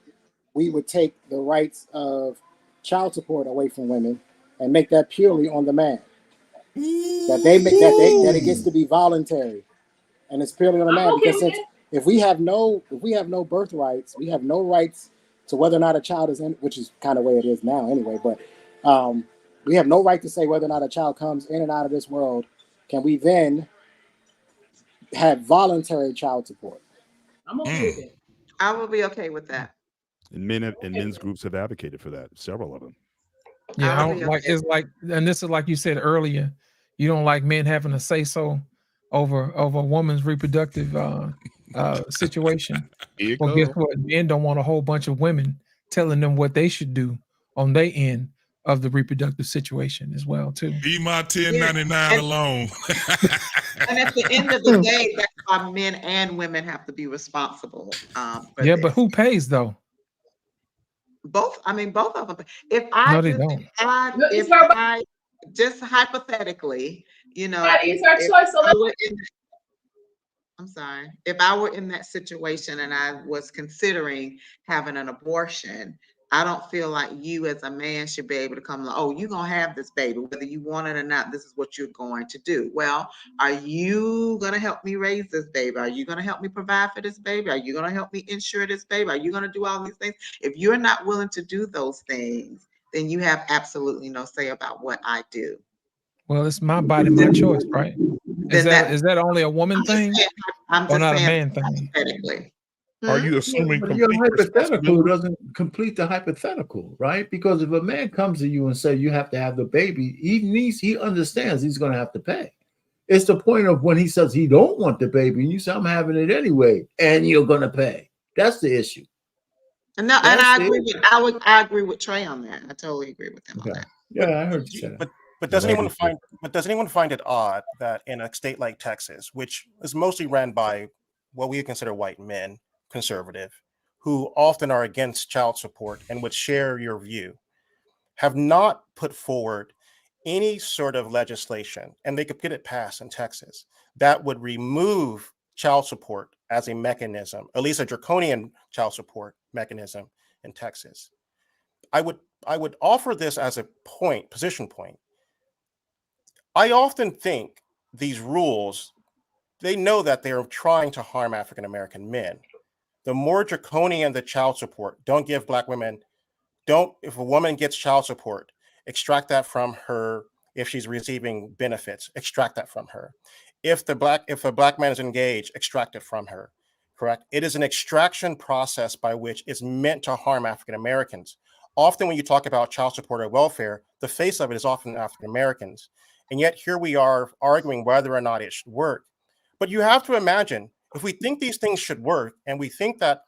[SPEAKER 10] we would take the rights of child support away from women and make that purely on the man? That it gets to be voluntary, and it's purely on the man. Because since if we have no birth rights, we have no rights to whether or not a child is in, which is kind of the way it is now anyway. But we have no right to say whether or not a child comes in and out of this world. Can we then have voluntary child support?
[SPEAKER 6] I'm okay with it.
[SPEAKER 4] I will be okay with that.
[SPEAKER 5] And men's groups have advocated for that. Several of them.
[SPEAKER 3] Yeah, I don't like. It's like, and this is like you said earlier. You don't like men having a say so over a woman's reproductive situation. Well, guess what? Men don't want a whole bunch of women telling them what they should do on their end of the reproductive situation as well, too.
[SPEAKER 7] Be my 1099 alone.
[SPEAKER 4] And at the end of the day, that's why men and women have to be responsible.
[SPEAKER 3] Yeah, but who pays though?
[SPEAKER 4] Both. I mean, both of them.
[SPEAKER 3] They don't.
[SPEAKER 4] If I just hypothetically,
[SPEAKER 6] it's our choice.
[SPEAKER 4] I'm sorry. If I were in that situation and I was considering having an abortion, I don't feel like you as a man should be able to come like, oh, you're going to have this baby, whether you want it or not, this is what you're going to do. Well, are you going to help me raise this baby? Are you going to help me provide for this baby? Are you going to help me insure this baby? Are you going to do all these things? If you're not willing to do those things, then you have absolutely no say about what I do.
[SPEAKER 3] Well, it's my body, my choice, right? Is that only a woman thing or not a man thing?
[SPEAKER 1] Are you assuming
[SPEAKER 9] your hypothetical doesn't complete the hypothetical, right? Because if a man comes to you and says you have to have the baby, he understands he's going to have to pay. It's the point of when he says he don't want the baby, and you say I'm having it anyway, and you're going to pay. That's the issue.
[SPEAKER 4] And I agree with Trey on that. I totally agree with him on that.
[SPEAKER 9] Yeah, I heard you say that.
[SPEAKER 11] But does anyone find it odd that in a state like Texas, which is mostly ran by what we consider white men, conservative, who often are against child support and would share your view, have not put forward any sort of legislation, and they could get it passed in Texas, that would remove child support as a mechanism, at least a draconian child support mechanism in Texas? I would offer this as a position point. I often think these rules, they know that they're trying to harm African American men. The more draconian the child support, don't give Black women, if a woman gets child support, extract that from her. If she's receiving benefits, extract that from her. If a Black man is engaged, extract it from her. Correct? It is an extraction process by which it's meant to harm African Americans. Often when you talk about child support or welfare, the face of it is often African Americans. And yet here we are arguing whether or not it should work. But you have to imagine, if we think these things should work, and we think that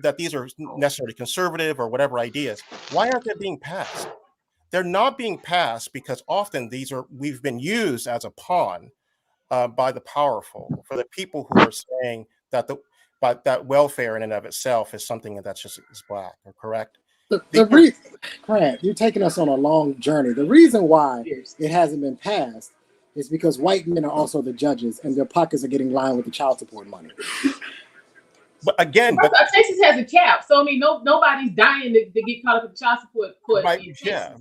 [SPEAKER 11] that these are necessarily conservative or whatever ideas, why aren't they being passed? They're not being passed because often we've been used as a pawn by the powerful, for the people who are saying that that welfare in and of itself is something that's just is Black, or correct?
[SPEAKER 10] Grant, you're taking us on a long journey. The reason why it hasn't been passed is because white men are also the judges, and their pockets are getting lined with the child support money.
[SPEAKER 11] But again,
[SPEAKER 6] Texas has a cap, so I mean, nobody's dying to get caught up in child support.
[SPEAKER 11] Yeah,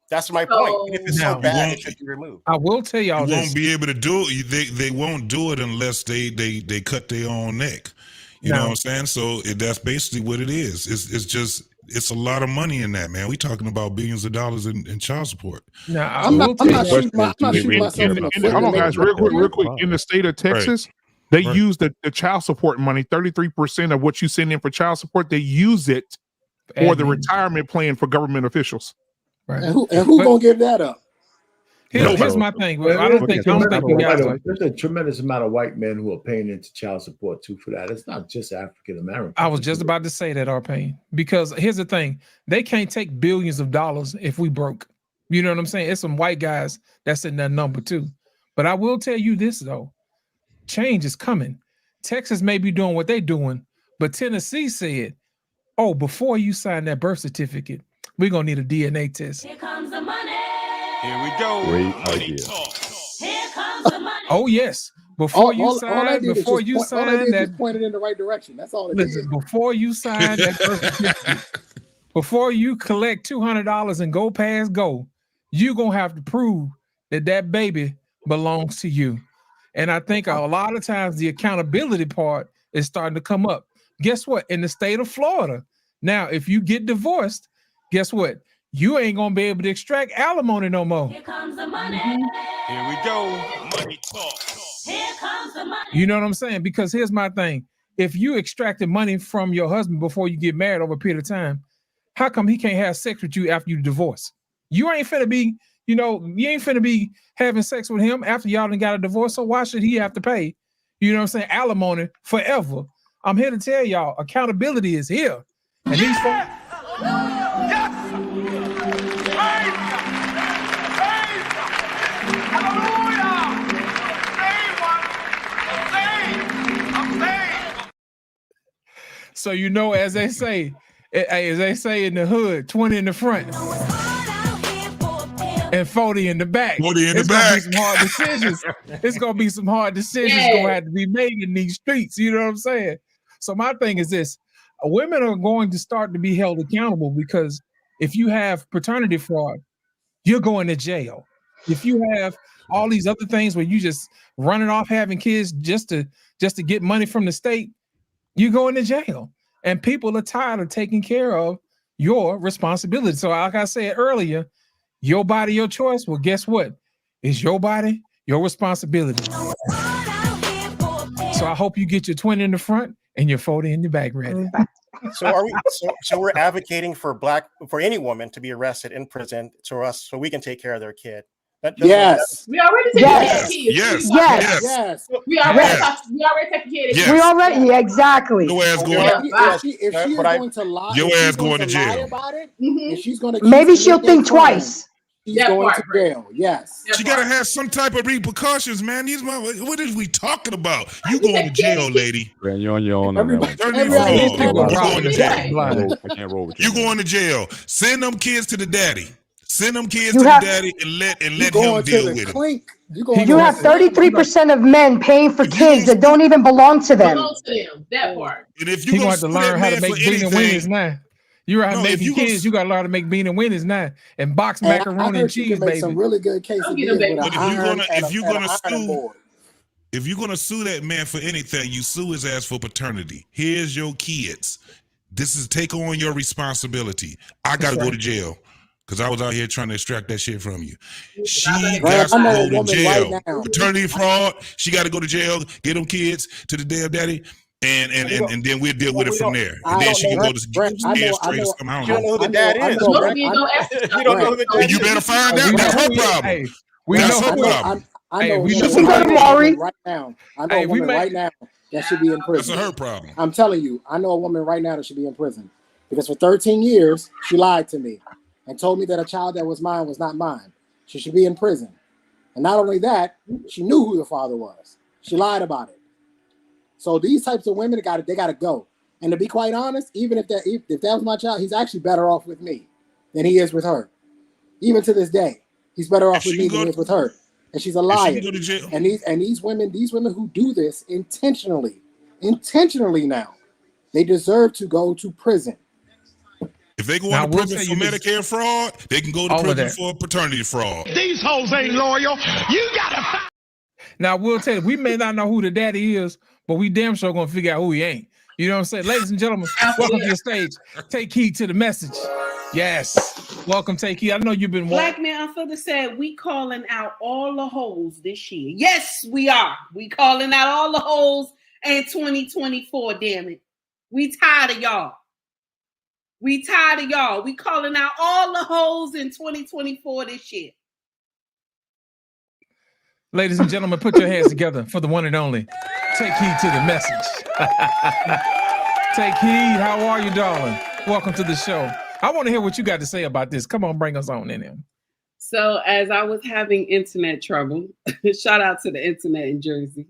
[SPEAKER 11] that's my point. If it's so bad, it should be removed.
[SPEAKER 3] I will tell y'all
[SPEAKER 7] you
[SPEAKER 3] this.
[SPEAKER 7] won't be able to do it. They won't do it unless they cut their own neck. You know what I'm saying? So that's basically what it is. It's just it's a lot of money in that, man. We talking about billions of dollars in child support.
[SPEAKER 3] Now,
[SPEAKER 10] I'm not shooting myself in the foot.
[SPEAKER 1] Hold on, guys, real quick. In the state of Texas, they use the child support money. 33% of what you send in for child support, they use it for the retirement plan for government officials.
[SPEAKER 3] Right.
[SPEAKER 10] And who gonna give that up?
[SPEAKER 3] Here's my thing. I don't think you guys are.
[SPEAKER 9] There's a tremendous amount of white men who are paying into child support too for that. It's not just African Americans.
[SPEAKER 3] I was just about to say that, Arpain, because here's the thing: they can't take billions of dollars if we broke. You know what I'm saying? It's some white guys that's in that number too. But I will tell you this though: change is coming. Texas may be doing what they're doing, but Tennessee said, "Oh, before you sign that birth certificate, we're gonna need a DNA test."
[SPEAKER 12] Here comes the money.
[SPEAKER 5] Here we go. Great idea.
[SPEAKER 12] Here comes the money.
[SPEAKER 3] Oh yes. Before you sign
[SPEAKER 10] that, pointed in the right direction. That's all it is.
[SPEAKER 3] Before you sign that birth certificate, before you collect $200 and go past go, you're gonna have to prove that that baby belongs to you. And I think a lot of times the accountability part is starting to come up. Guess what? In the state of Florida, now if you get divorced, guess what? You ain't gonna be able to extract alimony no more.
[SPEAKER 12] Here comes the money.
[SPEAKER 5] Here we go. Money talk.
[SPEAKER 12] Here comes the money.
[SPEAKER 3] You know what I'm saying? Because here's my thing. If you extracted money from your husband before you get married over a period of time, how come he can't have sex with you after you divorce? You ain't finna be, you ain't finna be having sex with him after y'all done got a divorce. So why should he have to pay, you know what I'm saying, alimony forever? I'm here to tell y'all, accountability is here. And these folks. So as they say in the hood, 20 in the front and 40 in the back.
[SPEAKER 7] 40 in the back.
[SPEAKER 3] It's gonna be some hard decisions gonna have to be made in these streets. You know what I'm saying? So my thing is this: women are going to start to be held accountable, because if you have paternity fraud, you're going to jail. If you have all these other things where you just running off having kids just to get money from the state, you're going to jail. And people are tired of taking care of your responsibility. So like I said earlier, your body, your choice. Well, guess what? It's your body, your responsibility. So I hope you get your 20 in the front and your 40 in the back ready.
[SPEAKER 11] So are we? So we're advocating for any woman to be arrested in prison so we can take care of their kid.
[SPEAKER 10] Yes.
[SPEAKER 6] We already took care of kids.
[SPEAKER 10] Yes.
[SPEAKER 6] We already taking care of kids.
[SPEAKER 10] We already, exactly.
[SPEAKER 7] Your ass going.
[SPEAKER 10] If she is going to lie,
[SPEAKER 7] your ass going to jail
[SPEAKER 10] about it. If she's going to,
[SPEAKER 2] maybe she'll think twice.
[SPEAKER 10] She's going to jail. Yes.
[SPEAKER 7] She got to have some type of repercussions, man. What is we talking about? You going to jail, lady?
[SPEAKER 5] Man, you're on your own. You
[SPEAKER 7] going to jail? Send them kids to the daddy. Send them kids to the daddy and let him deal with it.
[SPEAKER 2] You have 33% of men paying for kids that don't even belong to them.
[SPEAKER 6] That part.
[SPEAKER 7] And if you
[SPEAKER 3] have to learn how to make bean and winners now. You're out making kids. You got to learn how to make bean and winners now, and box macaroni and cheese, baby.
[SPEAKER 10] Some really good cases.
[SPEAKER 7] If you're gonna sue that man for anything, you sue his ass for paternity. Here's your kids. This is take on your responsibility. I gotta go to jail because I was out here trying to extract that shit from you. She got to go to jail. Paternity fraud. She got to go to jail. Get them kids to the damn daddy. And then we'll deal with it from there. And then she can go to scared straight or somehow.
[SPEAKER 11] You don't know who the dad is. You don't know who the dad is.
[SPEAKER 7] You better find out. That's her problem. That's her problem.
[SPEAKER 10] I know right now. I know a woman right now that should be in prison.
[SPEAKER 7] That's her problem.
[SPEAKER 10] I'm telling you, I know a woman right now that should be in prison because for 13 years she lied to me and told me that a child that was mine was not mine. She should be in prison. And not only that, she knew who the father was. She lied about it. So these types of women, they got to go. And to be quite honest, even if that was my child, he's actually better off with me than he is with her. Even to this day, he's better off with me than he is with her. And she's a liar. And these women who do this intentionally now, they deserve to go to prison.
[SPEAKER 7] If they go to prison for Medicare fraud, they can go to prison for paternity fraud.
[SPEAKER 13] These hoes ain't loyal. You gotta.
[SPEAKER 3] Now we'll tell you, we may not know who the daddy is, but we damn sure gonna figure out who he ain't. You know what I'm saying? Ladies and gentlemen, welcome to the stage. Take heed to the message. Yes. Welcome, Take Heed. I know you've been
[SPEAKER 14] Black Man Unfiltered said we calling out all the hoes this year. Yes, we are. We calling out all the hoes in 2024, damn it. We tired of y'all. We tired of y'all. We calling out all the hoes in 2024 this year.
[SPEAKER 3] Ladies and gentlemen, put your hands together for the one and only. Take heed to the message. Take heed. How are you, darling? Welcome to the show. I want to hear what you got to say about this. Come on, bring us on in there.
[SPEAKER 14] So as I was having internet trouble, shout out to the internet in Jersey.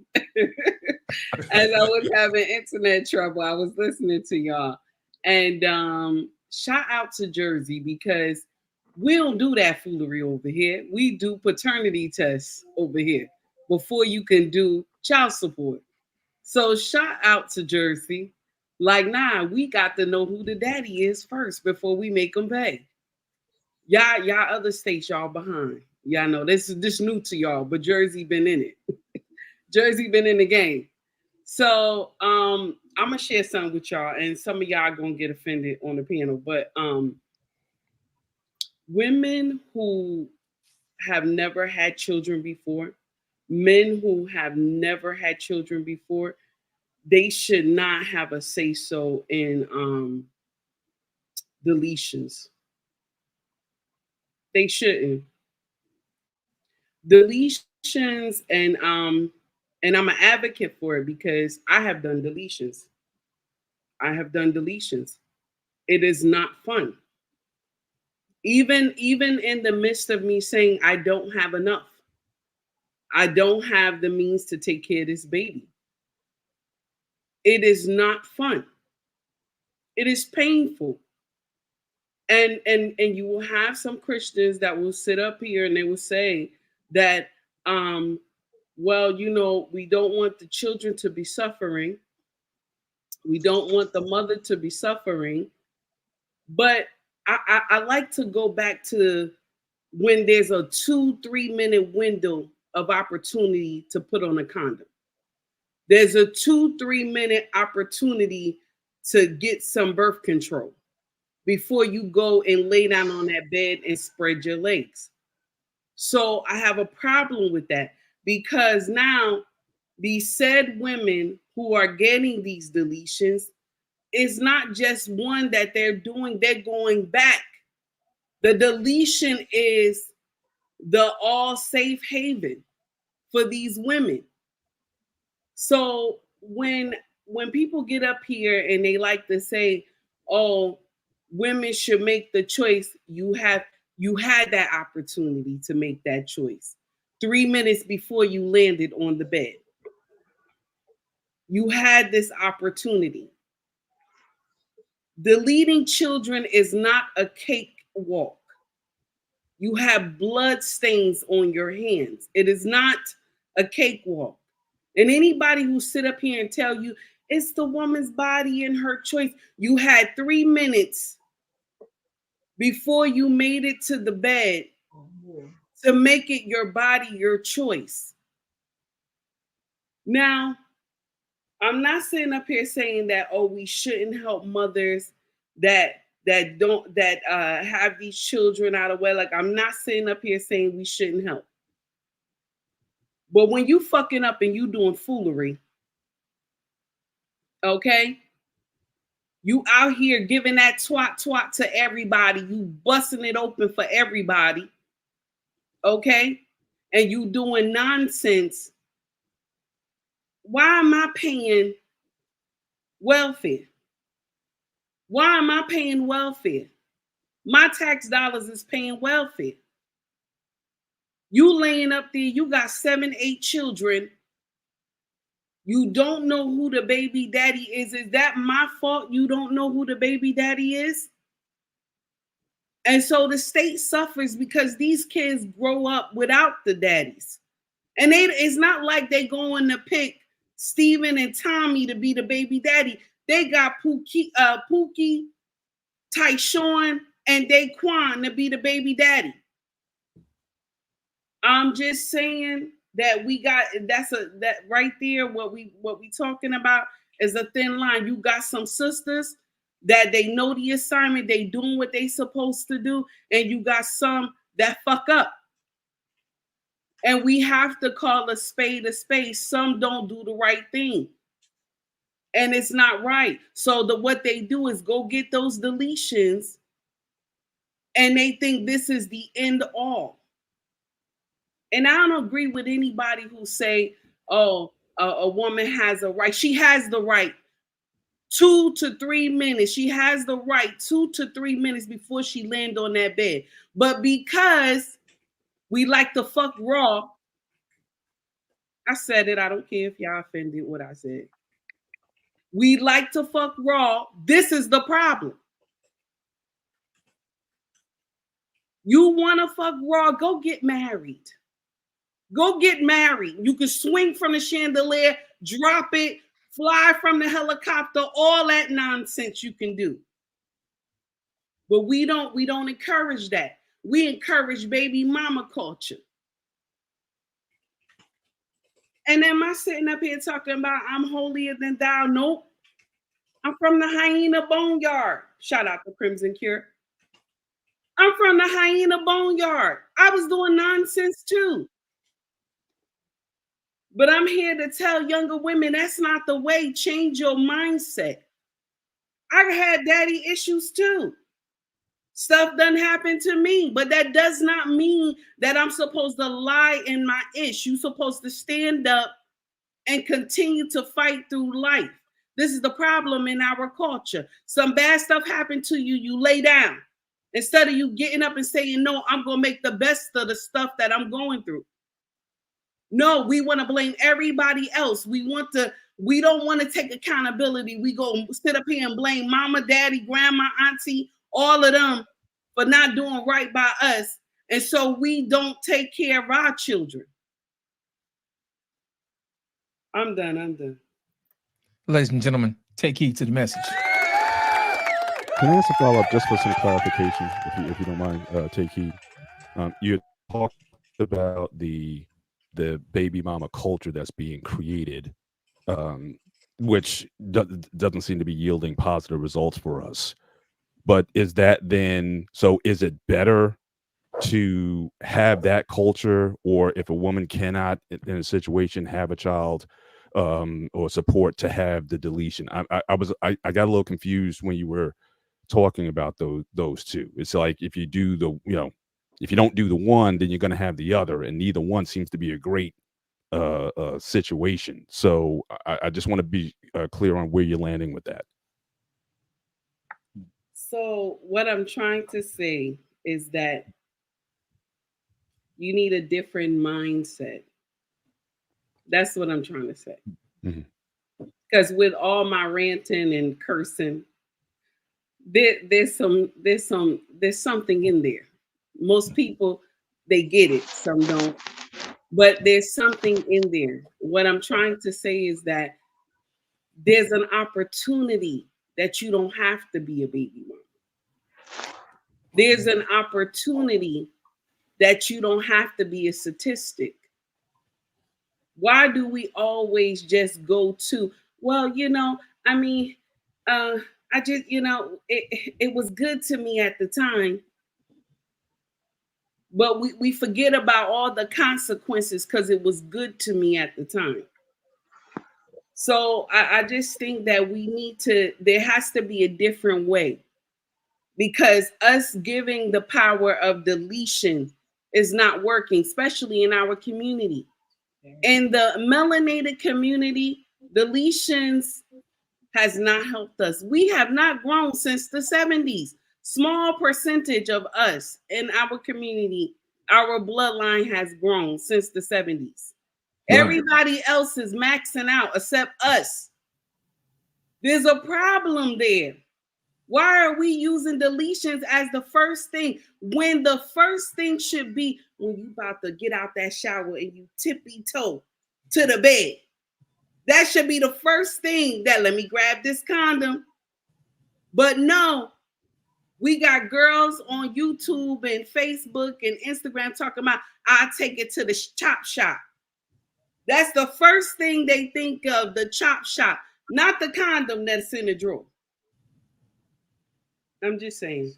[SPEAKER 14] As I was having internet trouble, I was listening to y'all. And shout out to Jersey because we don't do that foolery over here. We do paternity tests over here before you can do child support. So shout out to Jersey. Like, nah, we got to know who the daddy is first before we make them pay. Y'all other states, y'all behind. Y'all know this new to y'all, but Jersey been in it. Jersey been in the game. So I'm gonna share something with y'all, and some of y'all gonna get offended on the panel, but women who have never had children before, men who have never had children before, they should not have a say-so in deletions. They shouldn't. Deletions, and I'm an advocate for it because I have done deletions. I have done deletions. It is not fun. Even in the midst of me saying I don't have enough. I don't have the means to take care of this baby. It is not fun. It is painful. And you will have some Christians that will sit up here and they will say that, well, you know, we don't want the children to be suffering. We don't want the mother to be suffering. But I like to go back to when there's a 2-3 minute window of opportunity to put on a condom. There's a 2-3 minute opportunity to get some birth control before you go and lay down on that bed and spread your legs. So I have a problem with that because now these said women who are getting these deletions, it's not just one that they're doing, they're going back. The deletion is the all safe haven for these women. So when people get up here and they like to say, oh, women should make the choice, you had that opportunity to make that choice 3 minutes before you landed on the bed. You had this opportunity. Deleting children is not a cakewalk. You have blood stains on your hands. It is not a cakewalk. And anybody who sit up here and tell you it's the woman's body and her choice, you had 3 minutes before you made it to the bed to make it your body, your choice. Now, I'm not sitting up here saying that, oh, we shouldn't help mothers that have these children out of wedlock. I'm not sitting up here saying we shouldn't help. But when you fucking up and you doing foolery, okay? You out here giving that twat to everybody. You busting it open for everybody, okay? And you doing nonsense. Why am I paying welfare? Why am I paying welfare? My tax dollars is paying welfare. You laying up there, you got 7, 8 children. You don't know who the baby daddy is. Is that my fault you don't know who the baby daddy is? And so the state suffers because these kids grow up without the daddies. And it's not like they going to pick Stephen and Tommy to be the baby daddy. They got Pookie, Tyshawn, and Daquan to be the baby daddy. I'm just saying that we got that right there. What we talking about It's a thin line. You got some sisters that they know the assignment, they doing what they supposed to do, and you got some that fuck up. And we have to call a spade a spade. Some don't do the right thing. And it's not right. So what they do is go get those deletions, and they think this is the end all. And I don't agree with anybody who say, oh, a woman has a right. She has the right 2 to 3 minutes. She has the right 2 to 3 minutes before she land on that bed. But because we like to fuck raw, I said it. I don't care if y'all offended what I said. We like to fuck raw. This is the problem. You want to fuck raw? Go get married. Go get married. You can swing from the chandelier, drop it, fly from the helicopter, all that nonsense you can do. But we don't encourage that. We encourage baby mama culture. And am I sitting up here talking about I'm holier than thou? Nope. I'm from the hyena boneyard. Shout out to Crimson Cure. I'm from the hyena boneyard. I was doing nonsense too. But I'm here to tell younger women that's not the way. Change your mindset. I had daddy issues too. Stuff done happened to me, but that does not mean that I'm supposed to lie in my ish. You're supposed to stand up and continue to fight through life. This is the problem in our culture. Some bad stuff happened to you, you lay down. Instead of you getting up and saying, no, I'm going to make the best of the stuff that I'm going through. No, we want to blame everybody else. We don't want to take accountability. We go sit up here and blame mama, daddy, grandma, auntie, all of them for not doing right by us. And so we don't take care of our children. I'm done.
[SPEAKER 3] Ladies and gentlemen, take heed to the message.
[SPEAKER 5] Can I ask a follow-up just for some clarification, if you don't mind, take heed? You talked about the baby mama culture that's being created, which doesn't seem to be yielding positive results for us. But is that then, so is it better to have that culture, or if a woman cannot in a situation have a child or support, to have the deletion? I got a little confused when you were talking about those two. It's like if you do if you don't do the one, then you're going to have the other, and neither one seems to be a great situation. So I just want to be clear on where you're landing with that.
[SPEAKER 14] So what I'm trying to say is that you need a different mindset. That's what I'm trying to say. Because with all my ranting and cursing, there's something in there. Most people, they get it, some don't. But there's something in there. What I'm trying to say is that there's an opportunity that you don't have to be a baby mom. There's an opportunity that you don't have to be a statistic. Why do we always just go to, well, I just, it was good to me at the time. But we forget about all the consequences because it was good to me at the time. So I just think that there has to be a different way, because us giving the power of deletion is not working, especially in our community. In the melanated community, deletions has not helped us. We have not grown since the 70s. Small percentage of us in our community, our bloodline has grown since the 70s. Right. Everybody else is maxing out except us. There's a problem there. Why are we using deletions as the first thing when the first thing should be when you about to get out that shower and you tippy toe to the bed? That should be the first thing that let me grab this condom. But no, we got girls on YouTube and Facebook and Instagram talking about, I'll take it to the chop shop. That's the first thing they think of, the chop shop. not the condom that's in the drawer. I'm just saying.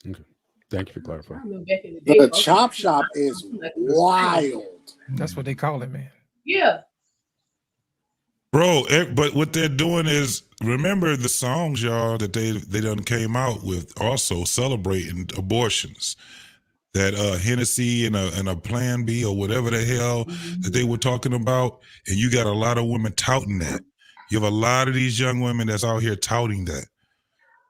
[SPEAKER 5] Okay. Thank you for clarifying.
[SPEAKER 10] The chop shop is wild.
[SPEAKER 3] That's what they call it, man.
[SPEAKER 6] Yeah.
[SPEAKER 7] Bro, but what they're doing is, remember the songs, y'all, that they done came out with also celebrating abortions. That Hennessy and a Plan B or whatever the hell that they were talking about, and you got a lot of women touting that. You have a lot of these young women that's out here touting that.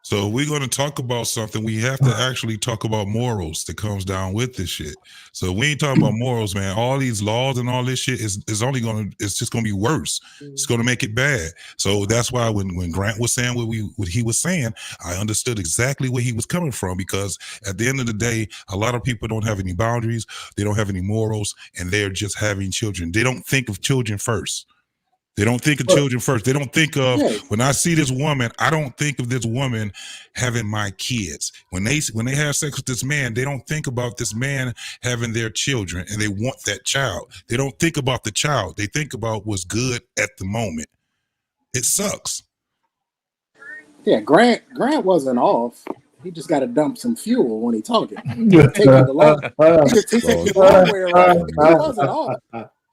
[SPEAKER 7] So if we're going to talk about something, we have to actually talk about morals that comes down with this shit. So we ain't talking about morals, man. All these laws and all this shit is only going to, it's just going to be worse. It's going to make it bad. So that's why when Grant was saying what he was saying, I understood exactly where he was coming from, because at the end of the day, a lot of people don't have any boundaries. They don't have any morals, and they're just having children. They don't think of children first. They don't think of children first. They don't think of, when I see this woman, I don't think of this woman having my kids. When they have sex with this man, they don't think about this man having their children, and they want that child. They don't think about the child. They think about what's good at the moment. It sucks.
[SPEAKER 10] Yeah, Grant wasn't off. He just got to dump some fuel when he talking. He just take the long way around. He wasn't off.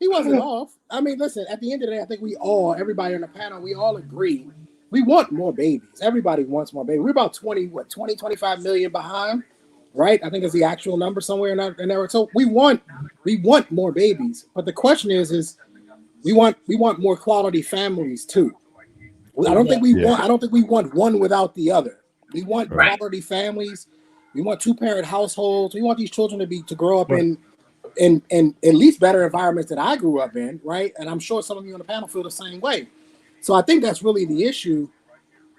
[SPEAKER 10] He wasn't off. I mean, listen, at the end of the day, I think everybody on the panel, we all agree. We want more babies. Everybody wants more babies. We're about 25 million behind, right? I think it's the actual number somewhere in there. So we want more babies. But the question is we want more quality families too. I don't think we want one without the other. We want quality families. We want 2-parent households. We want these children to grow up in at least better environments that I grew up in, right? And I'm sure some of you on the panel feel the same way. So I think that's really the issue,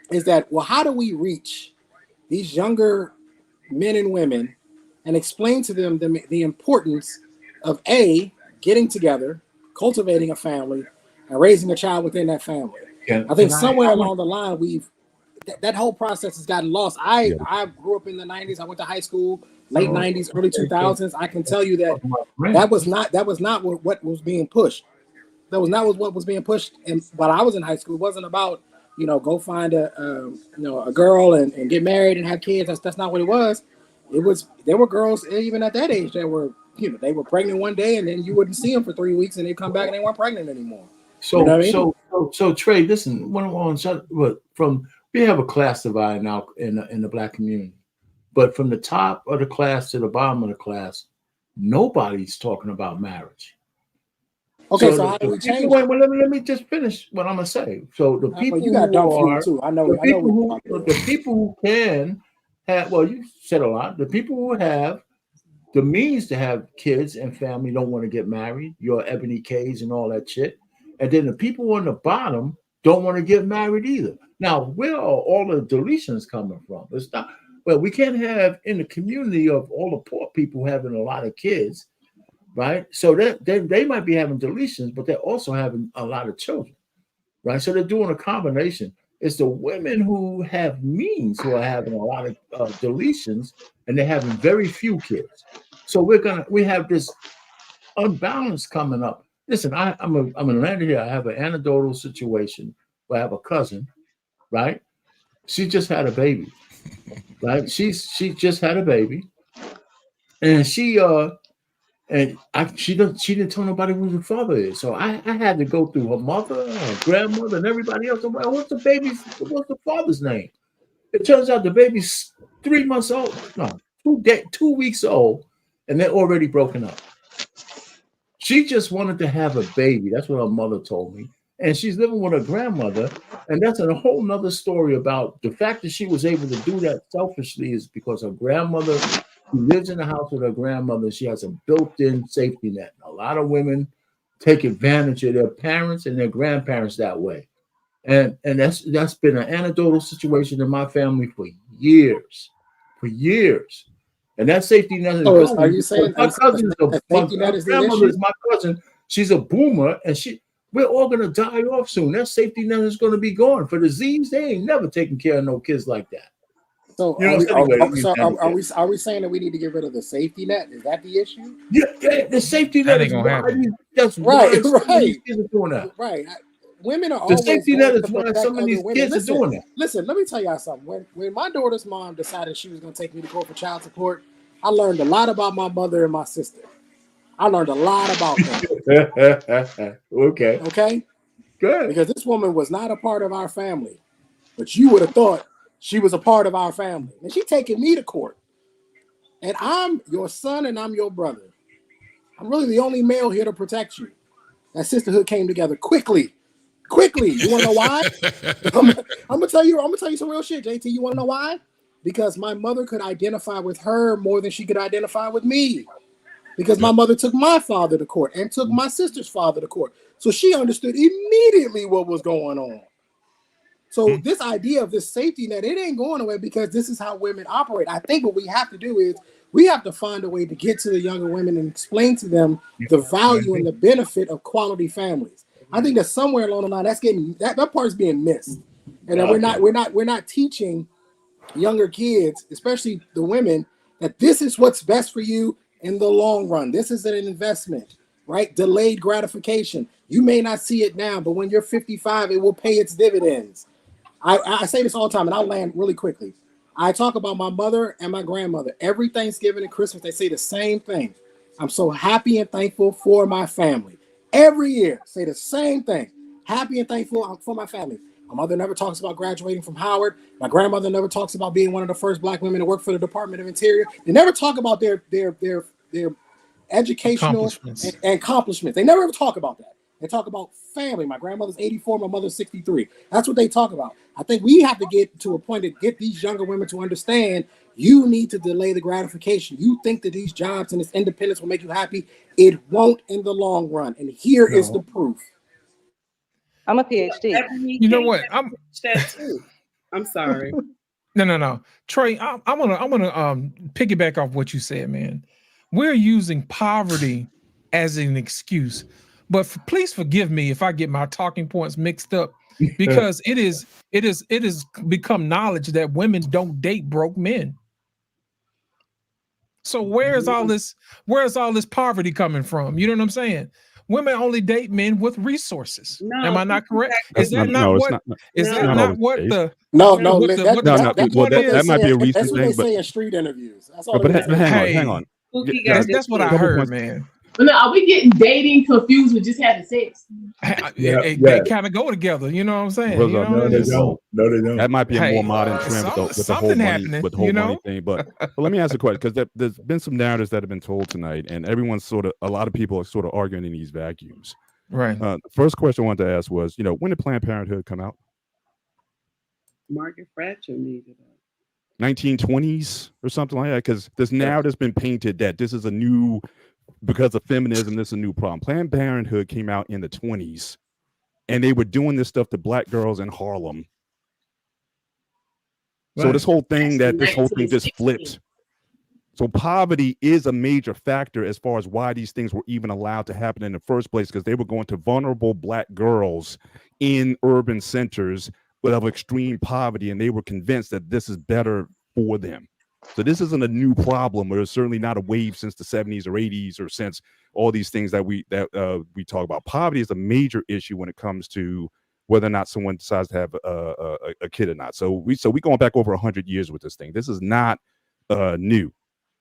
[SPEAKER 10] is that, well, how do we reach these younger men and women and explain to them the importance of getting together, cultivating a family, and raising a child within that family? I think somewhere along the line, that whole process has gotten lost. I grew up in the 90s. I went to high school, late 90s, early 2000s. I can tell you that was not what was being pushed. That was not what was being pushed. And while I was in high school, it wasn't about, go find a girl and get married and have kids. That's not what it was. There were girls even at that age that were, they were pregnant one day, and then you wouldn't see them for 3 weeks, and they'd come back and they weren't pregnant anymore.
[SPEAKER 9] So,
[SPEAKER 10] you know what I mean?
[SPEAKER 9] so Trey, listen, we have a class divide now in the Black community, but from the top of the class to the bottom of the class, nobody's talking about marriage.
[SPEAKER 10] Okay, so how do we change?
[SPEAKER 9] Wait, let me just finish what I'm gonna say. So the people
[SPEAKER 10] you got dumb fuel too. I know.
[SPEAKER 9] The people who can have, well, you said a lot. The people who have the means to have kids and family don't want to get married. Your Ebony K's and all that shit. And then the people on the bottom don't want to get married either. Now, where are all the deletions coming from? It's not. Well, we can't have in the community of all the poor people having a lot of kids, right? So they might be having deletions, but they're also having a lot of children, right? So they're doing a combination. It's the women who have means who are having a lot of deletions, and they're having very few kids. So we have this unbalance coming up. Listen, I'm a landed here. I have an anecdotal situation where I have a cousin, right? She just had a baby, right? She just had a baby, and she didn't tell nobody who the father is. So I had to go through her mother, her grandmother, and everybody else. I'm like, what's the father's name? It turns out the baby's 3 months old. No, 2 weeks old, and they're already broken up. She just wanted to have a baby. That's what her mother told me. And she's living with her grandmother. And that's a whole nother story about the fact that she was able to do that selfishly is because her grandmother, who lives in the house with her grandmother, she has a built-in safety net. A lot of women take advantage of their parents and their grandparents that way. And that's been an anecdotal situation in my family for years. And that safety net is
[SPEAKER 10] gone. Are you saying
[SPEAKER 9] my cousin is my cousin? She's a boomer, and we're all gonna die off soon. That safety net is gonna be gone. For the Z's, they ain't never taking care of no kids like that.
[SPEAKER 10] So are we saying that we need to get rid of the safety net? Is that the issue?
[SPEAKER 9] Yeah, the safety net is
[SPEAKER 3] gonna happen.
[SPEAKER 9] That's
[SPEAKER 10] right.
[SPEAKER 9] Kids are doing that.
[SPEAKER 10] Right. women are
[SPEAKER 9] The
[SPEAKER 10] always
[SPEAKER 9] safety
[SPEAKER 10] going
[SPEAKER 9] net
[SPEAKER 10] to
[SPEAKER 9] is why
[SPEAKER 10] protect
[SPEAKER 9] some of
[SPEAKER 10] other
[SPEAKER 9] these
[SPEAKER 10] women.
[SPEAKER 9] kids are
[SPEAKER 10] Listen,
[SPEAKER 9] doing that.
[SPEAKER 10] listen, let me tell y'all something. When my daughter's mom decided she was going to take me to court for child support, I learned a lot about my mother and my sister. I learned a lot about them.
[SPEAKER 9] Okay.
[SPEAKER 10] Okay?
[SPEAKER 9] Good.
[SPEAKER 10] Because this woman was not a part of our family. But you would have thought she was a part of our family. And she taking me to court. And I'm your son and I'm your brother. I'm really the only male here to protect you. That sisterhood came together quickly. Quickly. You want to know why? I'm gonna tell you some real shit, JT. You want to know why? Because my mother could identify with her more than she could identify with me. Because my mother took my father to court and took my sister's father to court. So she understood immediately what was going on. So this idea of this safety net, it ain't going away because this is how women operate. I think what we have to do is we have to find a way to get to the younger women and explain to them the value and the benefit of quality families. I think that somewhere along the line, that part's being missed, and that we're not teaching younger kids, especially the women, that this is what's best for you in the long run. This is an investment, right? Delayed gratification. You may not see it now, but when you're 55, it will pay its dividends. I say this all the time, and I'll land really quickly. I talk about my mother and my grandmother. Every Thanksgiving and Christmas, they say the same thing. I'm so happy and thankful for my family. Every year, say the same thing. Happy and thankful for my family. My mother never talks about graduating from Howard. My grandmother never talks about being one of the first Black women to work for the Department of Interior. They never talk about their educational and accomplishments. They never ever talk about that. They talk about family. My grandmother's 84, my mother's 63. That's what they talk about. I think we have to get to a point to get these younger women to understand you need to delay the gratification. You think that these jobs and this independence will make you happy. It won't in the long run. And here is the proof.
[SPEAKER 15] I'm a PhD.
[SPEAKER 3] You know what?
[SPEAKER 14] I'm sorry.
[SPEAKER 3] No. Trey, I'm gonna piggyback off what you said, man. We're using poverty as an excuse. But please forgive me if I get my talking points mixed up, because it is become knowledge that women don't date broke men. So where's all this poverty coming from? You know what I'm saying? Women only date men with resources.
[SPEAKER 14] No,
[SPEAKER 3] am I not correct? Is that
[SPEAKER 5] No,
[SPEAKER 3] not
[SPEAKER 5] it's
[SPEAKER 3] what?
[SPEAKER 5] not.
[SPEAKER 3] Is
[SPEAKER 5] It's
[SPEAKER 3] that
[SPEAKER 5] not
[SPEAKER 3] not
[SPEAKER 5] always
[SPEAKER 3] what
[SPEAKER 5] the
[SPEAKER 3] the?
[SPEAKER 10] No,
[SPEAKER 3] that
[SPEAKER 5] might be a recent
[SPEAKER 10] that's what they
[SPEAKER 5] thing, but
[SPEAKER 10] say in street interviews. That's all.
[SPEAKER 5] but hang on.
[SPEAKER 3] That's what I heard, man.
[SPEAKER 6] But no, are we getting dating confused with just having sex?
[SPEAKER 3] They kind of go together. You know what I'm saying?
[SPEAKER 5] Well,
[SPEAKER 3] You know,
[SPEAKER 9] No, they don't.
[SPEAKER 5] That might be a more modern trend with the whole money thing. But let me ask a question, because there's been some narratives that have been told tonight, and a lot of people are sort of arguing in these vacuums.
[SPEAKER 3] Right.
[SPEAKER 5] The first question I wanted to ask was, when did Planned Parenthood come out?
[SPEAKER 14] Margaret Thatcher made it up.
[SPEAKER 5] 1920s or something like that, because this narrative's been painted that this is a new, because of feminism, this is a new problem. Planned Parenthood came out in the 20s, and they were doing this stuff to Black girls in Harlem. So this whole thing just flipped. So poverty is a major factor as far as why these things were even allowed to happen in the first place, because they were going to vulnerable Black girls in urban centers of extreme poverty, and they were convinced that this is better for them. So this isn't a new problem, or it's certainly not a wave since the 70s or 80s or since all these things that we talk about. Poverty is a major issue when it comes to whether or not someone decides to have a kid or not. So we going back over 100 years with this thing. This is not new.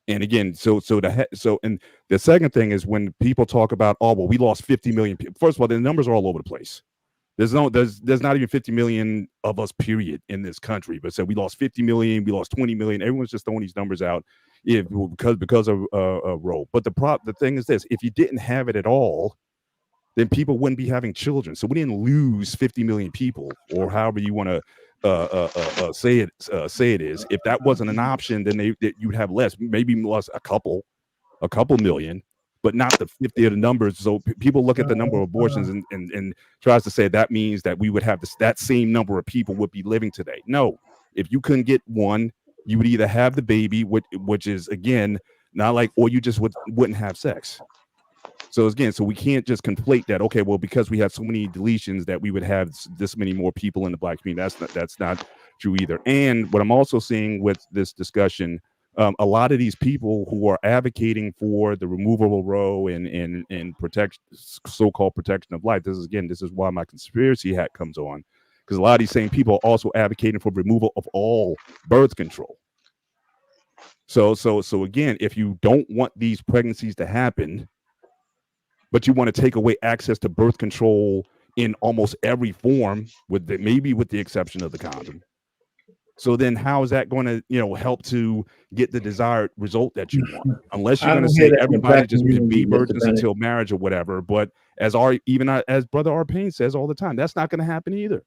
[SPEAKER 5] And again, and the second thing is when people talk about, we lost 50 million people. First of all, the numbers are all over the place. There's not even 50 million of us, period, in this country. But so we lost 50 million, we lost 20 million. Everyone's just throwing these numbers out because of Roe. But the thing is this: if you didn't have it at all, then people wouldn't be having children. So we didn't lose 50 million people, or however you want to say it is. If that wasn't an option, then you'd have less, maybe lost a couple million, but not the 50 of the numbers. So people look at the number of abortions and tries to say that means that we would have that same number of people would be living today. No, if you couldn't get one, you would either have the baby, which is again not like, or you just wouldn't have sex. So again, we can't just conflate that. Okay, well, because we have so many deletions that we would have this many more people in the Black community. That's not true either. And what I'm also seeing with this discussion a lot of these people who are advocating for the removal of Roe and so-called protection of life. This is why my conspiracy hat comes on, because a lot of these same people are also advocating for removal of all birth control. So again, if you don't want these pregnancies to happen, but you want to take away access to birth control in almost every form, maybe with the exception of the condom. So then how is that going to, help to get the desired result that you want? Unless you're going to say everybody just be virgins until marriage or whatever. But as Brother Arpain says all the time, that's not going to happen either.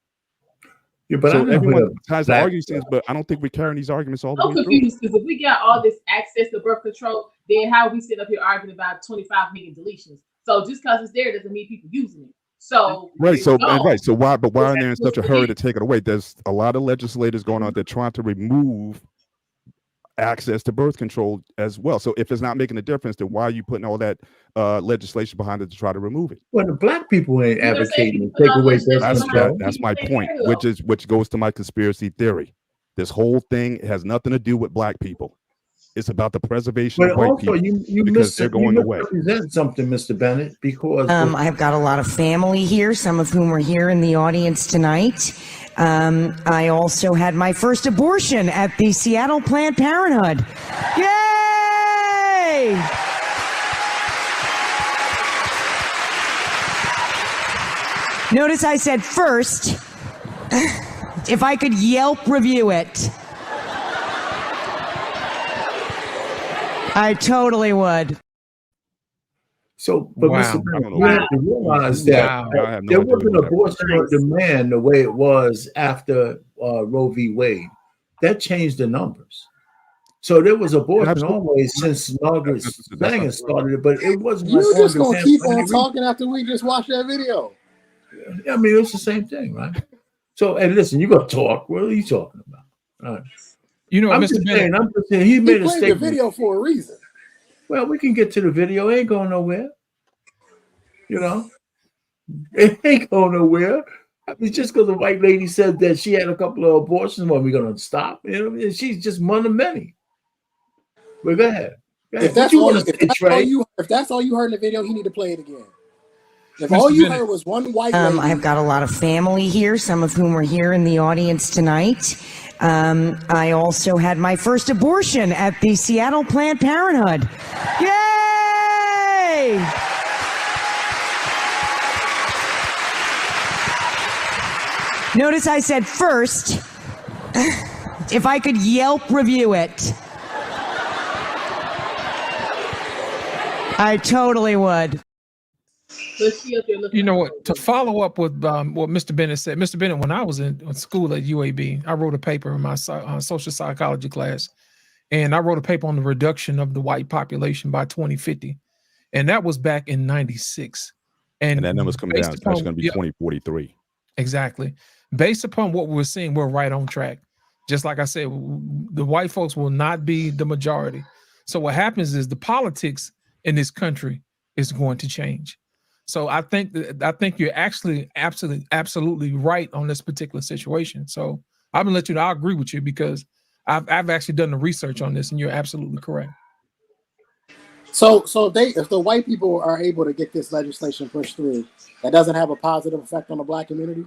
[SPEAKER 9] Yeah, but
[SPEAKER 5] so everyone tries to argue things, but I don't think we're carrying these arguments all the way through.
[SPEAKER 6] I'm confused because if we got all this access to birth control, then how we sit up here arguing about 25 million deletions? So just because it's there doesn't mean people using it. So
[SPEAKER 5] right. So why are they in such a hurry to take it away? There's a lot of legislators going on. They're trying to remove access to birth control as well. So if it's not making a difference, then why are you putting all that legislation behind it to try to remove it?
[SPEAKER 9] Well, the black people ain't advocating to take away birth control.
[SPEAKER 5] That's my point, which goes to my conspiracy theory. This whole thing has nothing to do with black people. It's about the preservation of white people because they're going away.
[SPEAKER 9] Represent something, Mr. Bennett, because
[SPEAKER 16] I've got a lot of family here, some of whom are here in the audience tonight. I also had my first abortion at the Seattle Planned Parenthood. Yay! Notice I said first. If I could Yelp review it, I totally would.
[SPEAKER 9] So, but Mr. Bennett, you have to realize that there wasn't abortion on demand the way it was after Roe v. Wade. That changed the numbers. So there was abortion always since Margaret Sanger started it, but it wasn't.
[SPEAKER 10] You just gonna keep on talking after we just watched that video.
[SPEAKER 9] I mean, it's the same thing, right? So, and listen, you gonna talk. What are you talking about? All right.
[SPEAKER 3] I'm
[SPEAKER 9] just saying, he made a statement.
[SPEAKER 10] The video for a reason.
[SPEAKER 9] Well, we can get to the video. It ain't going nowhere. It ain't going nowhere. I mean, just because a white lady said that she had a couple of abortions, what are we going to stop? She's just one of many. But go ahead.
[SPEAKER 10] If that's all you heard in the video, you need to play it again. If all you heard was one white lady.
[SPEAKER 16] I've got a lot of family here, some of whom are here in the audience tonight. I also had my first abortion at the Seattle Planned Parenthood. Yay! Notice I said first. If I could Yelp review it, I totally would.
[SPEAKER 3] You know what? To follow up with what Mr. Bennett said, Mr. Bennett, when I was in school at UAB, I wrote a paper in my social psychology class, and I wrote a paper on the reduction of the white population by 2050, and that was back in '96. And
[SPEAKER 5] that number's coming down. It's actually going to be 2043.
[SPEAKER 3] Exactly. Based upon what we're seeing, we're right on track. Just like I said, the white folks will not be the majority. So what happens is the politics in this country is going to change. So I think you're actually absolutely right on this particular situation. So I'm gonna let you know I agree with you because I've actually done the research on this, and you're absolutely correct.
[SPEAKER 10] So if the white people are able to get this legislation pushed through, that doesn't have a positive effect on the black community?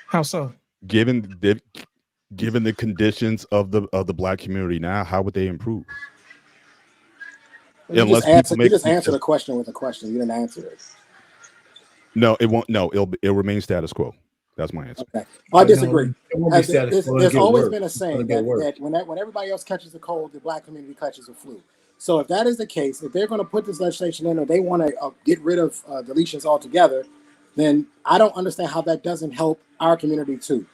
[SPEAKER 3] How so?
[SPEAKER 5] Given the conditions of the black community now, how would they improve?
[SPEAKER 10] You just answer the question with a question. You didn't answer it.
[SPEAKER 5] No, it won't. No, it'll remain status quo. That's my answer.
[SPEAKER 10] Okay. I disagree. There's always been a saying that when everybody else catches a cold, the black community catches a flu. So if that is the case, if they're going to put this legislation in, or they want to get rid of deletions altogether, then I don't understand how that doesn't help our community too.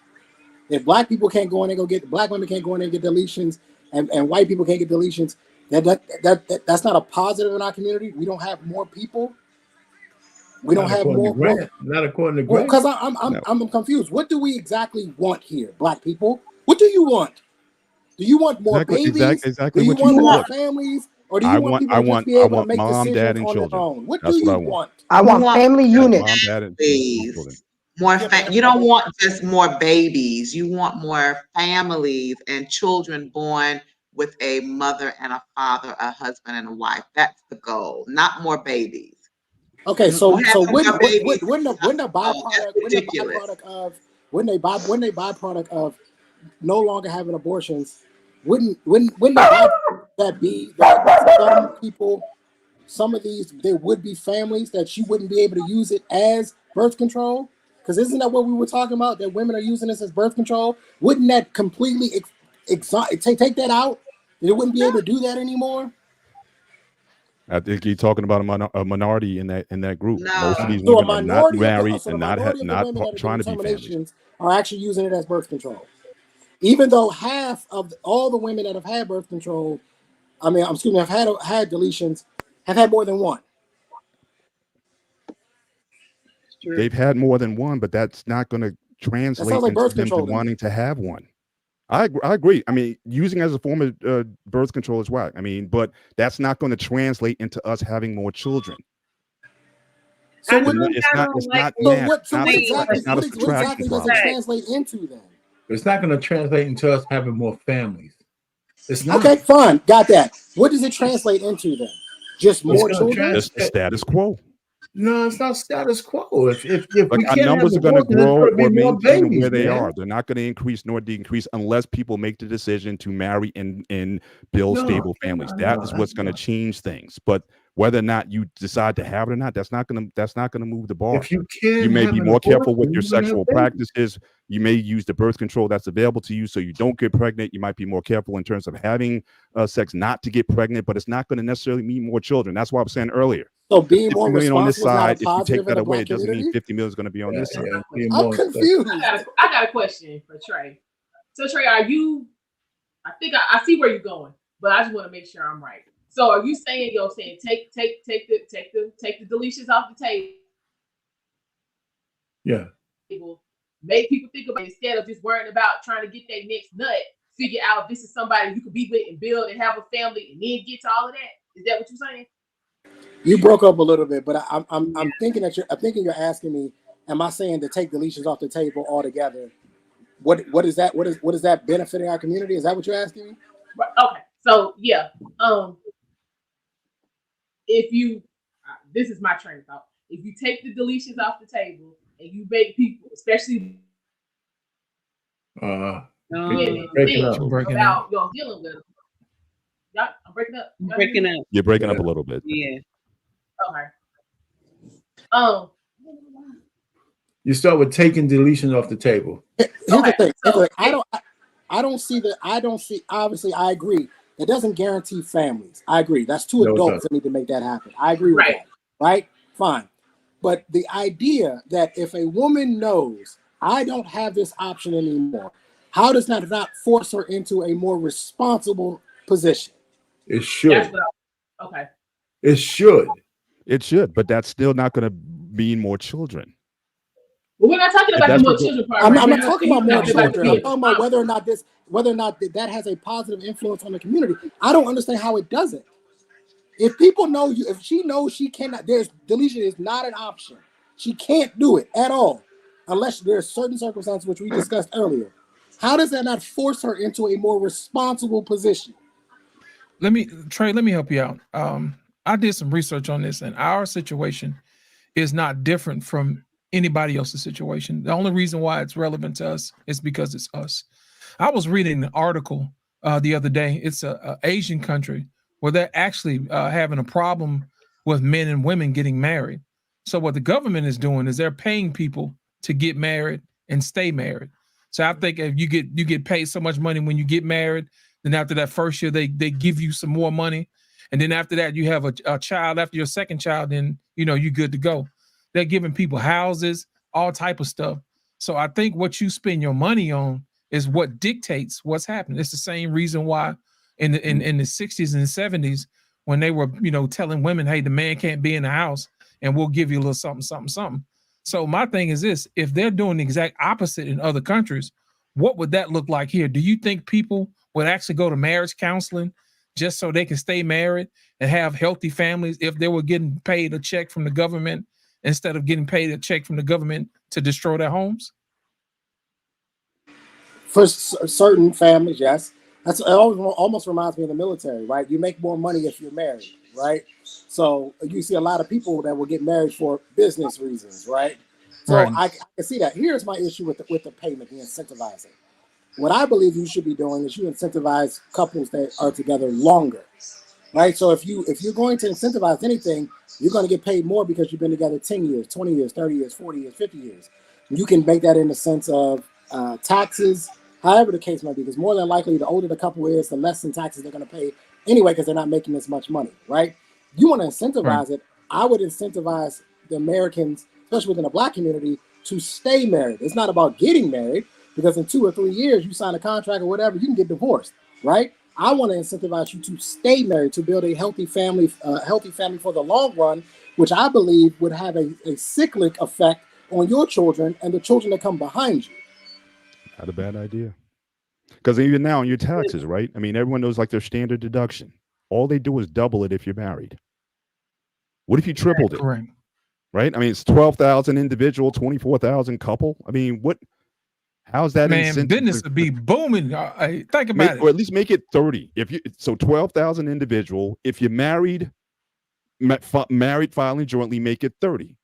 [SPEAKER 10] If black people can't go in and black women can't go in and get deletions, and white people can't get deletions, that's not a positive in our community. We don't have more people. We don't have more.
[SPEAKER 9] Not according to Grant.
[SPEAKER 10] Because I'm confused. What do we exactly want here, black people? What do you want? Do you want more babies?
[SPEAKER 5] Exactly.
[SPEAKER 10] Do you want more families? Or do you want people to be able to make
[SPEAKER 5] mom,
[SPEAKER 10] decisions
[SPEAKER 5] dad, and
[SPEAKER 10] on
[SPEAKER 5] children.
[SPEAKER 10] their own? What
[SPEAKER 5] That's
[SPEAKER 10] do you
[SPEAKER 5] what
[SPEAKER 10] want?
[SPEAKER 2] I want family units.
[SPEAKER 5] Mom, dad, and children.
[SPEAKER 4] More,
[SPEAKER 11] Yeah, but
[SPEAKER 4] you don't want just more babies. You want more families and children born with a mother and a father, a husband and a wife. That's the goal, not more babies.
[SPEAKER 10] Okay, so
[SPEAKER 4] Having
[SPEAKER 10] wouldn't
[SPEAKER 4] more babies is
[SPEAKER 10] wouldn't
[SPEAKER 4] not
[SPEAKER 10] the
[SPEAKER 4] the goal. That's ridiculous.
[SPEAKER 10] byproduct of no longer having abortions, wouldn't the byproduct that be that some people, some of these, there would be families that you wouldn't be able to use it as birth control? Because isn't that what we were talking about? That women are using this as birth control? Wouldn't that completely take that out? They wouldn't be able to do that anymore.
[SPEAKER 5] I think you're talking about a minority in that group. Most of these
[SPEAKER 10] So a
[SPEAKER 5] women are not
[SPEAKER 10] minority
[SPEAKER 5] married
[SPEAKER 10] of the,
[SPEAKER 5] and not
[SPEAKER 10] women that are
[SPEAKER 5] trying
[SPEAKER 10] doing
[SPEAKER 5] to be families.
[SPEAKER 10] terminations are actually using it as birth control. Even though half of all the women that have had birth control, have had deletions, have had more than one.
[SPEAKER 5] They've had more than one, but that's not going to translate
[SPEAKER 10] like
[SPEAKER 5] into
[SPEAKER 10] birth
[SPEAKER 5] them
[SPEAKER 10] control to me.
[SPEAKER 5] wanting to have one. I agree. I mean, using it as a form of birth control is right. I mean, but that's not going to translate into us having more children.
[SPEAKER 10] So
[SPEAKER 5] it's not
[SPEAKER 10] what exactly does it translate into then?
[SPEAKER 9] It's not going to translate into us having more families. It's not.
[SPEAKER 10] Okay, fine, got that. What does it translate into then? Just more children?
[SPEAKER 5] Just the status quo.
[SPEAKER 9] No, it's not status quo. If we
[SPEAKER 5] our
[SPEAKER 9] can't
[SPEAKER 5] numbers are
[SPEAKER 9] have
[SPEAKER 5] going to
[SPEAKER 9] abortion, there's
[SPEAKER 5] grow
[SPEAKER 9] gonna be
[SPEAKER 5] or
[SPEAKER 9] more
[SPEAKER 5] maintain
[SPEAKER 9] babies,
[SPEAKER 5] where they
[SPEAKER 9] man.
[SPEAKER 5] are. They're not going to increase nor decrease unless people make the decision to marry and build stable families. That is what's going to change things. But whether or not you decide to have it or not, that's not going to move the bar.
[SPEAKER 9] If you can,
[SPEAKER 5] You may
[SPEAKER 9] have
[SPEAKER 5] be
[SPEAKER 9] an
[SPEAKER 5] more careful with
[SPEAKER 9] abortion,
[SPEAKER 5] your
[SPEAKER 9] you're gonna have
[SPEAKER 5] sexual
[SPEAKER 9] babies.
[SPEAKER 5] practices. You may use the birth control that's available to you so you don't get pregnant. You might be more careful in terms of having sex not to get pregnant, but it's not going to necessarily mean more children. That's why I was saying earlier.
[SPEAKER 10] So being
[SPEAKER 5] 50
[SPEAKER 10] more
[SPEAKER 5] million on this
[SPEAKER 10] responsible is not a
[SPEAKER 5] side, if you
[SPEAKER 10] positive
[SPEAKER 5] take that
[SPEAKER 10] in the
[SPEAKER 5] away,
[SPEAKER 10] Black
[SPEAKER 5] it doesn't mean
[SPEAKER 10] community?
[SPEAKER 5] 50 million is going to be on this side.
[SPEAKER 10] I'm confused.
[SPEAKER 6] I got a question for Trey. So Trey, I think I see where you're going, but I just want to make sure I'm right. So are you saying take the deletions off the table?
[SPEAKER 9] Yeah.
[SPEAKER 6] Make people think about it instead of just worrying about trying to get their next nut, figure out this is somebody you could be with and build and have a family and then get to all of that. Is that what you're saying?
[SPEAKER 10] You broke up a little bit, but I'm thinking you're asking me, am I saying to take deletions off the table altogether? What is that? What is that benefiting our community? Is that what you're asking me?
[SPEAKER 6] Right. Okay. So yeah. If you this is my train of thought. If you take the deletions off the table and you make people, especially women, think about dealing with them. Y'all, I'm breaking up.
[SPEAKER 5] You're breaking up a little bit.
[SPEAKER 15] Yeah.
[SPEAKER 6] Okay.
[SPEAKER 9] You start with taking deletions off the table.
[SPEAKER 10] Here's the thing. I don't see. Obviously, I agree. It doesn't guarantee families. I agree. That's two adults that need to make that happen. I agree with that. Right? Fine. But the idea that if a woman knows I don't have this option anymore, how does that not force her into a more responsible position?
[SPEAKER 9] It should.
[SPEAKER 6] Okay.
[SPEAKER 9] It should.
[SPEAKER 5] It should, but that's still not going to mean more children.
[SPEAKER 6] Well, we're not talking about the more children part.
[SPEAKER 10] I'm not talking about more children. I'm talking about whether or not that has a positive influence on the community. I don't understand how it doesn't. If people know you, if she knows she cannot, deletion is not an option. She can't do it at all, unless there's certain circumstances which we discussed earlier. How does that not force her into a more responsible position?
[SPEAKER 3] Trey, let me help you out. I did some research on this, and our situation is not different from anybody else's situation. The only reason why it's relevant to us is because it's us. I was reading an article the other day. It's a Asian country where they're actually having a problem with men and women getting married. So what the government is doing is they're paying people to get married and stay married. So I think if you get paid so much money when you get married, then after that first year they give you some more money, and then after that you have a child. After your second child, then you're good to go. They're giving people houses, all type of stuff. So I think what you spend your money on is what dictates what's happening. It's the same reason why in the 60s and 70s, when they were, telling women, hey, the man can't be in the house and we'll give you a little something, something, something. So my thing is this: if they're doing the exact opposite in other countries, what would that look like here? Do you think people would actually go to marriage counseling just so they can stay married and have healthy families if they were getting paid a check from the government instead of getting paid a check from the government to destroy their homes?
[SPEAKER 10] For certain families, yes. It almost reminds me of the military, right? You make more money if you're married, right? So you see a lot of people that will get married for business reasons, right? So
[SPEAKER 3] Right.
[SPEAKER 10] I can see that. Here's my issue with the payment, the incentivizing. What I believe you should be doing is you incentivize couples that are together longer, right? So if you're going to incentivize anything, you're going to get paid more because you've been together 10 years, 20 years, 30 years, 40 years, 50 years. You can make that in the sense of taxes, however the case might be, because more than likely, the older the couple is, the less in taxes they're going to pay anyway, because they're not making as much money, right? You want to incentivize it. I would incentivize the Americans, especially within the Black community, to stay married. It's not about getting married, because in 2 or 3 years, you sign a contract or whatever, you can get divorced, right? I want to incentivize you to stay married, to build a healthy family for the long run, which I believe would have a cyclic effect on your children and the children that come behind you.
[SPEAKER 5] Not a bad idea. Because even now on your taxes, right? I mean, everyone knows like their standard deduction. All they do is double it if you're married. What if you tripled it?
[SPEAKER 3] Correct.
[SPEAKER 5] Right? I mean, it's 12,000 individual, 24,000 couple. I mean, how's that
[SPEAKER 3] Man,
[SPEAKER 5] incentive?
[SPEAKER 3] business would be booming. Think about it.
[SPEAKER 5] Or at least make it 30. So 12,000 individual. If you're married filing jointly, make it 30.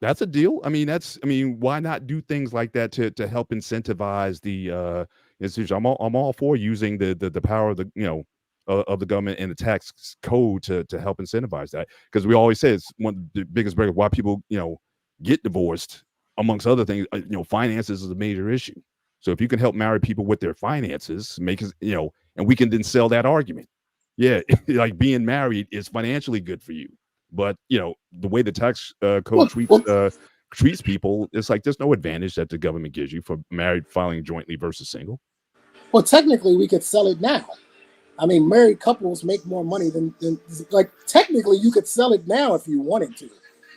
[SPEAKER 5] That's a deal. I mean, why not do things like that to help incentivize the institution? I'm all for using the power of the of the government and the tax code to help incentivize that, because we always say it's one of the biggest barriers why people get divorced, amongst other things. Finances is a major issue. So if you can help married people with their finances, make it, and we can then sell that argument. Yeah, like being married is financially good for you. But the way the tax code treats people, it's like there's no advantage that the government gives you for married filing jointly versus single.
[SPEAKER 10] Well, technically, we could sell it now. I mean, married couples make more money than like technically you could sell it now if you wanted to,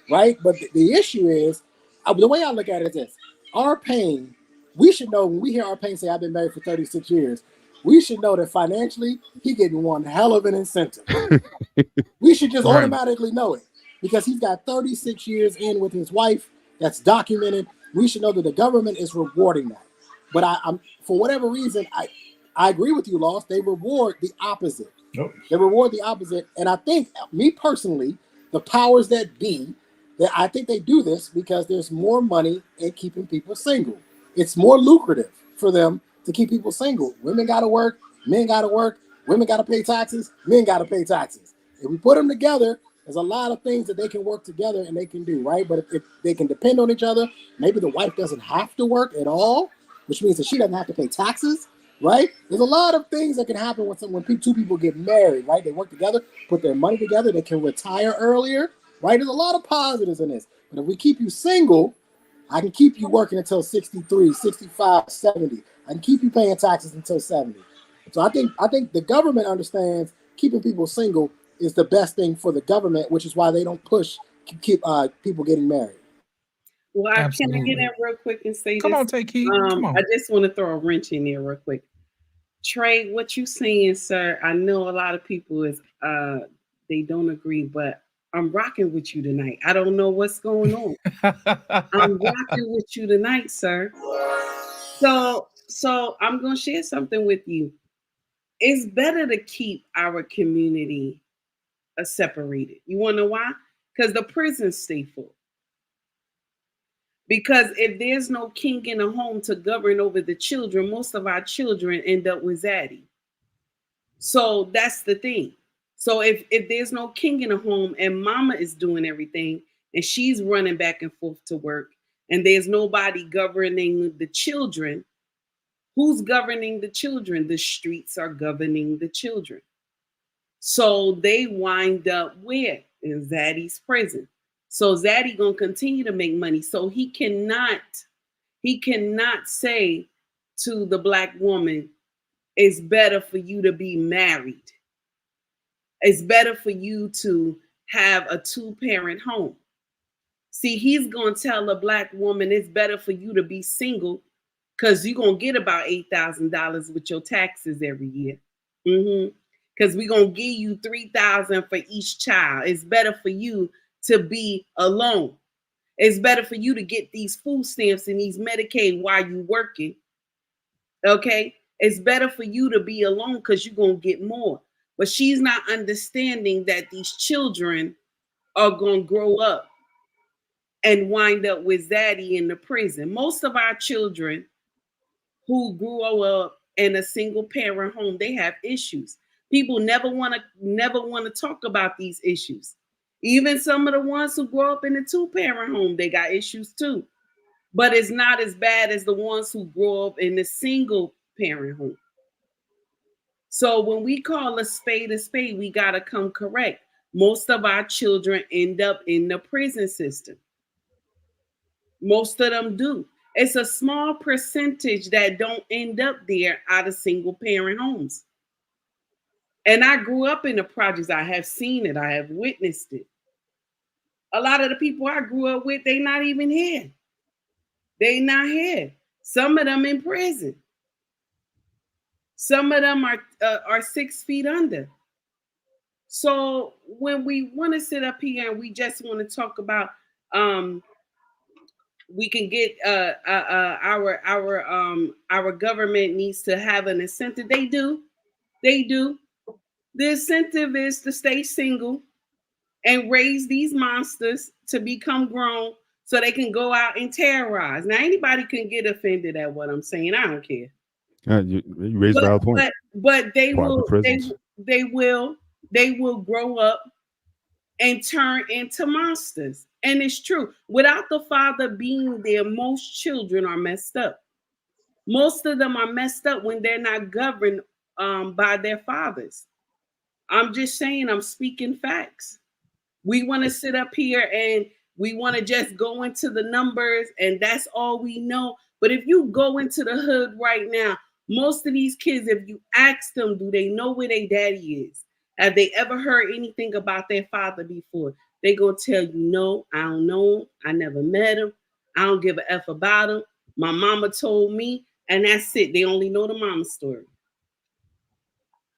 [SPEAKER 10] right? But the issue is, the way I look at it is this: our pain. We should know when we hear our pain say, "I've been married for 36 years." We should know that financially, he getting one hell of an incentive. We should just automatically know it, because he's got 36 years in with his wife. That's documented. We should know that the government is rewarding that. But I'm for whatever reason, I agree with you, Lost. They reward the opposite.
[SPEAKER 9] Nope.
[SPEAKER 10] They reward the opposite. And I think, me personally, the powers that be, that I think they do this because there's more money in keeping people single. It's more lucrative for them to keep people single. Women got to work, men got to work, women got to pay taxes, men got to pay taxes. If we put them together, there's a lot of things that they can work together and they can do, right? But if they can depend on each other, maybe the wife doesn't have to work at all, which means that she doesn't have to pay taxes, right? There's a lot of things that can happen when two people get married, right? They work together, put their money together, they can retire earlier, right? There's a lot of positives in this. But if we keep you single, I can keep you working until 63, 65, 70. I can keep you paying taxes until 70. So I think the government understands keeping people single is the best thing for the government, which is why they don't push keep people getting married.
[SPEAKER 14] Well, can I get in real quick and say
[SPEAKER 3] Come
[SPEAKER 14] this?
[SPEAKER 3] on, take heed. Come on.
[SPEAKER 14] I just want to throw a wrench in there real quick. Trey, what you saying, sir? I know a lot of people they don't agree, but I'm rocking with you tonight. I don't know what's going on. I'm rocking with you tonight, sir. So I'm gonna share something with you. It's better to keep our community separated. You want to know why? Because the prisons stay full. Because if there's no king in the home to govern over the children, most of our children end up with zaddy. So that's the thing. So if there's no king in the home and mama is doing everything and she's running back and forth to work and there's nobody governing the children, who's governing the children? The streets are governing the children. So they wind up where? In Zaddy's prison. So Zaddy gonna continue to make money. So he cannot say to the black woman, it's better for you to be married. It's better for you to have a 2-parent home. See, he's gonna tell a black woman it's better for you to be single because you're gonna get about $8,000 with your taxes every year. Because we're gonna give you $3,000 for each child. It's better for you to be alone. It's better for you to get these food stamps and these Medicaid while you working. Okay? It's better for you to be alone because you're going to get more. But she's not understanding that these children are going to grow up and wind up with Zaddy in the prison. Most of our children who grew up in a single parent home, they have issues. People never want to talk about these issues. Even some of the ones who grow up in a 2-parent home, they got issues too. But it's not as bad as the ones who grow up in a single parent home. So when we call a spade, we got to come correct. Most of our children end up in the prison system. Most of them do. It's a small percentage that don't end up there out of single parent homes. And I grew up in the projects. I have seen it. I have witnessed it. A lot of the people I grew up with, they not even here. They not here. Some of them in prison. Some of them are 6 feet under. So when we want to sit up here and we just want to talk about, we can get our government needs to have an incentive. They do. The incentive is to stay single and raise these monsters to become grown so they can go out and terrorize. Now, anybody can get offended at what I'm saying. I don't care.
[SPEAKER 5] You raise a valid point.
[SPEAKER 14] But they will grow up and turn into monsters. And it's true. Without the father being there, most children are messed up. Most of them are messed up when they're not governed by their fathers. I'm just saying, I'm speaking facts. We want to sit up here and we want to just go into the numbers and that's all we know. But if you go into the hood right now, most of these kids, if you ask them, do they know where their daddy is? Have they ever heard anything about their father before? They gonna tell you, no, I don't know him. I never met him. I don't give a F about him. My mama told me, and that's it. They only know the mama story.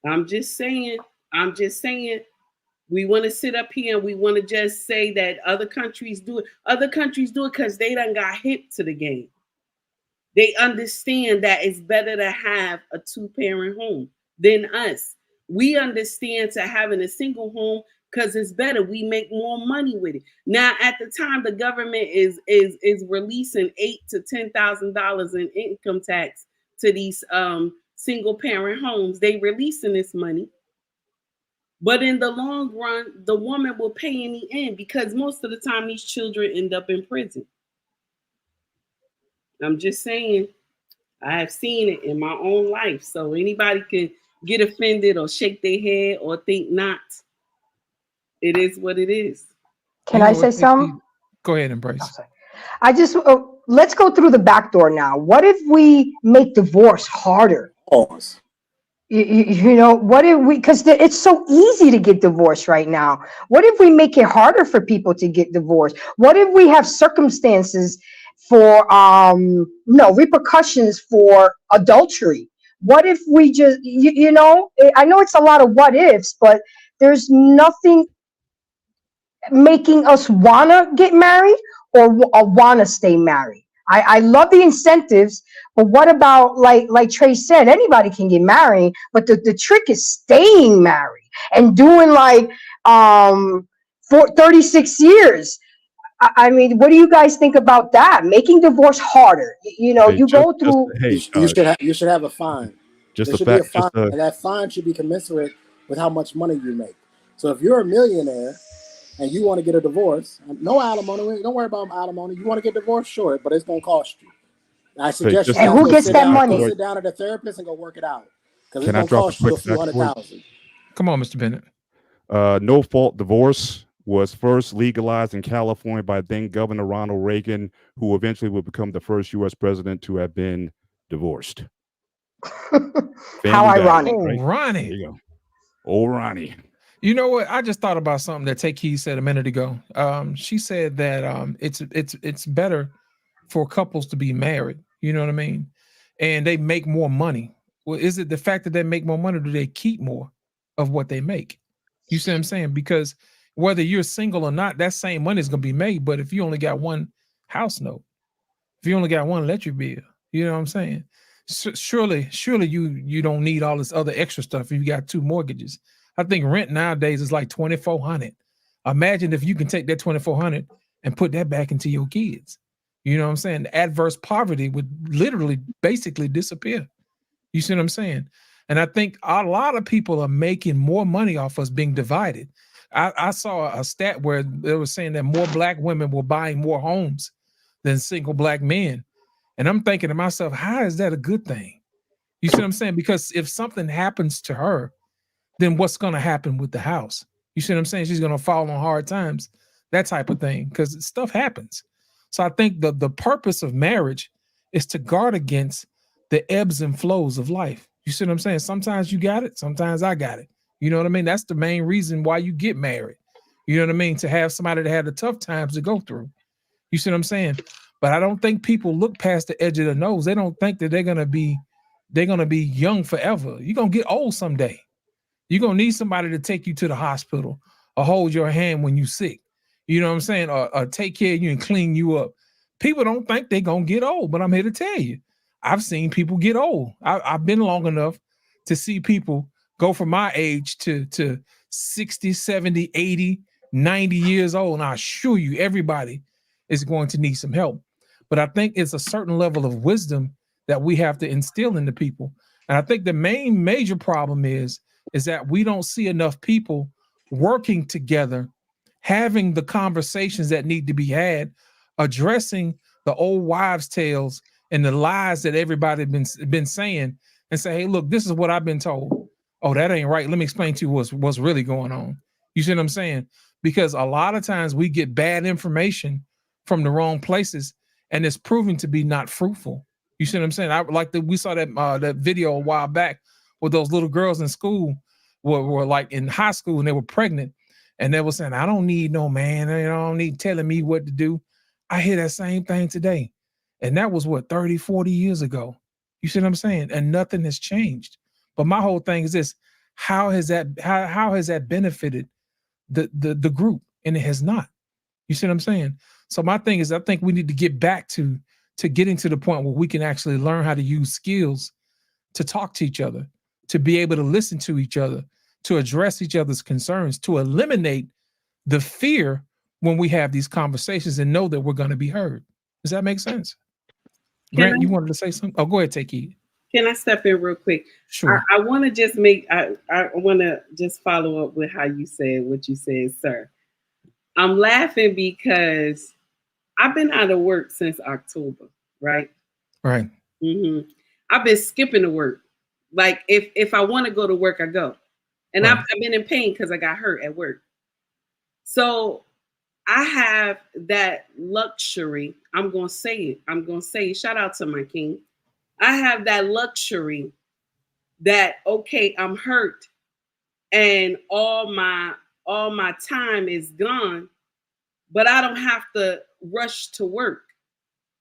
[SPEAKER 14] I'm just saying, we want to sit up here and we want to just say that other countries do it. Other countries do it because they done got hip to the game. They understand that it's better to have a 2-parent home than us. We understand to having a single home because it's better. We make more money with it. Now, at the time, the government is releasing $8,000 to $10,000 in income tax to these single parent homes. They releasing this money. But in the long run, the woman will pay in the end because most of the time these children end up in prison. I'm just saying, I have seen it in my own life. So anybody can get offended or shake their head or think not. It is what it is.
[SPEAKER 2] Can I say something?
[SPEAKER 3] Go ahead, Embrace.
[SPEAKER 2] I just, let's go through the back door now. What if we make divorce harder? You know, what if we, because it's so easy to get divorced right now. What if we make it harder for people to get divorced? What if we have circumstances for, repercussions for adultery? What if we just, you know, I know it's a lot of what ifs, but there's nothing making us wanna get married or wanna stay married. I love the incentives, but what about, like Trey said, anybody can get married, but the trick is staying married and doing for 36 years. I mean, what do you guys think about that? Making divorce harder. You know, you go through.
[SPEAKER 10] You should have a fine.
[SPEAKER 5] Just
[SPEAKER 10] there should be a fine, and that fine should be commensurate with how much money you make. So if you're a millionaire and you want to get a divorce, no alimony, don't worry about alimony. You want to get divorced, sure, but it's going to cost you. I suggest you
[SPEAKER 2] and who gets that money?
[SPEAKER 10] Go sit down at a therapist and go work it out because it's
[SPEAKER 5] Can I
[SPEAKER 10] going to
[SPEAKER 5] drop
[SPEAKER 10] cost
[SPEAKER 5] a
[SPEAKER 10] you a
[SPEAKER 5] quick
[SPEAKER 10] few
[SPEAKER 5] backstory?
[SPEAKER 10] $100,000.
[SPEAKER 3] Come on, Mr. Bennett.
[SPEAKER 5] No fault divorce was first legalized in California by then Governor Ronald Reagan, who eventually would become the first U.S. president to have been divorced.
[SPEAKER 2] How ironic.
[SPEAKER 3] Oh, Ronnie.
[SPEAKER 5] There you go. Oh, Ronnie.
[SPEAKER 3] You know what? I just thought about something that Take Keys said a minute ago. She said that it's better for couples to be married. You know what I mean? And they make more money. Well, is it the fact that they make more money, or do they keep more of what they make? You see what I'm saying? Because whether you're single or not, that same money is going to be made. But if you only got one house note, if you only got one electric bill, you know what I'm saying? Surely you don't need all this other extra stuff if you got 2 mortgages. I think rent nowadays is like $2,400. Imagine if you can take that $2,400 and put that back into your kids. You know what I'm saying? Adverse poverty would literally basically disappear. You see what I'm saying? And I think a lot of people are making more money off us being divided. I saw a stat where they were saying that more black women were buying more homes than single black men. And I'm thinking to myself, how is that a good thing? You see what I'm saying? Because if something happens to her, then what's going to happen with the house? You see what I'm saying? She's going to fall on hard times, that type of thing, because stuff happens. So I think the purpose of marriage is to guard against the ebbs and flows of life. You see what I'm saying? Sometimes you got it, sometimes I got it. You know what I mean? That's the main reason why you get married. You know what I mean? To have somebody that had the tough times to go through. You see what I'm saying? But I don't think people look past the edge of their nose. They don't think that they're gonna be young forever. You're gonna get old someday. You're gonna need somebody to take you to the hospital or hold your hand when you're sick. You know what I'm saying? Or take care of you and clean you up. People don't think they're gonna get old, but I'm here to tell you, I've seen people get old. I've been long enough to see people go from my age to 60, 70, 80, 90 years old. And I assure you, everybody is going to need some help. But I think it's a certain level of wisdom that we have to instill into people. And I think the major problem is that we don't see enough people working together, having the conversations that need to be had, addressing the old wives' tales and the lies that everybody been saying, and say, hey, look, this is what I've been told. Oh, that ain't right. Let me explain to you what's really going on. You see what I'm saying? Because a lot of times we get bad information from the wrong places, and it's proven to be not fruitful. You see what I'm saying? We saw that video a while back with those little girls in school were like in high school and they were pregnant, and they were saying, I don't need no man. I don't need telling me what to do. I hear that same thing today. And that was 30, 40 years ago. You see what I'm saying? And nothing has changed. But my whole thing is this: how has that benefited the group? And it has not. You see what I'm saying? So my thing is, I think we need to get back to getting to the point where we can actually learn how to use skills to talk to each other, to be able to listen to each other, to address each other's concerns, to eliminate the fear when we have these conversations and know that we're going to be heard. Does that make sense? Grant, you wanted to say something? Oh, go ahead, take it.
[SPEAKER 14] Can I step in real quick?
[SPEAKER 3] Sure.
[SPEAKER 14] I want to just I want to just follow up with how you said what you said, sir. I'm laughing because I've been out of work since October, right?
[SPEAKER 3] Right.
[SPEAKER 14] Mm-hmm. I've been skipping to work. Like if I want to go to work, I go. And
[SPEAKER 3] Right.
[SPEAKER 14] I've been in pain because I got hurt at work. So I have that luxury. I'm going to say it. Shout out to my king. I have that luxury that, okay, I'm hurt and all my time is gone, but I don't have to rush to work.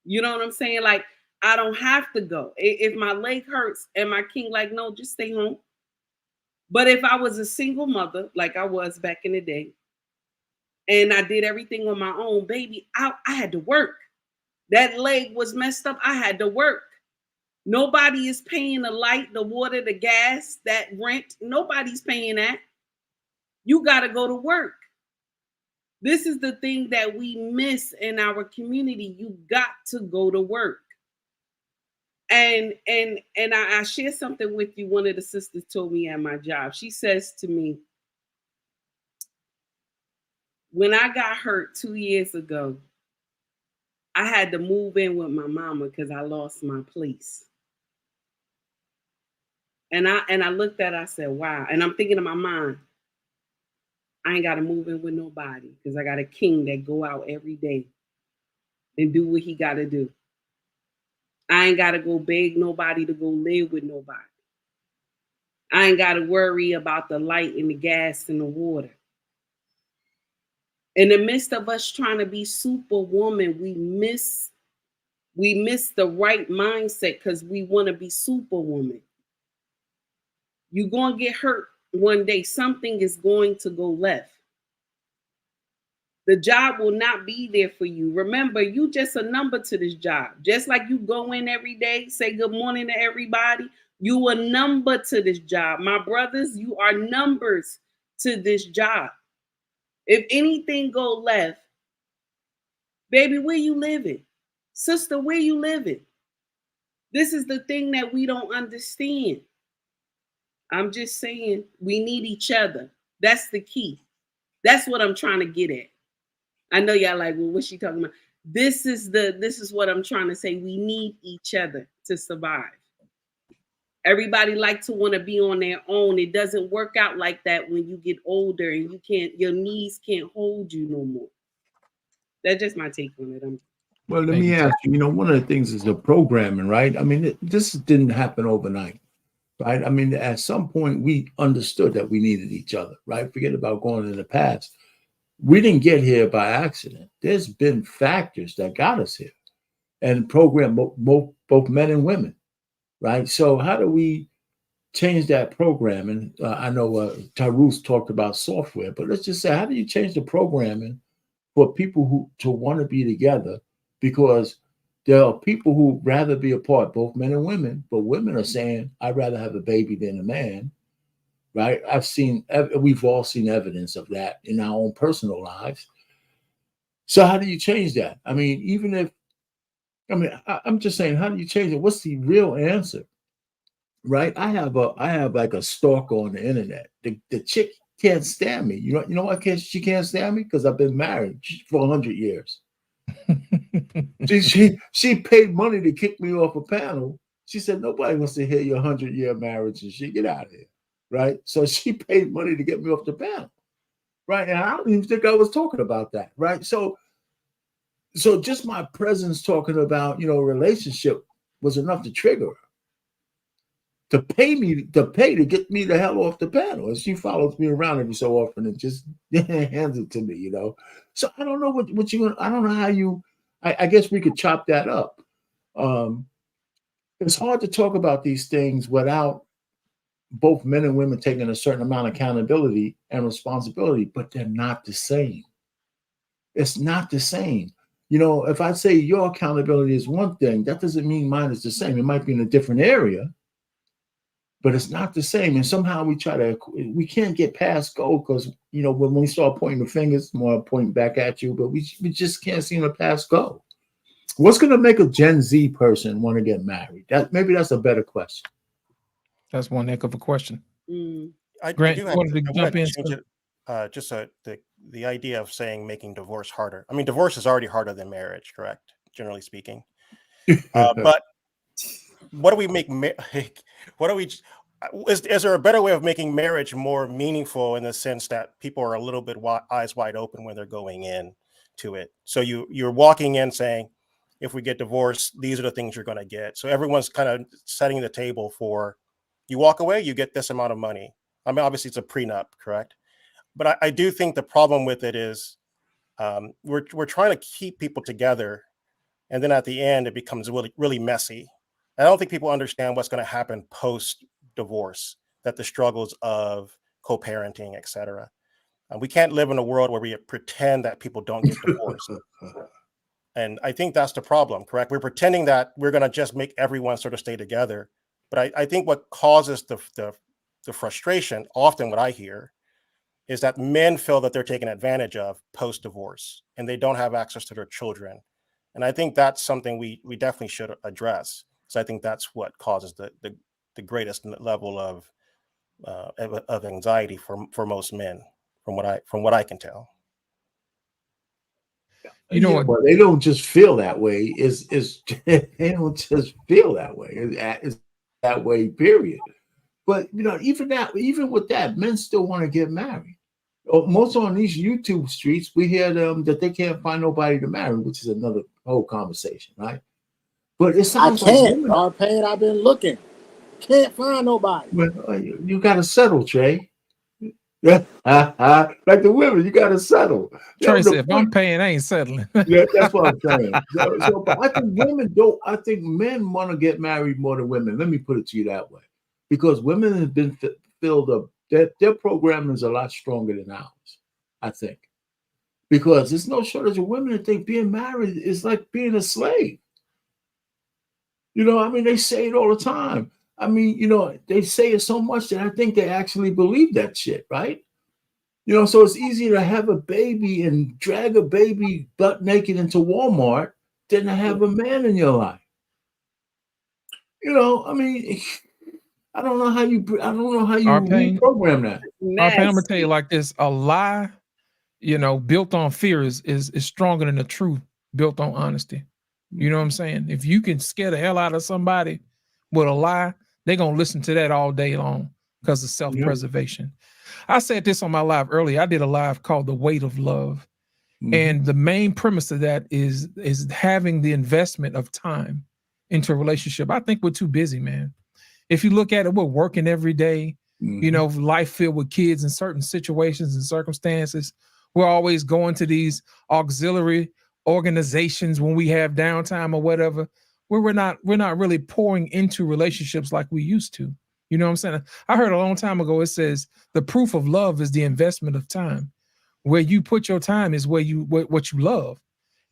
[SPEAKER 14] You know what I'm saying? Like, I don't have to go. If my leg hurts and my king like, no, just stay home. But if I was a single mother, like I was back in the day, and I did everything on my own, baby, I had to work. That leg was messed up. I had to work. Nobody is paying the light, the water, the gas, that rent. Nobody's paying that. You got to go to work. This is the thing that we miss in our community. You got to go to work. And I share something with you. One of the sisters told me at my job. She says to me, when I got hurt 2 years ago, I had to move in with my mama because I lost my place. And I looked at it, I said, wow. And I'm thinking in my mind, I ain't got to move in with nobody because I got a king that go out every day and do what he got to do. I ain't got to go beg nobody to go live with nobody. I ain't got to worry about the light and the gas and the water. In the midst of us trying to be superwoman, we miss the right mindset because we want to be superwoman. You're going to get hurt one day. Something is going to go left. The job will not be there for you. Remember, you just a number to this job. Just like you go in every day, say good morning to everybody, you a number to this job. My brothers, you are numbers to this job. If anything go left, baby, where you living? Sister, where you living? This is the thing that we don't understand. I'm just saying we need each other. That's the key. That's what I'm trying to get at. I know y'all like, well, what's she talking about? This is what I'm trying to say. We need each other to survive. Everybody like to want to be on their own. It doesn't work out like that when you get older and your knees can't hold you no more. That's just my take on it.
[SPEAKER 9] Well, let me ask you, one of the things is the programming, right? I mean, this didn't happen overnight, right? I mean, at some point we understood that we needed each other, right? Forget about going in the past. We didn't get here by accident. There's been factors that got us here and program both men and women, right? So how do we change that programming? I know Tyrus talked about software, but let's just say, how do you change the programming for people who to want to be together? Because there are people who rather be apart, both men and women, but women are saying, I'd rather have a baby than a man. Right? We've all seen evidence of that in our own personal lives. So how do you change that? I mean, I'm just saying, how do you change it? What's the real answer? Right? I have like a stalker on the internet. The chick can't stand me. You know why she can't stand me? Because I've been married for 100 years. she paid money to kick me off a panel. She said, nobody wants to hear your 100-year marriage and shit. Get out of here. Right. So she paid money to get me off the panel. Right. And I don't even think I was talking about that. Right. So just my presence talking about, relationship was enough to trigger her. To pay to get me the hell off the panel. And she follows me around every so often and just hands it to me, So I don't know what you I don't know how I guess we could chop that up. It's hard to talk about these things without both men and women taking a certain amount of accountability and responsibility, but they're not the same. It's not the same. If I say your accountability is one thing, that doesn't mean mine is the same. It might be in a different area, but it's not the same. And somehow we can't get past go because, when we start pointing the fingers, more pointing back at you, but we just can't seem to pass go. What's going to make a Gen Z person want to get married? Maybe that's a better question.
[SPEAKER 3] That's one heck of a question.
[SPEAKER 11] Grant,
[SPEAKER 3] you wanted to jump in?
[SPEAKER 11] Just the idea of saying making divorce harder. I mean, divorce is already harder than marriage, correct? Generally speaking. But what do we make? Is there a better way of making marriage more meaningful in the sense that people are a little bit eyes wide open when they're going in to it? So you're walking in saying, if we get divorced, these are the things you're going to get. So everyone's kind of setting the table for. You walk away, you get this amount of money. I mean, obviously it's a prenup, correct? But I do think the problem with it is we're trying to keep people together, and then at the end it becomes really, really messy. I don't think people understand what's going to happen post-divorce, that the struggles of co-parenting, et cetera. We can't live in a world where we pretend that people don't get divorced. And I think that's the problem, correct? We're pretending that we're going to just make everyone sort of stay together. But I think what causes the frustration, often what I hear, is that men feel that they're taken advantage of post-divorce and they don't have access to their children. And I think that's something we definitely should address. So I think that's what causes the greatest level of anxiety for most men, from what I can tell.
[SPEAKER 9] Well, they don't just feel that way. They don't just feel that way. It's that way, period. But even with that, men still want to get married. Most on these YouTube streets, we hear them that they can't find nobody to marry, which is another whole conversation, right? But it sounds like women
[SPEAKER 10] are paying. I've been looking, can't find nobody.
[SPEAKER 9] Well, you got to settle, Trey. Like the women, you got to settle.
[SPEAKER 3] Trey said, if I'm paying, I ain't settling.
[SPEAKER 9] Yeah, that's what I'm saying. But I think women don't. I think men want to get married more than women. Let me put it to you that way, because women have been filled up. Their programming is a lot stronger than ours, I think. because there's no shortage of women that think being married is like being a slave. You know, I mean, they say it all the time. I mean, you know, they say it so much that I think they actually believe that shit, right? You know, so it's easier to have a baby and drag a baby butt naked into Walmart than to have a man in your life. You know, I mean, I don't know how you
[SPEAKER 3] Arpain,
[SPEAKER 9] reprogram that.
[SPEAKER 3] Arpain, I'm gonna tell you like this: a lie, you know, built on fear is stronger than the truth built on honesty. You know what I'm saying? If you can scare the hell out of somebody with a lie, they're gonna listen to that all day long because of self-preservation. I said this on my live earlier. I did a live called The Weight of Love. And the main premise of that is having the investment of time into a relationship. I think we're too busy, man. If you look at it, we're working every day, you know, life filled with kids in certain situations and circumstances. We're always going to these auxiliary organizations when we have downtime or whatever, where we're not really pouring into relationships like we used to. You know what I'm saying? I heard a long time ago, it says the proof of love is the investment of time. Where you put your time is where what you love.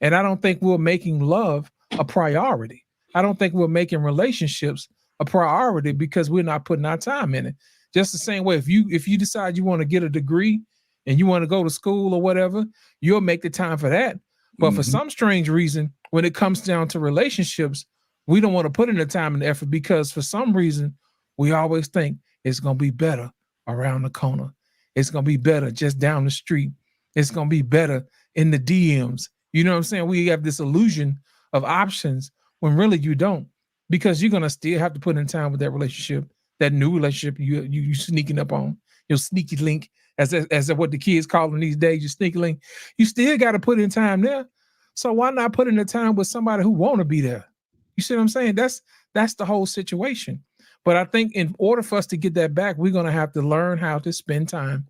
[SPEAKER 3] And I don't think we're making love a priority. I don't think we're making relationships a priority because we're not putting our time in it. Just the same way, if you decide you want to get a degree and you want to go to school or whatever, you'll make the time for that. But for some strange reason, when it comes down to relationships, we don't want to put in the time and effort because for some reason, we always think it's going to be better around the corner. It's going to be better just down the street. It's going to be better in the DMs. You know what I'm saying? We have this illusion of options when really you don't, because you're going to still have to put in time with that relationship, that new relationship you sneaking up on, your sneaky link, as what the kids call them these days, your sneaky link. You still got to put in time there. So why not put in the time with somebody who want to be there? You see what I'm saying? That's the whole situation. But I think in order for us to get that back, we're going to have to learn how to spend time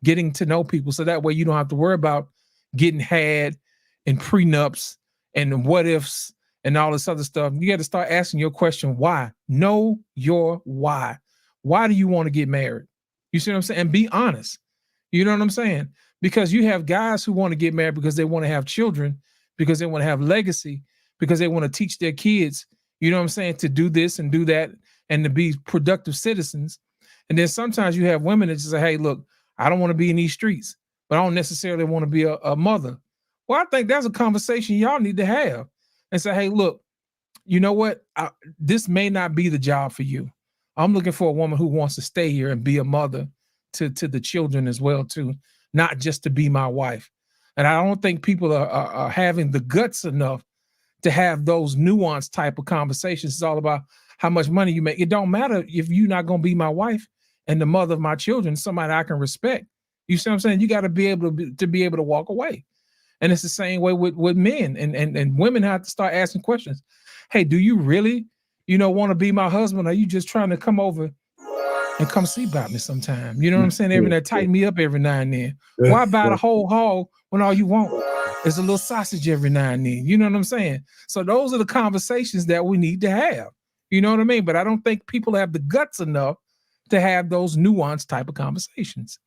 [SPEAKER 3] getting to know people. So that way you don't have to worry about getting had and prenups and what ifs and all this other stuff. You got to start asking your question, why? Know your why. Why do you want to get married? You see what I'm saying? And be honest. You know what I'm saying? Because you have guys who want to get married because they want to have children, because they want to have legacy, because they want to teach their kids, you know what I'm saying, to do this and do that and to be productive citizens. And then sometimes you have women that just say, hey, look, I don't want to be in these streets, but I don't necessarily want to be a mother. Well, I think that's a conversation y'all need to have and say, hey, look, you know what? This may not be the job for you. I'm looking for a woman who wants to stay here and be a mother to the children as well, too, not just to be my wife. And I don't think people are having the guts enough to have those nuanced type of conversations. It's all about how much money you make. It don't matter if you're not going to be my wife and the mother of my children, somebody I can respect. You see what I'm saying? You got to be able to walk away. And it's the same way with men and women have to start asking questions. Hey, do you really, want to be my husband? Or are you just trying to come over and come see about me sometime? You know what I'm saying? Every night, tighten me up every now and then. Why buy the whole hog when all you want is a little sausage every now and then? You know what I'm saying? So those are the conversations that we need to have. You know what I mean? But I don't think people have the guts enough to have those nuanced type of conversations.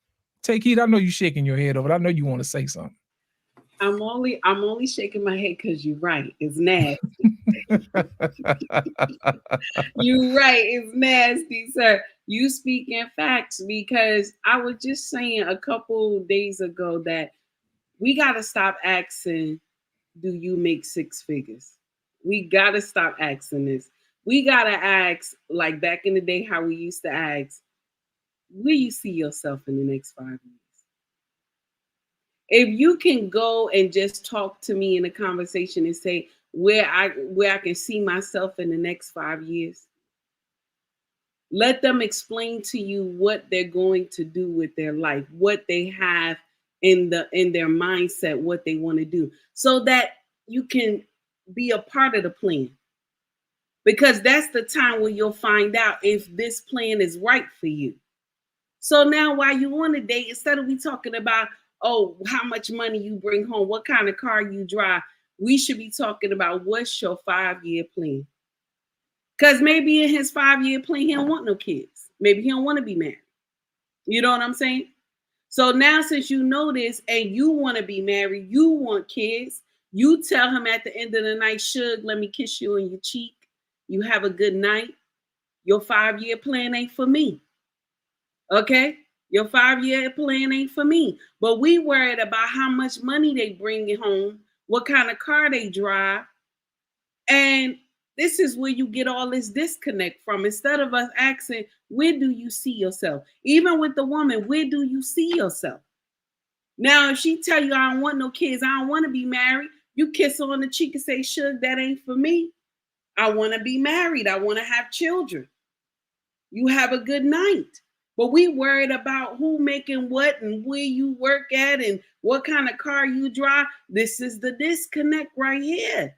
[SPEAKER 3] Take heed. I know you're shaking your head over it. I know you want to say something.
[SPEAKER 14] I'm only shaking my head because you're right. It's nasty. You're right. It's nasty, sir. You speak in facts, because I was just saying a couple days ago that we got to stop asking, do you make six figures? We got to stop asking this. We got to ask, like back in the day, how we used to ask, where you see yourself in the next 5 years? If you can go and just talk to me in a conversation and say where I can see myself in the next 5 years, let them explain to you what they're going to do with their life, what they have in their mindset, what they want to do, so that you can be a part of the plan. Because that's the time when you'll find out if this plan is right for you. So now while you on a date, instead of we talking about, oh, how much money you bring home, what kind of car you drive, we should be talking about what's your 5-year plan. Because maybe in his 5-year plan, he don't want no kids. Maybe he don't want to be married. You know what I'm saying? So now, since you know this and you want to be married, you want kids, you tell him at the end of the night, Suge, let me kiss you on your cheek. You have a good night. Your 5-year plan ain't for me. Okay? Your 5-year plan ain't for me. But we worried about how much money they bring home, what kind of car they drive. And this is where you get all this disconnect from. Instead of us asking, where do you see yourself? Even with the woman, where do you see yourself? Now, if she tell you, I don't want no kids, I don't want to be married, you kiss her on the cheek and say, Suge, that ain't for me. I want to be married. I want to have children. You have a good night. But we worried about who making what and where you work at and what kind of car you drive. This is the disconnect right here.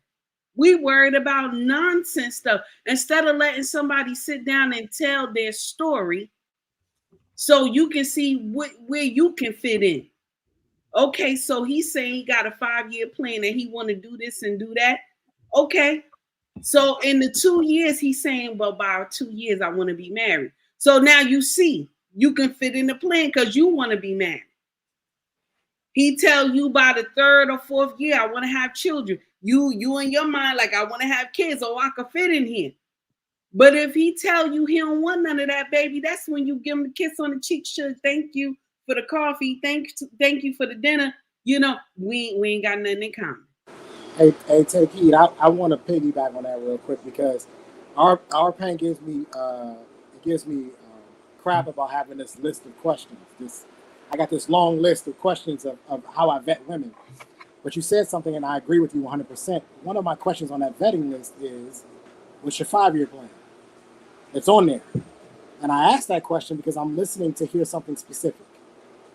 [SPEAKER 14] We worried about nonsense stuff instead of letting somebody sit down and tell their story so you can see where you can fit in. Okay, so he's saying he got a 5-year plan and he want to do this and do that. Okay, so in the 2 years, he's saying, well, by 2 years, I want to be married. So now you see, you can fit in the plan because you want to be married. He tell you by the 3rd or 4th year, I want to have children. You in your mind, like, I want to have kids, or I could fit in here. But if he tell you he don't want none of that, baby, that's when you give him a kiss on the cheek. Sure, thank you for the coffee. Thank you for the dinner. You know, we ain't got nothing in common.
[SPEAKER 10] Hey, take heed. I want to piggyback on that real quick because our pain gives me crap about having this list of questions. I got this long list of questions of how I vet women. But you said something, and I agree with you 100%. One of my questions on that vetting list is, what's your 5-year plan? It's on there. And I asked that question because I'm listening to hear something specific.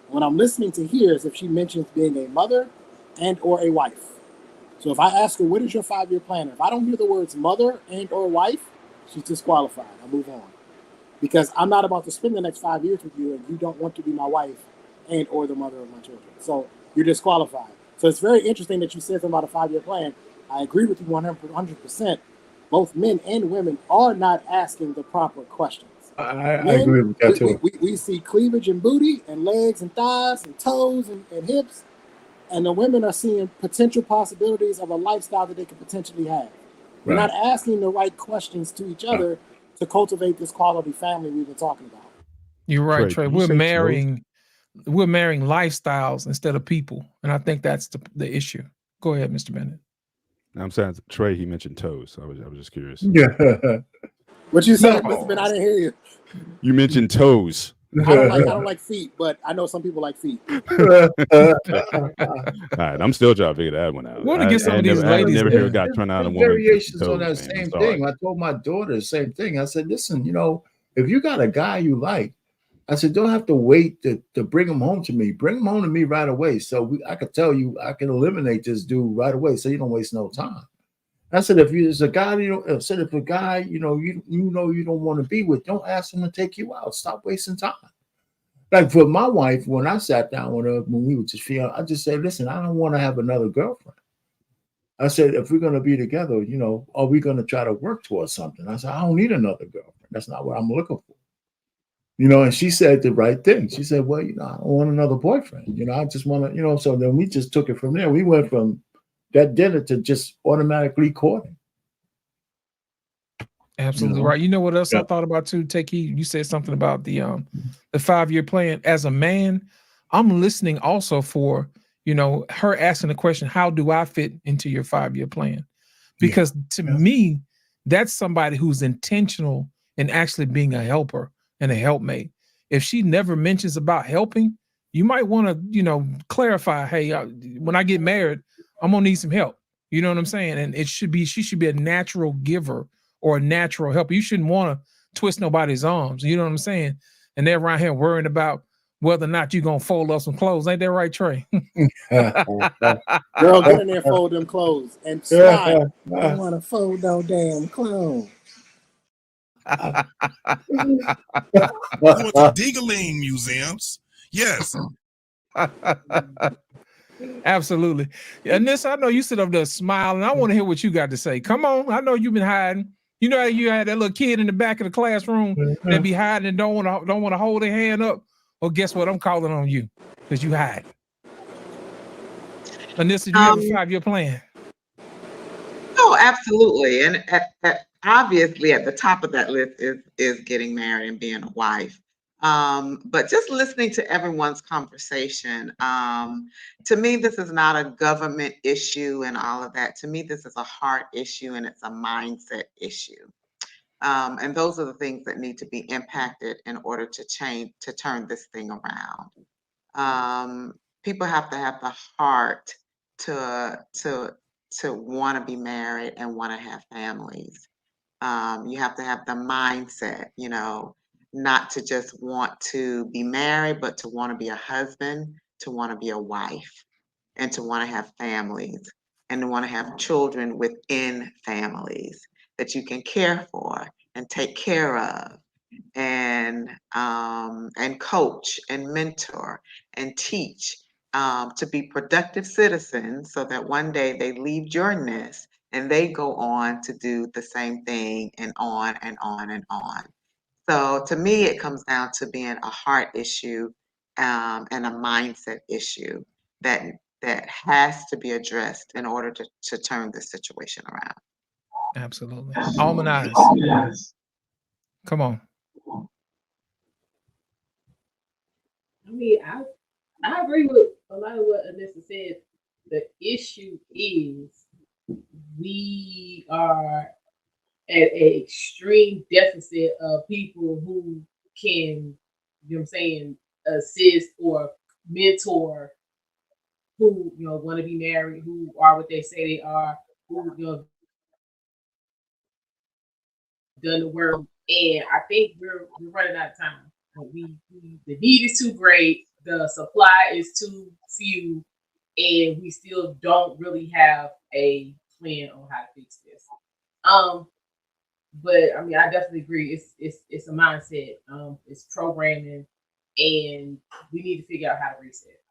[SPEAKER 10] What I'm listening to hear is if she mentions being a mother and or a wife. So if I ask her, what is your 5-year plan? If I don't hear the words mother and or wife, she's disqualified. I move on. Because I'm not about to spend the next 5 years with you and you don't want to be my wife and or the mother of my children. So you're disqualified. So it's very interesting that you said something about a 5-year plan. I agree with you 100%. Both men and women are not asking the proper questions.
[SPEAKER 9] I agree with that too.
[SPEAKER 10] We see cleavage and booty and legs and thighs and toes and hips. And the women are seeing potential possibilities of a lifestyle that they could potentially have. We're not asking the right questions to each other to cultivate this quality family we've been talking about.
[SPEAKER 3] You're right, Trey. We're marrying lifestyles instead of people. And I think that's the issue. Go ahead, Mr. Bennett.
[SPEAKER 5] I'm saying, Trey, he mentioned toes. I was just curious.
[SPEAKER 10] Yeah. What you said, Mr. Bennett? I didn't hear you.
[SPEAKER 5] You mentioned toes.
[SPEAKER 10] I don't like feet, but I know some people like feet.
[SPEAKER 5] All right, I'm still trying to figure that one out.
[SPEAKER 3] I want to get some of these ladies.
[SPEAKER 5] I never hear a guy trying out a woman.
[SPEAKER 9] Variations on that same thing. I told my daughter the same thing. I said, listen, if you got a guy you like, I said, don't have to wait to bring him home to me. Bring him home to me right away. So I could tell you, I can eliminate this dude right away, so you don't waste no time. I said, if there's a guy you don't want to be with, don't ask him to take you out. Stop wasting time. Like for my wife, when I sat down with her when we were just feeling, I just said, listen, I don't want to have another girlfriend. I said, if we're going to be together, are we going to try to work towards something? I said, I don't need another girlfriend. That's not what I'm looking for. And she said the right thing. She said, well, I don't want another boyfriend. I just want to, so then we just took it from there. We went from that dinner to just automatically courting.
[SPEAKER 3] Absolutely right. You know what else I thought about too? You said something about the 5-year plan. As a man, I'm listening also for, her asking the question, how do I fit into your 5-year plan? Because to me, that's somebody who's intentional in actually being a helper and a helpmate. If she never mentions about helping, you might want to, clarify, hey, when I get married, I'm gonna need some help. You know what I'm saying? And she should be a natural giver or a natural helper. You shouldn't want to twist nobody's arms. You know what I'm saying? And they're around here worrying about whether or not you're gonna fold up some clothes. Ain't that right, Trey?
[SPEAKER 10] Girl, get in there, fold them clothes and slide. I don't want to fold no damn clothes.
[SPEAKER 7] I went to Diggling museums. Yes.
[SPEAKER 3] Absolutely. And this, I know you sit up there smiling. I want to hear what you got to say. Come on. I know you've been hiding. You know, you had that little kid in the back of the classroom that be hiding and don't want to hold their hand up Well, guess what? I'm calling on you because you hide. Vanessa, do you have a 5-year plan?
[SPEAKER 4] Oh, absolutely. And obviously at the top of that list is getting married and being a wife. But just listening to everyone's conversation, to me, this is not a government issue and all of that. To me, this is a heart issue and it's a mindset issue. And those are the things that need to be impacted in order to turn this thing around. People have to have the heart to want to be married and want to have families. You have to have the mindset, not to just want to be married, but to want to be a husband, to want to be a wife, and to want to have families, and to want to have children within families that you can care for and take care of, and coach and mentor and teach, to be productive citizens so that one day they leave your nest and they go on to do the same thing, and on and on and on. So to me, it comes down to being a heart issue, and a mindset issue that has to be addressed in order to turn this situation around.
[SPEAKER 3] Absolutely. Almond eyes. Come on.
[SPEAKER 6] I mean, I agree with a lot of what Anissa said. The issue is we are at an extreme deficit of people who can, assist or mentor who, want to be married, who are what they say they are, who, done the work. And I think we're running out of time. The need is too great, the supply is too few, and we still don't really have a plan on how to fix this. But I mean, I definitely agree. It's a mindset. It's programming, and we need to figure out how to reset.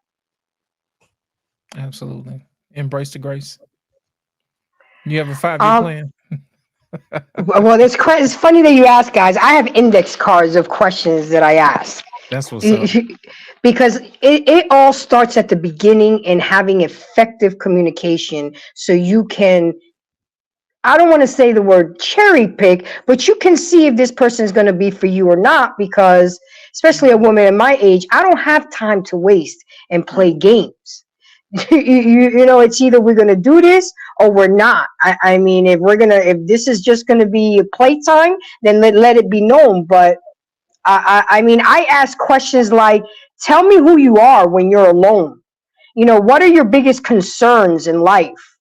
[SPEAKER 3] Absolutely. Embrace the grace. You have a 5-year plan?
[SPEAKER 2] Well, it's funny that you ask, guys. I have index cards of questions that I ask.
[SPEAKER 3] That's what's up.
[SPEAKER 2] Because it all starts at the beginning in having effective communication so you can, I don't want to say the word cherry pick, but you can see if this person is going to be for you or not, because especially a woman in my age, I don't have time to waste and play games. It's either we're going to do this or we're not. I mean, if this is just going to be playtime, then let it be known. But I mean, I ask questions like, tell me who you are when you're alone. What are your biggest concerns in life?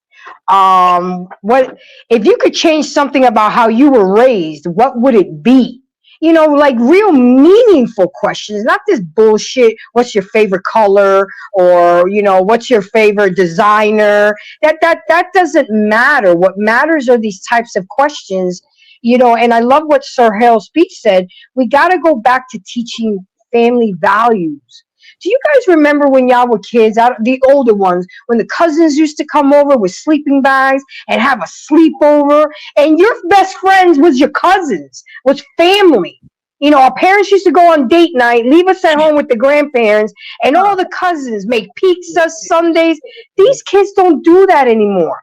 [SPEAKER 2] What if you could change something about how you were raised, what would it be? Like real meaningful questions, not this bullshit. What's your favorite color? Or, what's your favorite designer? That doesn't matter. What matters are these types of questions, and I love what Sir Harold Speech said. We got to go back to teaching family values. Do you guys remember when y'all were kids, the older ones, when the cousins used to come over with sleeping bags and have a sleepover, and your best friends was your cousins, was family? Our parents used to go on date night, leave us at home with the grandparents, and all the cousins make pizzas Sundays. These kids don't do that anymore.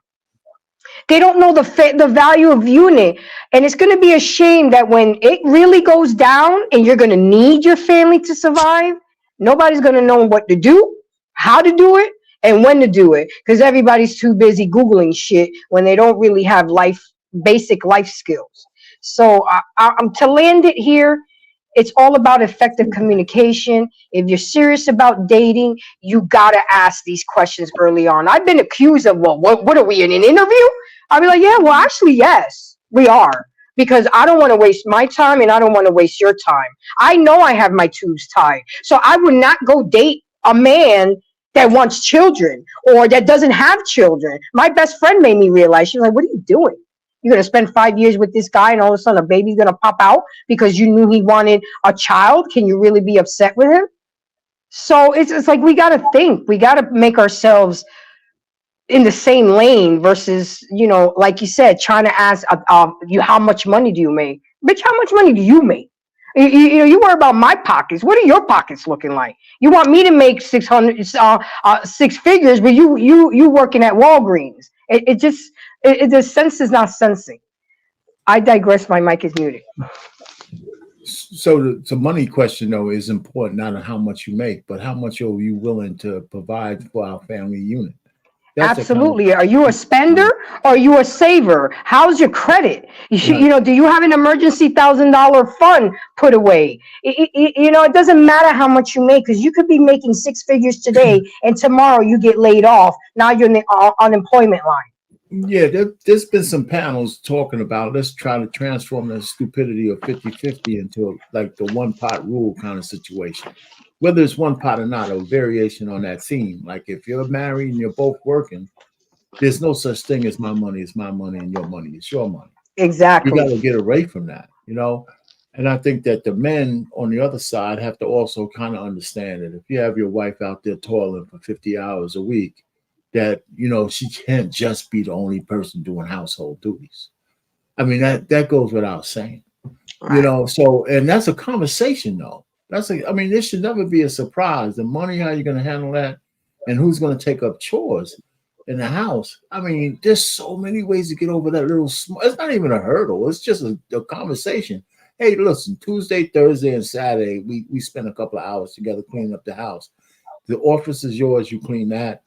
[SPEAKER 2] They don't know the value of unit. And it's going to be a shame that when it really goes down and you're going to need your family to survive, nobody's going to know what to do, how to do it, and when to do it, because everybody's too busy Googling shit when they don't really have basic life skills. So I'm to land it here. It's all about effective communication. If you're serious about dating, you got to ask these questions early on. I've been accused of, well, what are we in an interview? I'll be like, yeah, well, actually, yes, we are. Because I don't want to waste my time and I don't want to waste your time. I know I have my tubes tied. So I would not go date a man that wants children or that doesn't have children. My best friend made me realize, she's like, what are you doing? You're going to spend 5 years with this guy and all of a sudden a baby's going to pop out because you knew he wanted a child. Can you really be upset with him? So it's like we got to think. We got to make ourselves in the same lane versus, like you said, trying to ask you, how much money do you make? Bitch, how much money do you make? You know, you worry about my pockets. What are your pockets looking like? You want me to make 600, 6 figures, but you working at Walgreens. The sense is not sensing. I digress. My mic is muted.
[SPEAKER 9] So the money question though is important, not on how much you make, but how much are you willing to provide for our family unit?
[SPEAKER 2] Absolutely. Are you a spender or are you a saver? How's your credit? You know, do you have an emergency $1,000 fund put away? You know, it doesn't matter how much you make, because you could be making 6 figures today and tomorrow you get laid off. Now you're in the unemployment line.
[SPEAKER 9] Yeah, there's been some panels talking about let's try to transform the stupidity of 50-50 into like the one pot rule kind of situation. Whether it's one pot or not, a variation on that theme. Like if you're married and you're both working, there's no such thing as my money is my money and your money is your money.
[SPEAKER 2] Exactly.
[SPEAKER 9] You got to get away from that, you know? And I think that the men on the other side have to also kind of understand that if you have your wife out there toiling for 50 hours a week, that, you know, she can't just be the only person doing household duties. I mean, that goes without saying, you know? So, and that's a conversation though. I mean, this should never be a surprise. The money, how you're going to handle that, and who's going to take up chores in the house. I mean, there's so many ways to get over that little small. It's not even a hurdle. It's just a conversation. Hey, listen, Tuesday, Thursday, and Saturday, we spend a couple of hours together cleaning up the house. The office is yours. You clean that.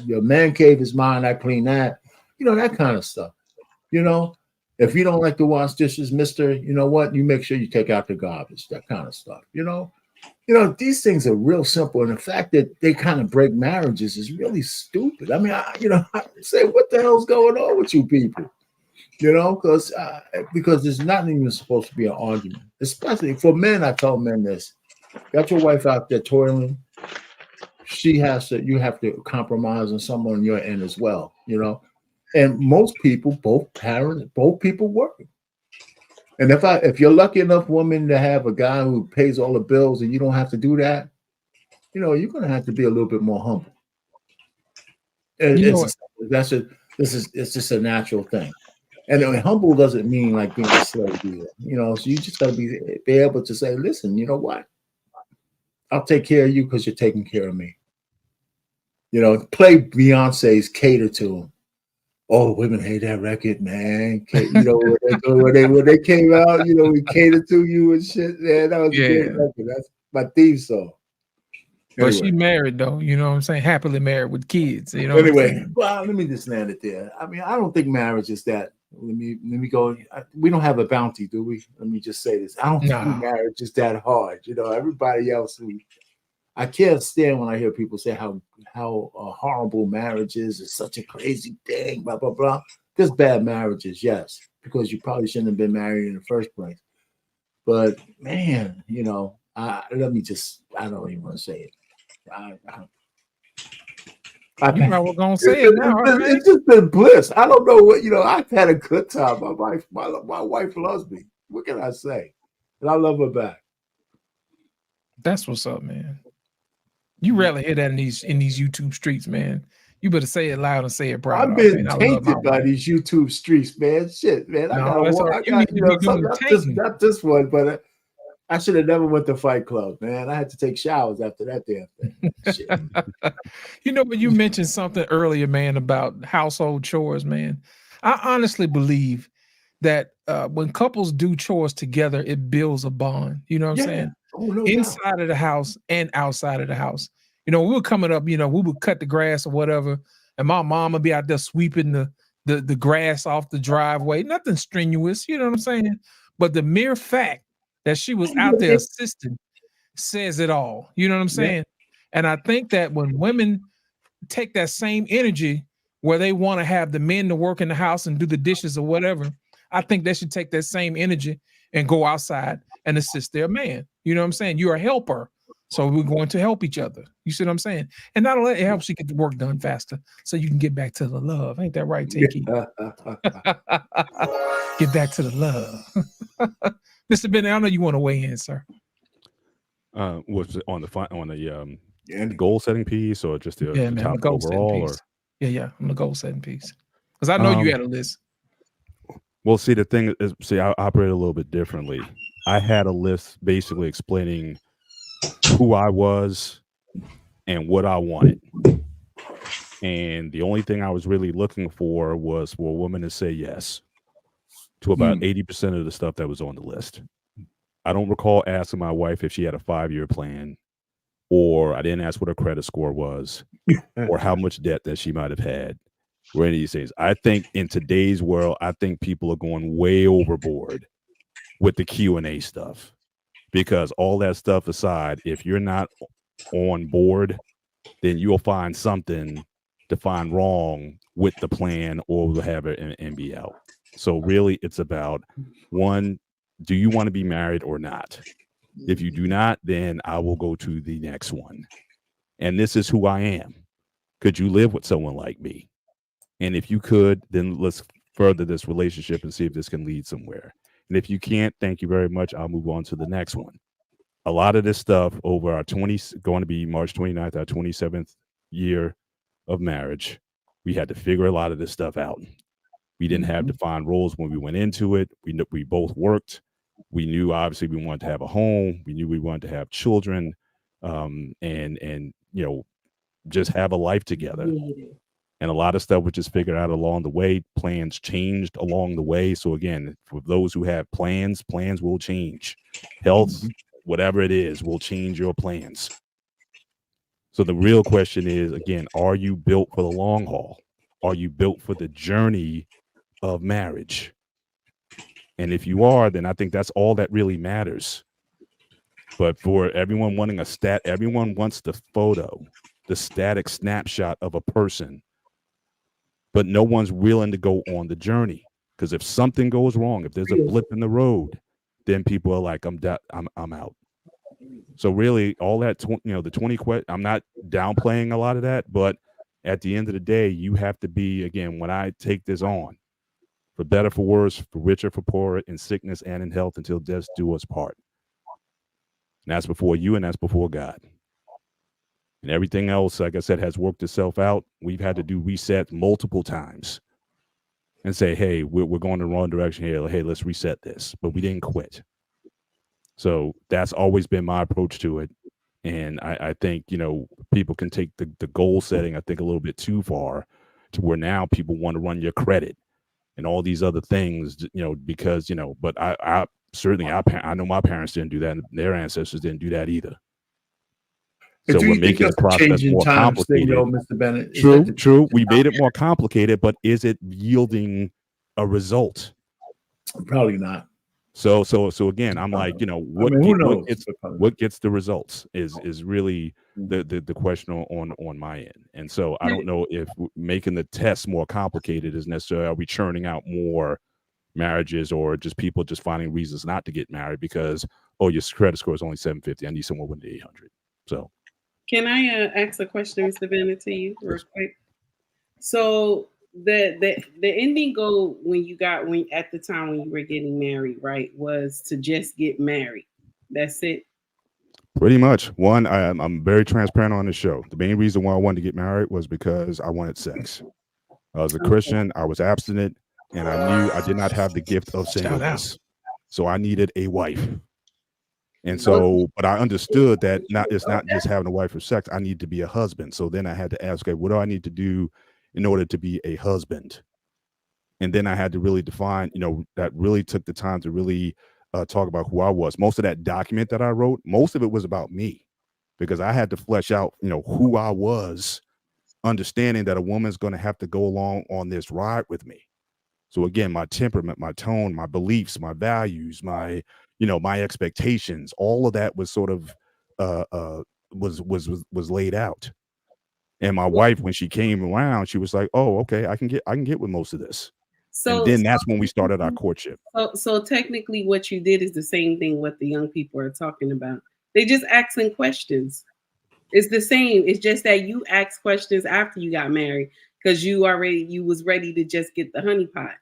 [SPEAKER 9] Your man cave is mine. I clean that. You know, that kind of stuff. You know, if you don't like to wash dishes, mister, you know what? You make sure you take out the garbage, that kind of stuff. You know, these things are real simple. And the fact that they kind of break marriages is really stupid. I mean, I say, what the hell's going on with you people? You know, because there's not even supposed to be an argument, especially for men. I tell men this: got your wife out there toiling. You have to compromise on someone on your end as well. You know, and most people, both people working. And if you're lucky enough, woman, to have a guy who pays all the bills and you don't have to do that, you know, you're going to have to be a little bit more humble. It's just a natural thing. And humble doesn't mean like being a slave either. You know, so you just got to be able to say, listen, you know what? I'll take care of you because you're taking care of me. You know, play Beyonce's Cater to Him. Oh, women hate that record, man. You know, when they came out, you know, we catered to you and shit. Man, that was a great record. That's my theme song.
[SPEAKER 3] But she married though, you know what I'm saying? Happily married with kids. You know.
[SPEAKER 9] Anyway, well, let me just land it there. I mean, I don't think marriage is that. Let me go. We don't have a bounty, do we? Let me just say this. I don't think marriage is that hard. You know, everybody else I can't stand when I hear people say how horrible marriage is. It's such a crazy thing, blah, blah, blah. There's bad marriages, yes, because you probably shouldn't have been married in the first place. But, man, you know, I don't even want to say it.
[SPEAKER 3] You know what gonna say it now.
[SPEAKER 9] It's just been bliss. I don't know what, you know, I've had a good time. My wife loves me. What can I say? And I love her back.
[SPEAKER 3] That's what's up, man. You rarely hear that in these YouTube streets, man. You better say it loud and say it proud.
[SPEAKER 9] I've been tainted by these YouTube streets, man. Shit, man. Not this one, but I should have never went to Fight Club, man. I had to take showers after that damn thing. Shit.
[SPEAKER 3] You know, but you mentioned something earlier, man, about household chores, man. I honestly believe that when couples do chores together, it builds a bond. You know what I'm saying?
[SPEAKER 9] Oh, no
[SPEAKER 3] inside of the house and outside of the house. You know, we were coming up, you know, we would cut the grass or whatever, and my mom would be out there sweeping the grass off the driveway. Nothing strenuous, you know what I'm saying? But the mere fact that she was out there assisting says it all. You know what I'm saying? Yeah. And I think that when women take that same energy where they want to have the men to work in the house and do the dishes or whatever, I think they should take that same energy and go outside and assist their man. You know what I'm saying? You're a helper. So we're going to help each other. You see what I'm saying? And not only it helps you get the work done faster so you can get back to the love. Ain't that right, Tiki? Get back to the love. Mr. Bennett, I know you want to weigh in, sir.
[SPEAKER 5] Was it on the goal setting piece or just the
[SPEAKER 3] man,
[SPEAKER 5] top
[SPEAKER 3] the
[SPEAKER 5] overall? Or?
[SPEAKER 3] Yeah, on the goal setting piece. Because I know you had a list.
[SPEAKER 5] Well, see, the thing is, I operate a little bit differently. I had a list basically explaining who I was and what I wanted. And the only thing I was really looking for was for a woman to say yes to about 80% of the stuff that was on the list. I don't recall asking my wife if she had a 5-year plan, or I didn't ask what her credit score was, or how much debt that she might have had, or any of these things. I think in today's world, I think people are going way overboard with the Q&A stuff, because all that stuff aside, if you're not on board, then you'll find something to find wrong with the plan, or will have it and be out. So really, it's about, one, do you want to be married or not? If you do not, then I will go to the next one. And this is who I am. Could you live with someone like me? And if you could, then let's further this relationship and see if this can lead somewhere. And if you can't, thank you very much. I'll move on to the next one. A lot of this stuff over our going to be March 29th, our 27th year of marriage, we had to figure a lot of this stuff out. We didn't have defined roles when we went into it. We both worked. We knew obviously we wanted to have a home. We knew we wanted to have children, and just have a life together. And a lot of stuff was just figured out along the way. Plans changed along the way. So again, for those who have plans will change. Health, whatever it is, will change your plans. So the real question is, again, are you built for the long haul? Are you built for the journey of marriage? And if you are, then I think that's all that really matters. But for everyone wanting a stat, everyone wants the photo, the static snapshot of a person, but no one's willing to go on the journey. Because if something goes wrong, if there's a blip in the road, then people are like, I'm out. So really, all that, the 20 questions, I'm not downplaying a lot of that, but at the end of the day, you have to be, again, when I take this on, for better, for worse, for richer, for poorer, in sickness and in health, until death do us part. And that's before you, and that's before God. And everything else, like I said, has worked itself out. We've had to do resets multiple times and say, hey, we're going in the wrong direction here. Hey, let's reset this. But we didn't quit. So that's always been my approach to it. And I think, people can take the goal setting, I think, a little bit too far, to where now people want to run your credit and all these other things, because, but I certainly, I know my parents didn't do that, and their ancestors didn't do that either. So we're making the process more complicated.
[SPEAKER 9] Mr. Bennett?
[SPEAKER 5] True. We made it more complicated, but is it yielding a result?
[SPEAKER 9] Probably not.
[SPEAKER 5] So again, I'm like, what gets the results is really the question on my end. And so I don't know if making the test more complicated is necessarily, are we churning out more marriages, or just people just finding reasons not to get married because, oh, your credit score is only 750. I need someone with 800. So
[SPEAKER 14] can I ask a question, Mr. Bennett, to you real quick? So the ending goal at the time when you were getting married, right, was to just get married. That's it.
[SPEAKER 5] Pretty much. One, I'm very transparent on the show. The main reason why I wanted to get married was because I wanted sex. I was a Christian. I was abstinent, and I knew I did not have the gift of singleness. So I needed a wife. And so, but I understood that it's not just having a wife for sex. I need to be a husband. So then I had to ask, okay, what do I need to do in order to be a husband? And then I had to really define, that really took the time to really talk about who I was. Most of that document that I wrote, most of it was about me, because I had to flesh out, who I was, understanding that a woman's going to have to go along on this ride with me. So again, my temperament, my tone, my beliefs, my values, my expectations, all of that was sort of was laid out. And my wife, when she came around, she was like, "Oh, okay, I can get with most of this." So and then that's when we started our courtship.
[SPEAKER 14] So technically, what you did is the same thing what the young people are talking about. They just asking questions. It's the same. It's just that you asked questions after you got married because you was ready to just get the honey pot.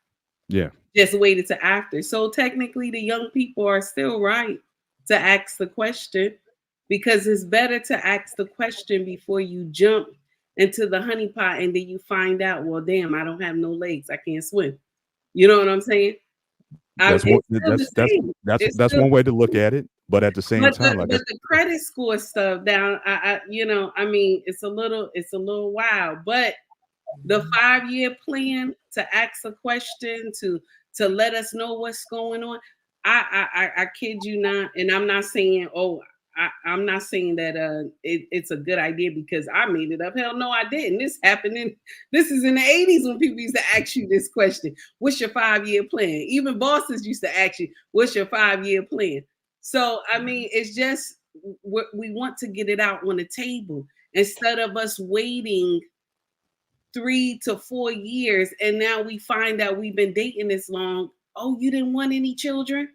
[SPEAKER 5] Yeah.
[SPEAKER 14] Just waited to after. So technically, the young people are still right to ask the question, because it's better to ask the question before you jump into the honey pot and then you find out, well, damn, I don't have no legs. I can't swim. You know what I'm saying?
[SPEAKER 5] That's
[SPEAKER 14] it's
[SPEAKER 5] one.
[SPEAKER 14] still the same. It's
[SPEAKER 5] That's
[SPEAKER 14] still,
[SPEAKER 5] one way to look at it. But at the same time, like
[SPEAKER 14] but the credit score stuff down, I mean, it's a little wild. But the 5-year plan to ask a question, to let us know what's going on, I kid you not, and I'm not saying, I'm not saying that it's a good idea because I made it up. Hell no, I didn't. This is in the 80s when people used to ask you this question: what's your 5-year plan? Even bosses used to ask you, what's your 5-year plan? So I mean, it's just we want to get it out on the table instead of us waiting 3 to 4 years, and now we find out we've been dating this long. Oh, you didn't want any children?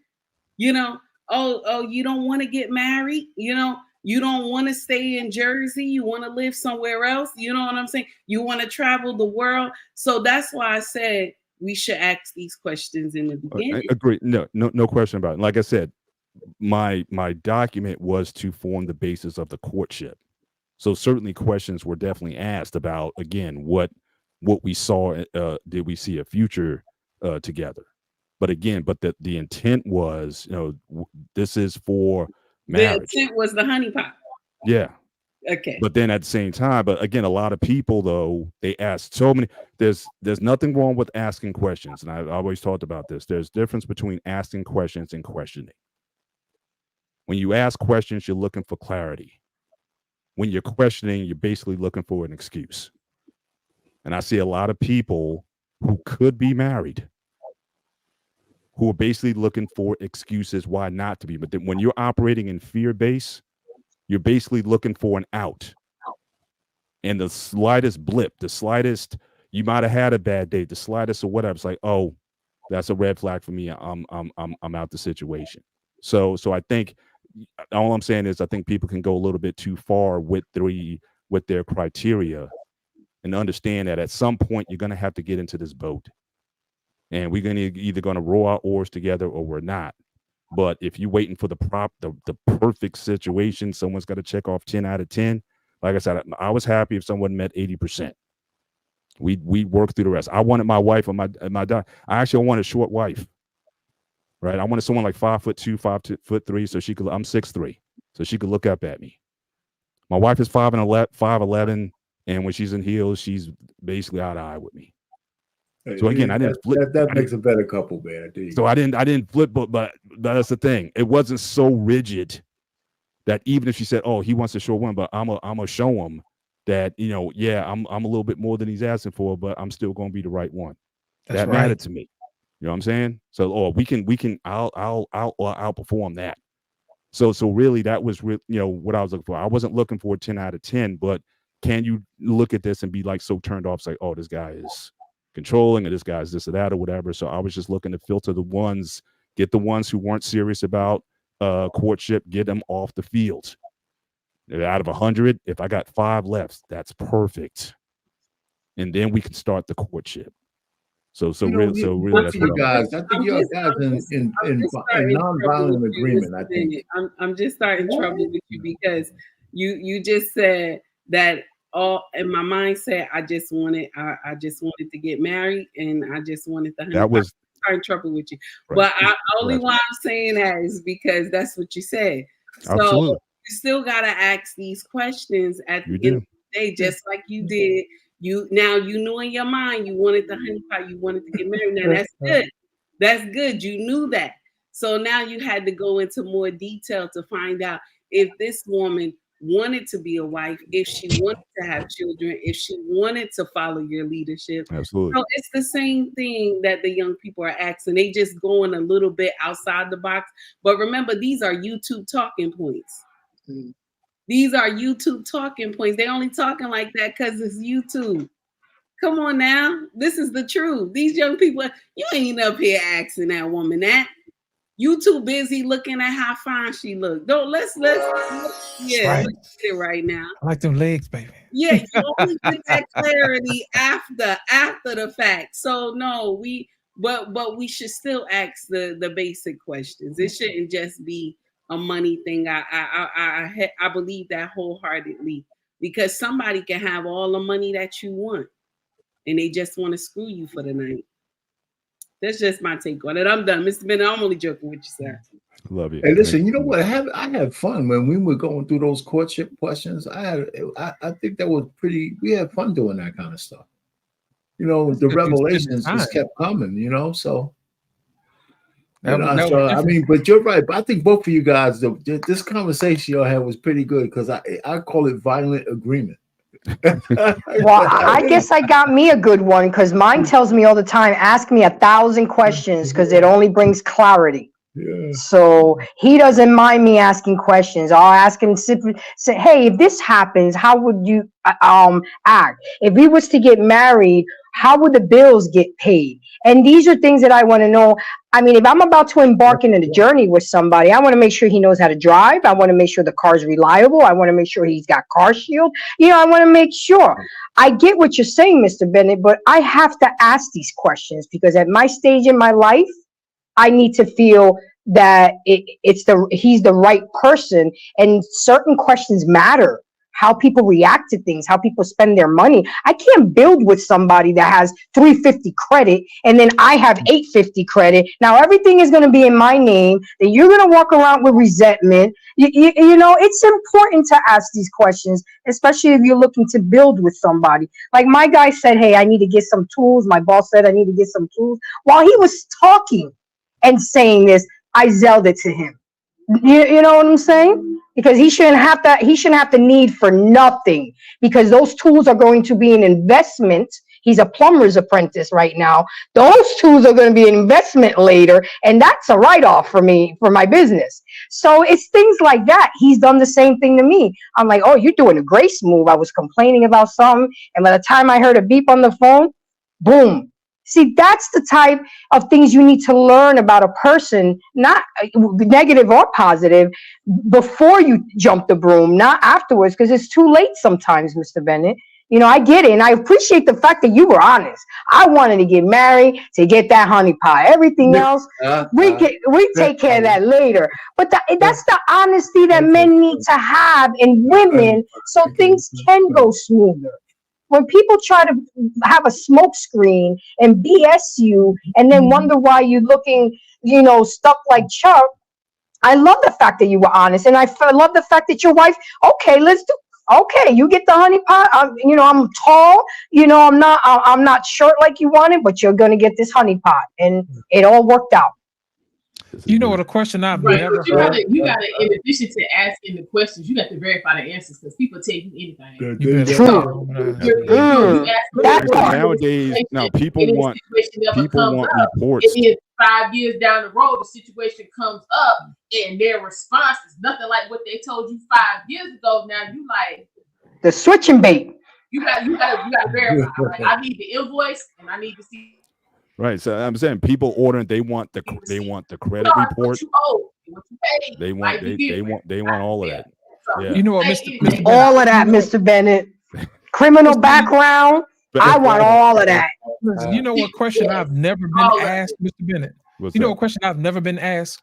[SPEAKER 14] You know, oh, you don't want to get married? You know, you don't want to stay in Jersey? You want to live somewhere else? You know what I'm saying? You want to travel the world? So that's why I said we should ask these questions in the beginning.
[SPEAKER 5] I agree. No question about it. Like I said, my document was to form the basis of the courtship. So certainly questions were definitely asked about, again, what we saw. Did we see a future together? But again, the intent was, this is for marriage.
[SPEAKER 14] The intent was the honeypot.
[SPEAKER 5] Yeah.
[SPEAKER 14] Okay.
[SPEAKER 5] But then at the same time, but again, a lot of people though, they ask so many. There's nothing wrong with asking questions, and I've always talked about this. There's difference between asking questions and questioning. When you ask questions, you're looking for clarity. When you're questioning, you're basically looking for an excuse. And I see a lot of people who could be married who are basically looking for excuses why not to be. But then when you're operating in fear base, you're basically looking for an out. And the slightest blip, the slightest, you might have had a bad day, the slightest or whatever, it's like, oh, that's a red flag for me. I'm out the situation. So I think all I'm saying is I think people can go a little bit too far with their criteria and understand that at some point you're going to have to get into this boat. And we're either going to row our oars together or we're not. But if you're waiting for the perfect situation, someone's got to check off 10 out of 10. Like I said, I was happy if someone met 80%. We worked through the rest. I wanted my wife or my dad. I actually wanted a short wife, right? I wanted someone like 5'2", 5'3", so she could. I'm 6'3", so she could look up at me. My wife is 5'11", and when she's in heels, she's basically eye to eye with me. So again, I didn't flip.
[SPEAKER 9] That makes a better couple, man.
[SPEAKER 5] So I didn't flip, but that's the thing. It wasn't so rigid that even if she said, "Oh, he wants a short one," but I'm gonna show him that I'm a little bit more than he's asking for, but I'm still gonna be the right one.
[SPEAKER 3] That's
[SPEAKER 5] that
[SPEAKER 3] right.
[SPEAKER 5] mattered to me. You know what I'm saying? So I'll outperform that. So really that was what I was looking for. I wasn't looking for a 10 out of 10, but can you look at this and be like so turned off, it's like, oh, this guy is controlling, or this guy's this or that or whatever. So I was just looking to filter get the ones who weren't serious about courtship, get them off the field. Out of 100, if I got 5 left, that's perfect. And then we can start the courtship. So really that's what
[SPEAKER 9] you guys. I think you guys in nonviolent agreement. I think
[SPEAKER 14] I'm just starting trouble with you because you just said that all in my mindset. I just wanted to get married, and I just wanted the honey.
[SPEAKER 5] That was
[SPEAKER 14] starting trouble with you.
[SPEAKER 5] Right.
[SPEAKER 14] But why I'm saying that is because that's what you said. So
[SPEAKER 5] Absolutely.
[SPEAKER 14] you still gotta ask these questions at the end of the day, just like you did. You knew in your mind you wanted the honeypot, you wanted to get married. Now that's good. That's good. You knew that. So now you had to go into more detail to find out if this woman wanted to be a wife, if she wanted to have children, if she wanted to follow your leadership.
[SPEAKER 5] Absolutely.
[SPEAKER 14] So it's the same thing that the young people are asking. They just going a little bit outside the box. But remember, these are YouTube talking points. Mm-hmm. These are YouTube talking points. They only talking like that because it's YouTube. Come on now. This is the truth. These young people, you ain't up here asking that woman that. You too busy looking at how fine she look. Let's get it right now.
[SPEAKER 3] I like them legs, baby.
[SPEAKER 14] Yeah, you only get that clarity after the fact. So no, but we should still ask the basic questions. It shouldn't just be a money thing. I believe that wholeheartedly, because somebody can have all the money that you want and they just want to screw you for the night. That's just my take on it. I'm done. Mr. Bennett, I'm only joking with you, sir.
[SPEAKER 5] Love you.
[SPEAKER 9] Hey, listen, you know what? I had fun when we were going through those courtship questions. I think that was pretty. We had fun doing that kind of stuff. You know, the revelations just kept coming. You know, so. I mean, but you're right. But I think both of you guys, this conversation y'all had was pretty good because I call it violent agreement.
[SPEAKER 2] Well, I guess I got me a good one because mine tells me all the time, ask me 1,000 questions because it only brings clarity.
[SPEAKER 9] Yeah.
[SPEAKER 2] So he doesn't mind me asking questions. I'll ask him, say, hey, if this happens, how would you act? If we was to get married, how would the bills get paid? And these are things that I want to know. I mean, if I'm about to embark into the journey with somebody, I want to make sure he knows how to drive. I want to make sure the car's reliable. I want to make sure he's got car shield. You know, I want to make sure. I get what you're saying, Mr. Bennett, but I have to ask these questions because at my stage in my life, I need to feel that he's the right person, and certain questions matter. How people react to things, how people spend their money. I can't build with somebody that has 350 credit and then I have 850 credit. Now everything is going to be in my name. Then you're going to walk around with resentment. You know, it's important to ask these questions, especially if you're looking to build with somebody. Like my guy said, hey, I need to get some tools. My boss said I need to get some tools. While he was talking and saying this, I zelled it to him. You know what I'm saying? Because he shouldn't have to need for nothing, because those tools are going to be an investment. He's a plumber's apprentice right now. Those tools are going to be an investment later, and that's a write-off for me, for my business. So it's things like that. He's done the same thing to me. I'm like, oh, you're doing a grace move. I was complaining about something, and by the time I heard a beep on the phone, boom. See, that's the type of things you need to learn about a person, not negative or positive, before you jump the broom, not afterwards, because it's too late sometimes, Mr. Bennett. You know, I get it, and I appreciate the fact that you were honest. I wanted to get married to get that honey pie. Everything else, we take care of that later. But that's the honesty that men need to have in women, so things can go smoother. When people try to have a smoke screen and BS you and then wonder why you're looking, you know, stuck like Chuck, I love the fact that you were honest. And I love the fact that your wife, okay, you get the honey pot. You know, I'm tall, you know, I'm not short like you wanted, but you're going to get this honey pot. And it all worked out.
[SPEAKER 3] You know what, a question I've never
[SPEAKER 6] heard. You gotta, in addition to asking the questions, you got to verify the answers because people tell you anything.
[SPEAKER 5] Nowadays, now people want reports.
[SPEAKER 6] And then 5 years down the road, the situation comes up, and their response is nothing like what they told you 5 years ago. Now you like
[SPEAKER 2] the switching bait.
[SPEAKER 6] You got to verify. Like, I need the invoice, and I need to see.
[SPEAKER 5] Right, so I'm saying people ordering, they want the credit report. They want all of that. Yeah.
[SPEAKER 3] You know what, Mr.
[SPEAKER 2] All of that, Mr. Bennett. Criminal background. I want all of that.
[SPEAKER 3] You know what question I've never been asked, Mr. Bennett? You know what question I've never been asked?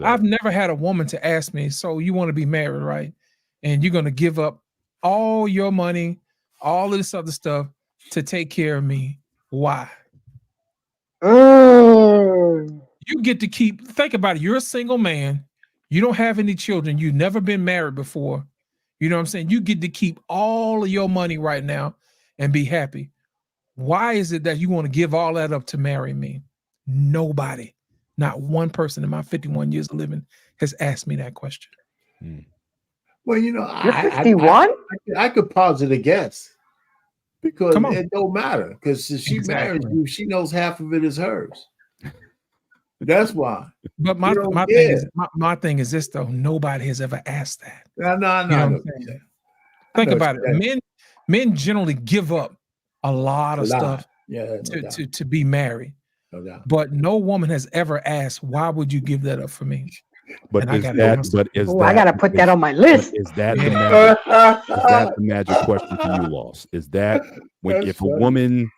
[SPEAKER 3] I've never had a woman to ask me, so you want to be married, right? And you're going to give up all your money, all of this other stuff to take care of me. Why? You get to think about it. You're a single man. You don't have any children. You've never been married before. You know what I'm saying? You get to keep all of your money right now and be happy. Why is it that you want to give all that up to marry me? Nobody, not one person in my 51 years of living has asked me that question.
[SPEAKER 9] Well, you know,
[SPEAKER 2] you're 51?
[SPEAKER 9] I could posit a guess. Because it don't matter. Because if she marries you, she knows half of it is hers. That's why.
[SPEAKER 3] But my thing is this though. Nobody has ever asked that.
[SPEAKER 9] No.
[SPEAKER 3] Think about it. Men generally give up a lot of stuff to be married.
[SPEAKER 9] No doubt.
[SPEAKER 3] But no woman has ever asked, why would you give that up for me?
[SPEAKER 5] But I
[SPEAKER 2] gotta put that on my list.
[SPEAKER 5] Is that the magic question for you, Loss? Is that if a woman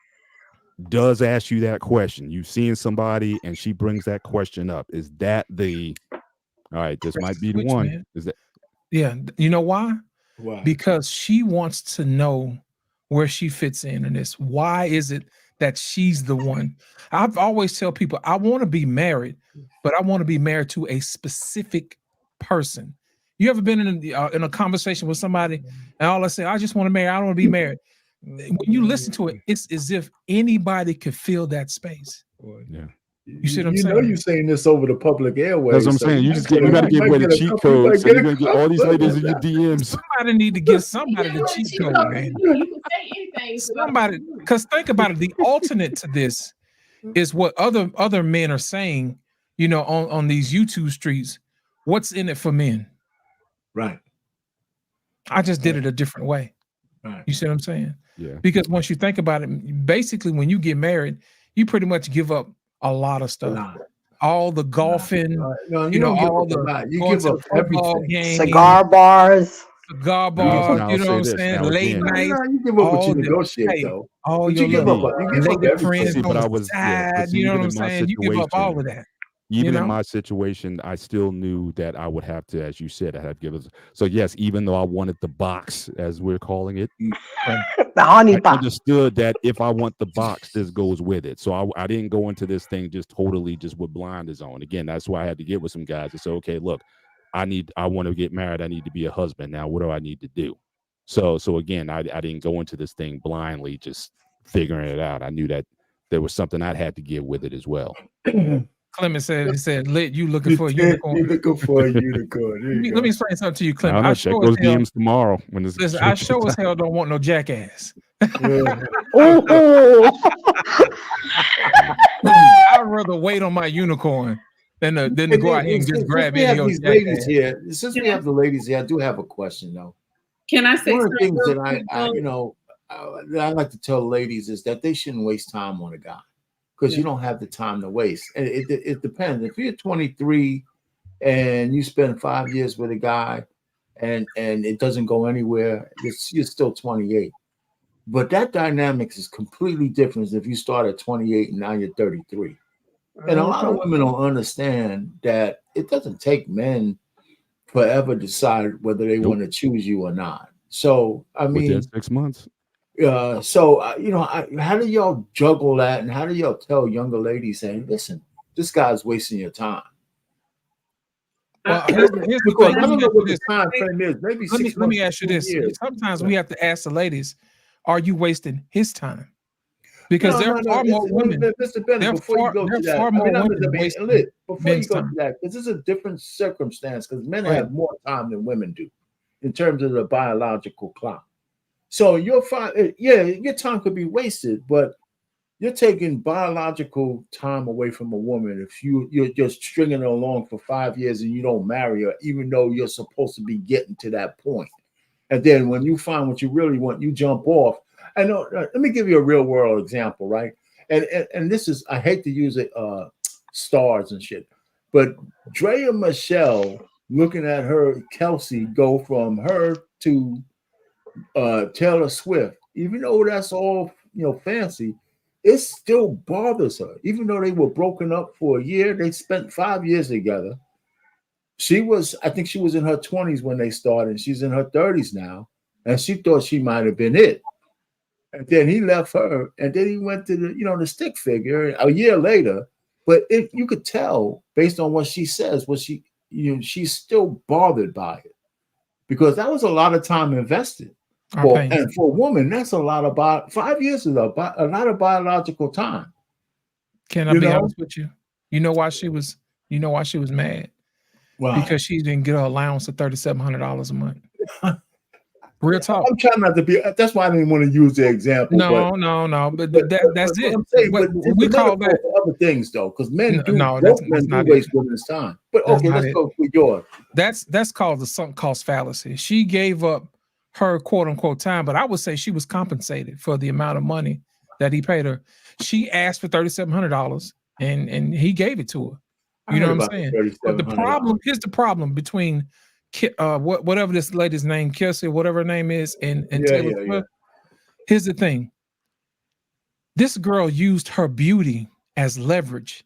[SPEAKER 5] does ask you that question, you seeing somebody and she brings that question up, is that all right, this might be the one? Man. Is that?
[SPEAKER 3] Yeah, you know why?
[SPEAKER 9] Why?
[SPEAKER 3] Because she wants to know where she fits in this. Why is it that she's the one. I've always tell people I want to be married, but I want to be married to a specific person. You ever been in a conversation with somebody and all I say, I just want to marry, I don't want to be married. When you listen to it, it's as if anybody could fill that space.
[SPEAKER 5] Yeah.
[SPEAKER 3] You see what I'm
[SPEAKER 9] You
[SPEAKER 3] saying?
[SPEAKER 9] know you're saying this over the public airways.
[SPEAKER 5] That's what I'm saying. You just you got to give away the cheat code, so you're gonna get all these ladies in your DMs.
[SPEAKER 3] Somebody need to give somebody the cheat code, man.
[SPEAKER 6] You can say anything.
[SPEAKER 3] Somebody, because think about it. The alternate to this is what other men are saying. You know, on these YouTube streets. What's in it for men?
[SPEAKER 9] Right.
[SPEAKER 3] I just did it a different way.
[SPEAKER 9] Right.
[SPEAKER 3] You see what I'm saying?
[SPEAKER 5] Yeah.
[SPEAKER 3] Because once you think about it, basically, when you get married, you pretty much give up a lot of stuff. All the golfing,
[SPEAKER 9] No,
[SPEAKER 3] you know,
[SPEAKER 9] don't give
[SPEAKER 3] all
[SPEAKER 9] up
[SPEAKER 3] the
[SPEAKER 9] a lot. You
[SPEAKER 3] going
[SPEAKER 9] give
[SPEAKER 3] to
[SPEAKER 9] up
[SPEAKER 3] the football
[SPEAKER 9] everything.
[SPEAKER 3] game,
[SPEAKER 2] Cigar bars.
[SPEAKER 3] cigar
[SPEAKER 5] Now,
[SPEAKER 3] bars.
[SPEAKER 5] I'll
[SPEAKER 3] You know
[SPEAKER 5] say
[SPEAKER 3] what I'm
[SPEAKER 5] this.
[SPEAKER 3] saying?
[SPEAKER 5] Now,
[SPEAKER 3] Late
[SPEAKER 5] again,
[SPEAKER 3] nights.
[SPEAKER 9] You give up what
[SPEAKER 3] all
[SPEAKER 9] you
[SPEAKER 3] the-
[SPEAKER 9] negotiate,
[SPEAKER 3] hey,
[SPEAKER 9] though.
[SPEAKER 3] all
[SPEAKER 9] But
[SPEAKER 3] your
[SPEAKER 9] you give
[SPEAKER 3] little
[SPEAKER 9] up. You give up
[SPEAKER 3] lady
[SPEAKER 9] everything.
[SPEAKER 3] friends
[SPEAKER 5] See, but
[SPEAKER 3] on
[SPEAKER 5] I
[SPEAKER 3] the
[SPEAKER 5] was,
[SPEAKER 3] side.
[SPEAKER 5] yeah, but see,
[SPEAKER 3] You know
[SPEAKER 5] even
[SPEAKER 3] what I'm
[SPEAKER 5] in my
[SPEAKER 3] saying? You give up all of that.
[SPEAKER 5] Even
[SPEAKER 3] you
[SPEAKER 5] in
[SPEAKER 3] know?
[SPEAKER 5] my situation, I still knew that I would have to, as you said, I had to give us. So yes, even though I wanted the box, as we're calling it,
[SPEAKER 2] The honey
[SPEAKER 5] I
[SPEAKER 2] pot.
[SPEAKER 5] understood that if I want the box, this goes with it. So I didn't go into this thing just totally just with blinders on. Again, that's why I had to get with some guys and say, okay, look, I want to get married. I need to be a husband. Now, what do I need to do? So again, I didn't go into this thing blindly, just figuring it out. I knew that there was something I'd had to give with it as well.
[SPEAKER 3] Clement said, he said, Lit, you looking for a unicorn.
[SPEAKER 9] You're looking for a unicorn. There you
[SPEAKER 3] Let me
[SPEAKER 9] go.
[SPEAKER 3] explain something to you,
[SPEAKER 5] I
[SPEAKER 3] Clement.
[SPEAKER 5] don't know.
[SPEAKER 3] I
[SPEAKER 5] Check
[SPEAKER 3] sure
[SPEAKER 5] those
[SPEAKER 3] as hell,
[SPEAKER 5] DMs tomorrow when this.
[SPEAKER 3] listen, I sure as hell don't want no jackass.
[SPEAKER 2] Ooh.
[SPEAKER 3] I'd rather wait on my unicorn than to go out here and just grab
[SPEAKER 9] we have
[SPEAKER 3] any old
[SPEAKER 9] these ladies
[SPEAKER 3] jackass.
[SPEAKER 9] here. Since we have the ladies here, I do have a question though.
[SPEAKER 6] Can I say
[SPEAKER 9] One of the
[SPEAKER 6] something
[SPEAKER 9] things
[SPEAKER 6] real
[SPEAKER 9] that
[SPEAKER 6] quick,
[SPEAKER 9] I
[SPEAKER 6] though?
[SPEAKER 9] you know, that I like to tell ladies is that they shouldn't waste time on a guy because you don't have the time to waste. And it depends. If you're 23 and you spend 5 years with a guy and it doesn't go anywhere, you're still 28. But that dynamics is completely different if you start at 28 and now you're 33. And a lot of women don't understand that it doesn't take men forever to decide whether they want to choose you or not. So, I mean,
[SPEAKER 5] within 6 months.
[SPEAKER 9] you know, how do y'all juggle that, and how do y'all tell younger ladies, saying, "Listen, this guy's wasting your time"?
[SPEAKER 3] Well, here's the
[SPEAKER 9] Because
[SPEAKER 3] thing.
[SPEAKER 9] I
[SPEAKER 3] Let me
[SPEAKER 9] don't know
[SPEAKER 3] ask
[SPEAKER 9] what
[SPEAKER 3] you
[SPEAKER 9] the
[SPEAKER 3] this.
[SPEAKER 9] time frame is. Maybe
[SPEAKER 3] Let
[SPEAKER 9] 6
[SPEAKER 3] me
[SPEAKER 9] months.
[SPEAKER 3] ask you
[SPEAKER 9] 2
[SPEAKER 3] this.
[SPEAKER 9] years.
[SPEAKER 3] Sometimes we have to ask the ladies, are you wasting his time? Because there are far more women.
[SPEAKER 9] Mr. Bennett, before you go to that,
[SPEAKER 3] far more women
[SPEAKER 9] before
[SPEAKER 3] wasting
[SPEAKER 9] you
[SPEAKER 3] men's
[SPEAKER 9] go to
[SPEAKER 3] time.
[SPEAKER 9] that, because it's a different circumstance, because men
[SPEAKER 3] Right.
[SPEAKER 9] have more time than women do in terms of the biological clock. So your time could be wasted, but you're taking biological time away from a woman if you're just stringing her along for 5 years and you don't marry her, even though you're supposed to be getting to that point. And then when you find what you really want, you jump off. I know. Let me give you a real world example, right? And this is, I hate to use it, stars and shit, but Drea Michelle, looking at her Kelsey go from her to Taylor Swift, even though that's all fancy, it still bothers her. Even though they were broken up for a year, they spent 5 years together. I think she was in her 20s when they started. She's in her 30s now, and she thought she might have been it. And then he left her, and then he went to the stick figure a year later. But you could tell based on what she says, she's still bothered by it, because that was a lot of time invested. And for a woman, that's a lot of 5 years is a lot of biological time.
[SPEAKER 3] Can I be honest with you? You know why she was mad?
[SPEAKER 9] Why?
[SPEAKER 3] Because she didn't get her allowance of $3,700 a month. Real talk.
[SPEAKER 9] I'm trying not to be. That's why I didn't want to use the example.
[SPEAKER 3] No. But that's it.
[SPEAKER 9] I'm saying,
[SPEAKER 3] But
[SPEAKER 9] but
[SPEAKER 3] we call that
[SPEAKER 9] other things though, because men do.
[SPEAKER 3] No,
[SPEAKER 9] Both
[SPEAKER 3] that's
[SPEAKER 9] men do
[SPEAKER 3] not
[SPEAKER 9] waste
[SPEAKER 3] it.
[SPEAKER 9] women's time. But
[SPEAKER 3] That's
[SPEAKER 9] okay,
[SPEAKER 3] not
[SPEAKER 9] let's
[SPEAKER 3] it.
[SPEAKER 9] go with yours.
[SPEAKER 3] That's called the sunk cost fallacy. She gave up her quote unquote time, but I would say she was compensated for the amount of money that he paid her. She asked for $3,700 and he gave it to her. You know what I'm saying? But here's the problem between whatever this lady's name, Kelsey, whatever her name is, and Taylor Swift. Here's the thing. This girl used her beauty as leverage.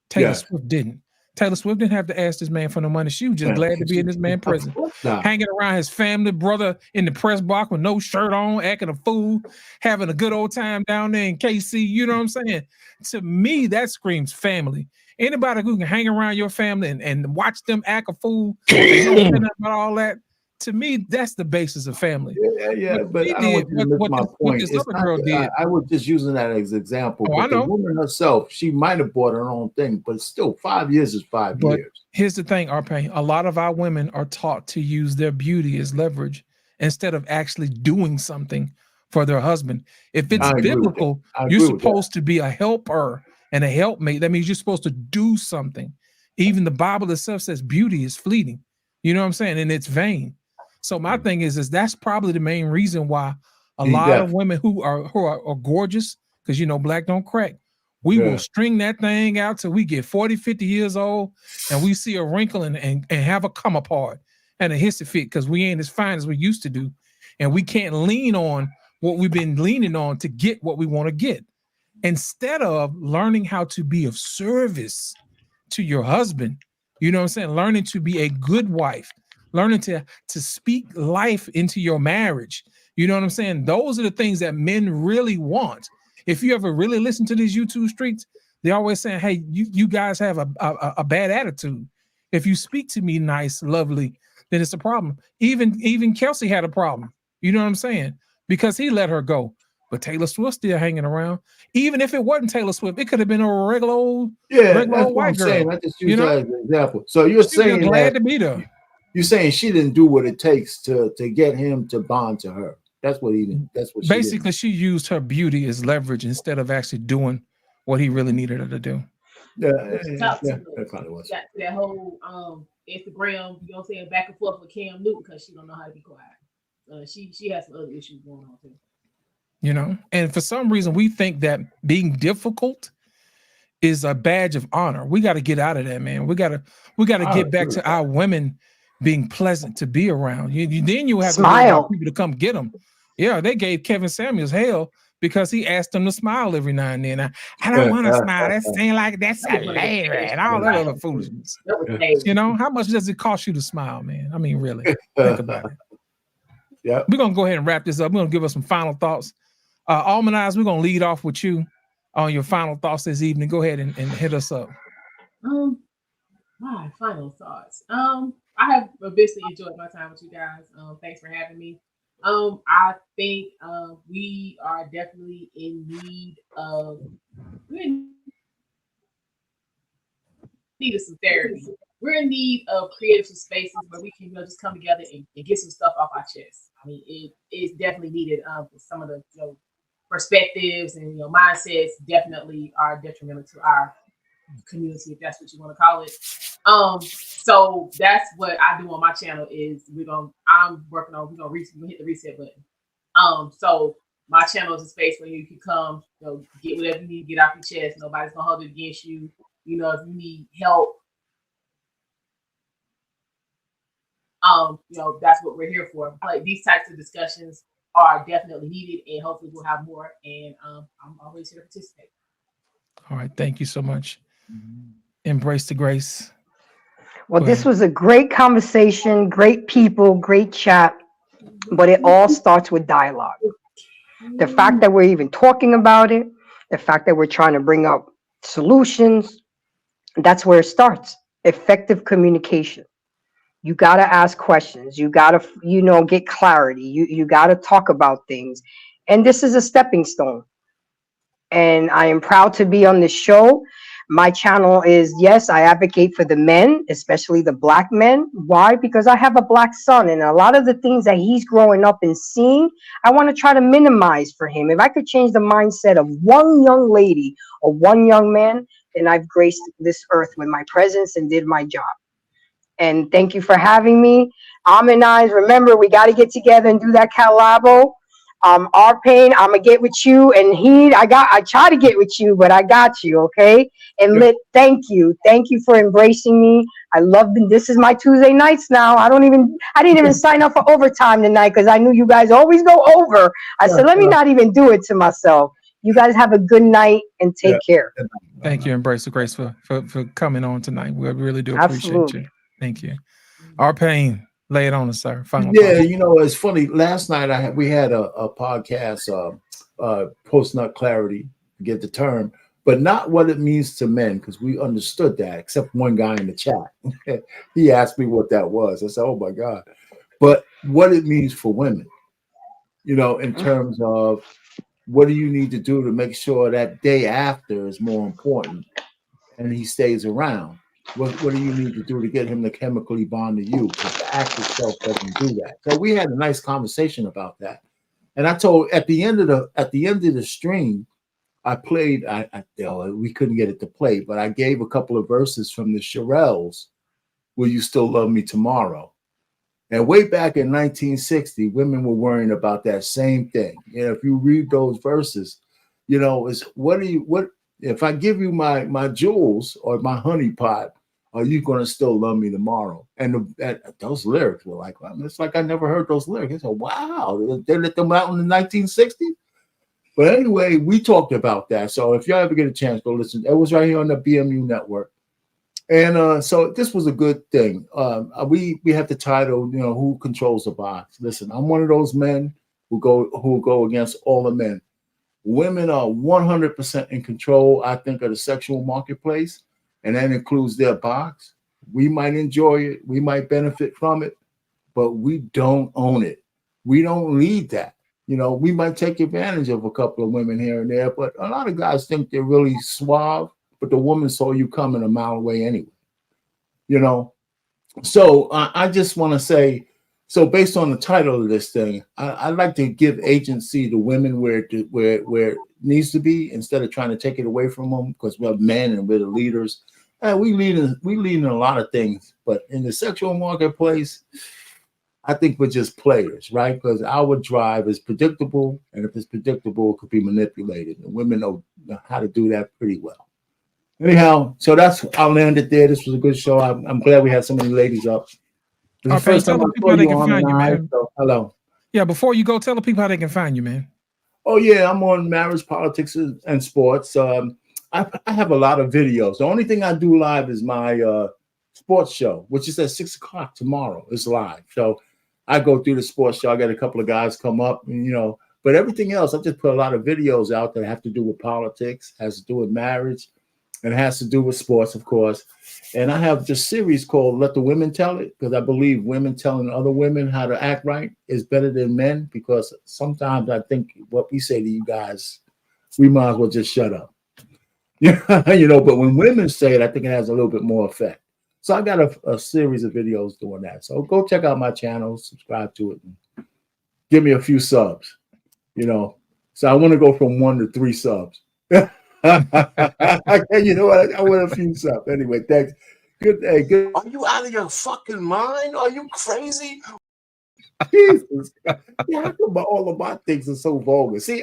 [SPEAKER 3] Taylor Swift didn't. Taylor Swift didn't have to ask this man for no money. She was just glad to be in this man's prison, hanging around his family, brother in the press box with no shirt on, acting a fool, having a good old time down there in KC. You know what I'm saying? To me, that screams family. Anybody who can hang around your family and watch them act a fool and don't say nothing about all that, to me, that's the basis of family.
[SPEAKER 9] Yeah, but I don't want you to miss my point. It's not, I was just using that as an example.
[SPEAKER 3] Oh,
[SPEAKER 9] but
[SPEAKER 3] I know.
[SPEAKER 9] The woman herself, she might have bought her own thing, but still 5 years is 5 years.
[SPEAKER 3] Here's the thing, Arpay. A lot of our women are taught to use their beauty as leverage instead of actually doing something for their husband. If it's biblical, you're supposed to be a helper and a helpmate. That means you're supposed to do something. Even the Bible itself says beauty is fleeting. You know what I'm saying? And it's vain. So my thing is that's probably the main reason why a lot of women who are gorgeous, because you know black don't crack, we will string that thing out till we get 40, 50 years old and we see a wrinkle and have a come apart and a hissy fit because we ain't as fine as we used to do. And we can't lean on what we've been leaning on to get what we want to get. Instead of learning how to be of service to your husband, you know what I'm saying? Learning to be a good wife, learning to speak life into your marriage. You know what I'm saying? Those are the things that men really want. If you ever really listen to these YouTube streets, they're always saying, hey, you guys have a bad attitude. If you speak to me nice, lovely, then it's a problem. Even Kelsey had a problem. You know what I'm saying? Because he let her go. But Taylor Swift still hanging around. Even if it wasn't Taylor Swift, it could have been a regular old, white girl.
[SPEAKER 9] Saying. I just use that as an example. So you're saying
[SPEAKER 3] glad to be there.
[SPEAKER 9] You're saying she didn't do what it takes to get him to bond to her. That's what
[SPEAKER 3] basically she used her beauty as leverage instead of actually doing what he really needed her to do.
[SPEAKER 9] That probably was.
[SPEAKER 6] That whole Instagram, you know what I'm saying, back and forth with Cam Newton because she don't know how to be quiet. She has some other issues going on too.
[SPEAKER 3] You know, and for some reason we think that being difficult is a badge of honor. We got to get out of that, man. We got to get back to our women being pleasant to be around. Then you have
[SPEAKER 2] smile.
[SPEAKER 3] To people to come get them. Yeah, they gave Kevin Samuels hell because he asked them to smile every now and then. I don't want to smile. That seems like that's a lady and all that other foolishness. You know, how much does it cost you to smile, man? I mean, really, think about it.
[SPEAKER 9] Yeah,
[SPEAKER 3] we're gonna go ahead and wrap this up. We're gonna give us some final thoughts. Almanize, we're gonna lead off with you on your final thoughts this evening. Go ahead and hit us up.
[SPEAKER 6] My final thoughts. I have basically enjoyed my time with you guys. Thanks for having me. I think we are definitely in need of some therapy. We're in need of creative spaces where we can just come together and get some stuff off our chest. I mean, it is definitely needed. Some of the perspectives and mindsets definitely are detrimental to our community, if that's what you want to call it. So that's what I do on my channel is we're gonna hit the reset button. So my channel is a space where you can come, get whatever you need to get off your chest. Nobody's gonna hold it against you. If you need help, that's what we're here for. But these types of discussions are definitely needed, and hopefully we'll have more. And I'm always here to participate.
[SPEAKER 3] All right, thank you so much. Embrace the grace.
[SPEAKER 2] Well, this was a great conversation, great people, great chat, but it all starts with dialogue. The fact that we're even talking about it, the fact that we're trying to bring up solutions, that's where it starts. Effective communication. You got to ask questions. You got to, get clarity. You got to talk about things. And this is a stepping stone. And I am proud to be on this show. My channel is, yes, I advocate for the men, especially the Black men. Why? Because I have a Black son, and a lot of the things that he's growing up and seeing, I want to try to minimize for him. If I could change the mindset of one young lady or one young man, then I've graced this earth with my presence and did my job. And thank you for having me. Amanize, remember, we got to get together and do that collabo. Arpain, I'm gonna get with you, and I try to get with you, but I got you, okay? And thank you for embracing me. I love this is my Tuesday nights now. I didn't even sign up for overtime tonight because I knew you guys always go over. I said, let me not even do it to myself. You guys have a good night and take care.
[SPEAKER 3] Thank you, Embrace the Grace, for coming on tonight. We really do appreciate
[SPEAKER 2] Absolutely.
[SPEAKER 3] you. Thank you. Our Pain, lay it on us, sir. Final
[SPEAKER 9] Yeah,
[SPEAKER 3] thoughts.
[SPEAKER 9] you know, it's funny. Last night we had a podcast, post nut clarity, get the term, but not what it means to men, because we understood that, except one guy in the chat. He asked me what that was. I said, oh my God. But what it means for women, you know, in terms of what do you need to do to make sure that day after is more important and he stays around? What do you need to do to get him to chemically bond to you? Because the act itself doesn't do that. So we had a nice conversation about that. And I told at the end of the stream, I played. We couldn't get it to play, but I gave a couple of verses from the Shirelles, "Will You Still Love Me Tomorrow?" And way back in 1960, women were worrying about that same thing. You know, if you read those verses, you know, it's what if I give you my jewels or my honey pot, are you going to still love me tomorrow? And those lyrics were like, well, it's like I never heard those lyrics. I said, wow, they let them out in the 1960s. But anyway, we talked about that. So if y'all ever get a chance, go listen. It was right here on the BMU network. And so this was a good thing. We have the title, you know, Who Controls the Box? Listen, I'm one of those men who go against all the men. Women are 100% in control, I think, of the sexual marketplace, and that includes their box. We might enjoy it, we might benefit from it, but we don't own it. We don't lead that. You know, we might take advantage of a couple of women here and there, but a lot of guys think they're really suave, but the woman saw you coming a mile away anyway. You know, so I just want to say, so based on the title of this thing, I'd like to give agency to women where it needs to be, instead of trying to take it away from them, because we're men and we're the leaders. And we lead in a lot of things, but in the sexual marketplace, I think we're just players, right? Because our drive is predictable, and if it's predictable, it could be manipulated. And women know how to do that pretty well. Anyhow, so I'll land it there. This was a good show. I'm glad we had so many ladies up. This is the first time I saw you on and I, so hello.
[SPEAKER 3] Yeah, before you go, tell the people how they can find you, man.
[SPEAKER 9] Oh yeah, I'm on Marriage, Politics, and Sports. I have a lot of videos. The only thing I do live is my sports show, which is at 6 o'clock tomorrow. It's live. So I go through the sports show. I got a couple of guys come up, and, you know, but everything else, I just put a lot of videos out that have to do with politics, has to do with marriage, and has to do with sports, of course. And I have this series called Let the Women Tell It, because I believe women telling other women how to act right is better than men, because sometimes I think what we say to you guys, we might as well just shut up. Yeah, you know, but when women say it, I think it has a little bit more effect. So I got a series of videos doing that. So go check out my channel, subscribe to it, and give me a few subs, you know. So I want to go from 1 to 3 subs. You know what? I want a few subs. Anyway, thanks. Good day. Good.
[SPEAKER 8] Are you out of your fucking mind? Are you crazy?
[SPEAKER 9] Jesus. Yeah, how come all of my things are so vulgar? See,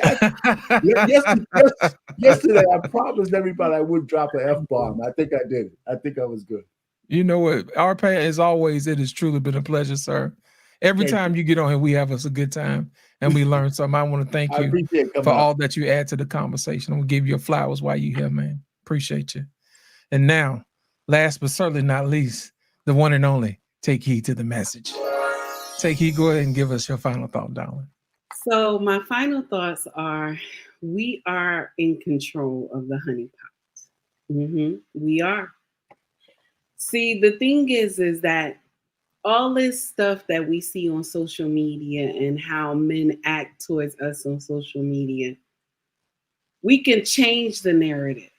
[SPEAKER 9] yesterday I promised everybody I would drop an F-bomb. I think I did it. I think I was good.
[SPEAKER 3] You know what? Our pay, as always, it has truly been a pleasure, sir. Every time you get on here, we have us a good time and we learn something. I want to thank you for all that you add to the conversation. I'm going to give you your flowers while you're here, man. Appreciate you. And now, last but certainly not least, the one and only, take heed to the message. Take heed, go ahead and give us your final thought, darling.
[SPEAKER 14] So my final thoughts are, we are in control of the honey pot. We are. See, the thing is that all this stuff that we see on social media and how men act towards us on social media, we can change the narrative.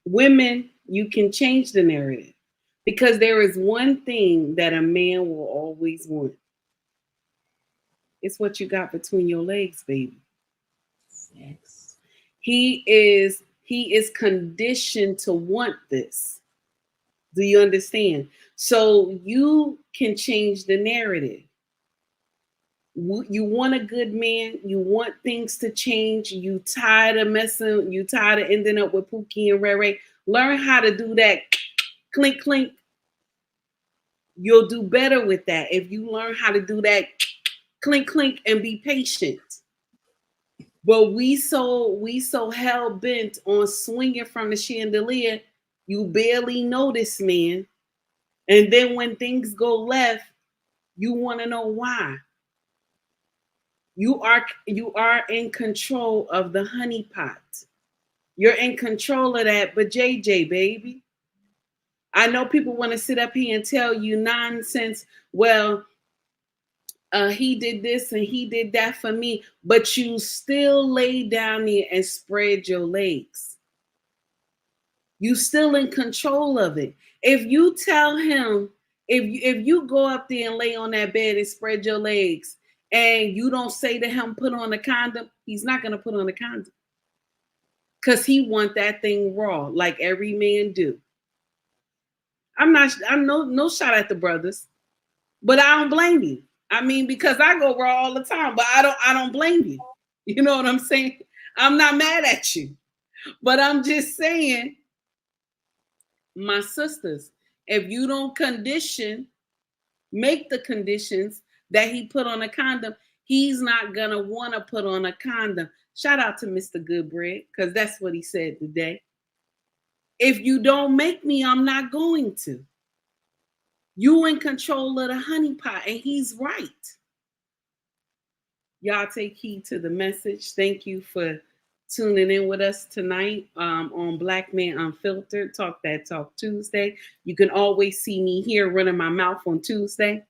[SPEAKER 14] Women, you can change the narrative, because there is one thing that a man will always want. It's what you got between your legs, baby. Sex. He is conditioned to want this. Do you understand? So you can change the narrative. You want a good man. You want things to change. You tired of messing. You tired of ending up with Pookie and Ray Ray. Learn how to do that. Clink, clink. You'll do better with that if you learn how to do that. Clink, clink, and be patient. But we so hell bent on swinging from the chandelier, you barely notice, man. And then when things go left, you want to know why. You are in control of the honey pot. You're in control of that. But JJ, baby, I know people want to sit up here and tell you nonsense. Well, he did this and he did that for me, but you still lay down there and spread your legs. You still in control of it. If you tell him, if you go up there and lay on that bed and spread your legs, and you don't say to him, put on a condom, he's not going to put on a condom. Because he want that thing raw, like every man do. I'm no shot at the brothers, but I don't blame you. I mean, because I go raw all the time, but I don't blame you. You know what I'm saying? I'm not mad at you, but I'm just saying, my sisters, if you don't make the conditions that he put on a condom, he's not gonna want to put on a condom. Shout out to Mr. Goodbread, because that's what he said today. If you don't make me, I'm not going to. You in control of the honey pot, and he's right. Y'all take heed to the message. Thank you for tuning in with us tonight on Black Man Unfiltered, Talk That Talk Tuesday. You can always see me here running my mouth on Tuesday.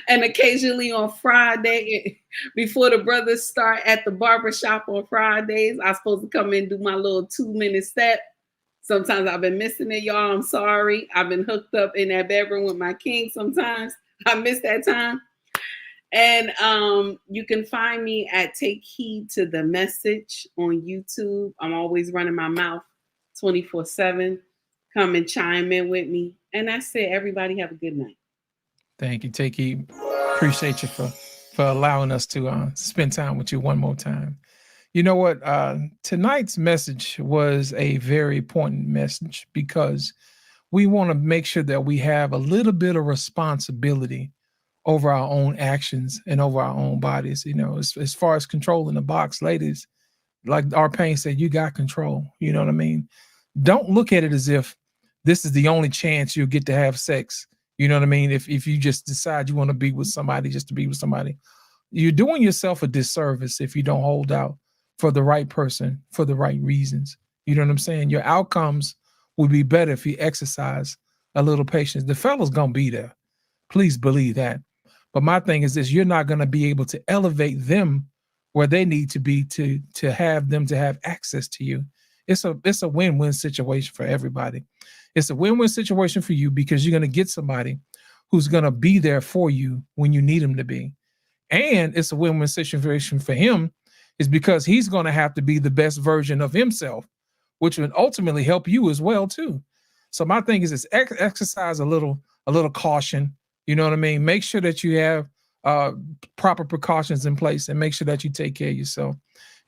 [SPEAKER 14] And occasionally on Friday, before the brothers start at the barbershop on Fridays, I'm supposed to come in and do my little 2-minute step. Sometimes I've been missing it, y'all. I'm sorry. I've been hooked up in that bedroom with my king sometimes. I miss that time. And you can find me at Take Heed to the Message on YouTube. I'm always running my mouth 24/7. Come and chime in with me. And that's it. Everybody have a good night.
[SPEAKER 3] Thank you, Take Heed. Appreciate you for allowing us to spend time with you one more time. You know what? Tonight's message was a very important message because we want to make sure that we have a little bit of responsibility over our own actions and over our own bodies. You know, as far as controlling the box, ladies, like our pain said, you got control. You know what I mean? Don't look at it as if this is the only chance you'll get to have sex. You know what I mean? If you just decide you want to be with somebody just to be with somebody, you're doing yourself a disservice if you don't hold out for the right person, for the right reasons. You know what I'm saying? Your outcomes would be better if you exercise a little patience. The fella's gonna be there. Please believe that. But my thing is this: you're not gonna be able to elevate them where they need to be to have them to have access to you. It's a win-win situation for everybody. It's a win-win situation for you because you're gonna get somebody who's gonna be there for you when you need him to be. And it's a win-win situation for him is because he's gonna have to be the best version of himself, which would ultimately help you as well too. So my thing is exercise a little caution. You know what I mean? Make sure that you have proper precautions in place and make sure that you take care of yourself.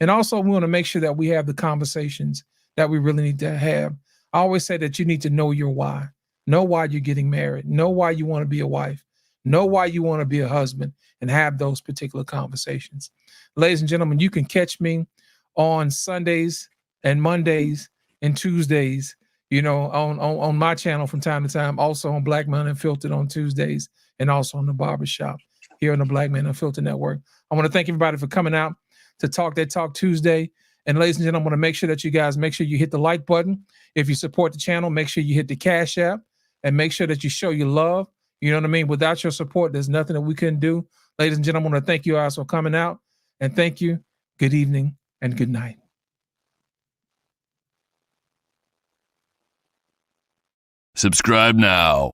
[SPEAKER 3] And also we want to make sure that we have the conversations that we really need to have. I always say that you need to know your why. Know why you're getting married. Know why you want to be a wife. Know why you want to be a husband and have those particular conversations. Ladies and gentlemen, you can catch me on Sundays and Mondays and Tuesdays, you know, on my channel from time to time, also on Black Man Unfiltered on Tuesdays, and also on the barbershop here on the Black Man Unfiltered Network. I want to thank everybody for coming out to Talk That Talk Tuesday. And ladies and gentlemen, I want to make sure that you guys make sure you hit the like button. If you support the channel, make sure you hit the Cash App and make sure that you show your love. You know what I mean? Without your support, there's nothing that we couldn't do. Ladies and gentlemen, I want to thank you guys for coming out, and thank you. Good evening and good night.
[SPEAKER 17] Subscribe now.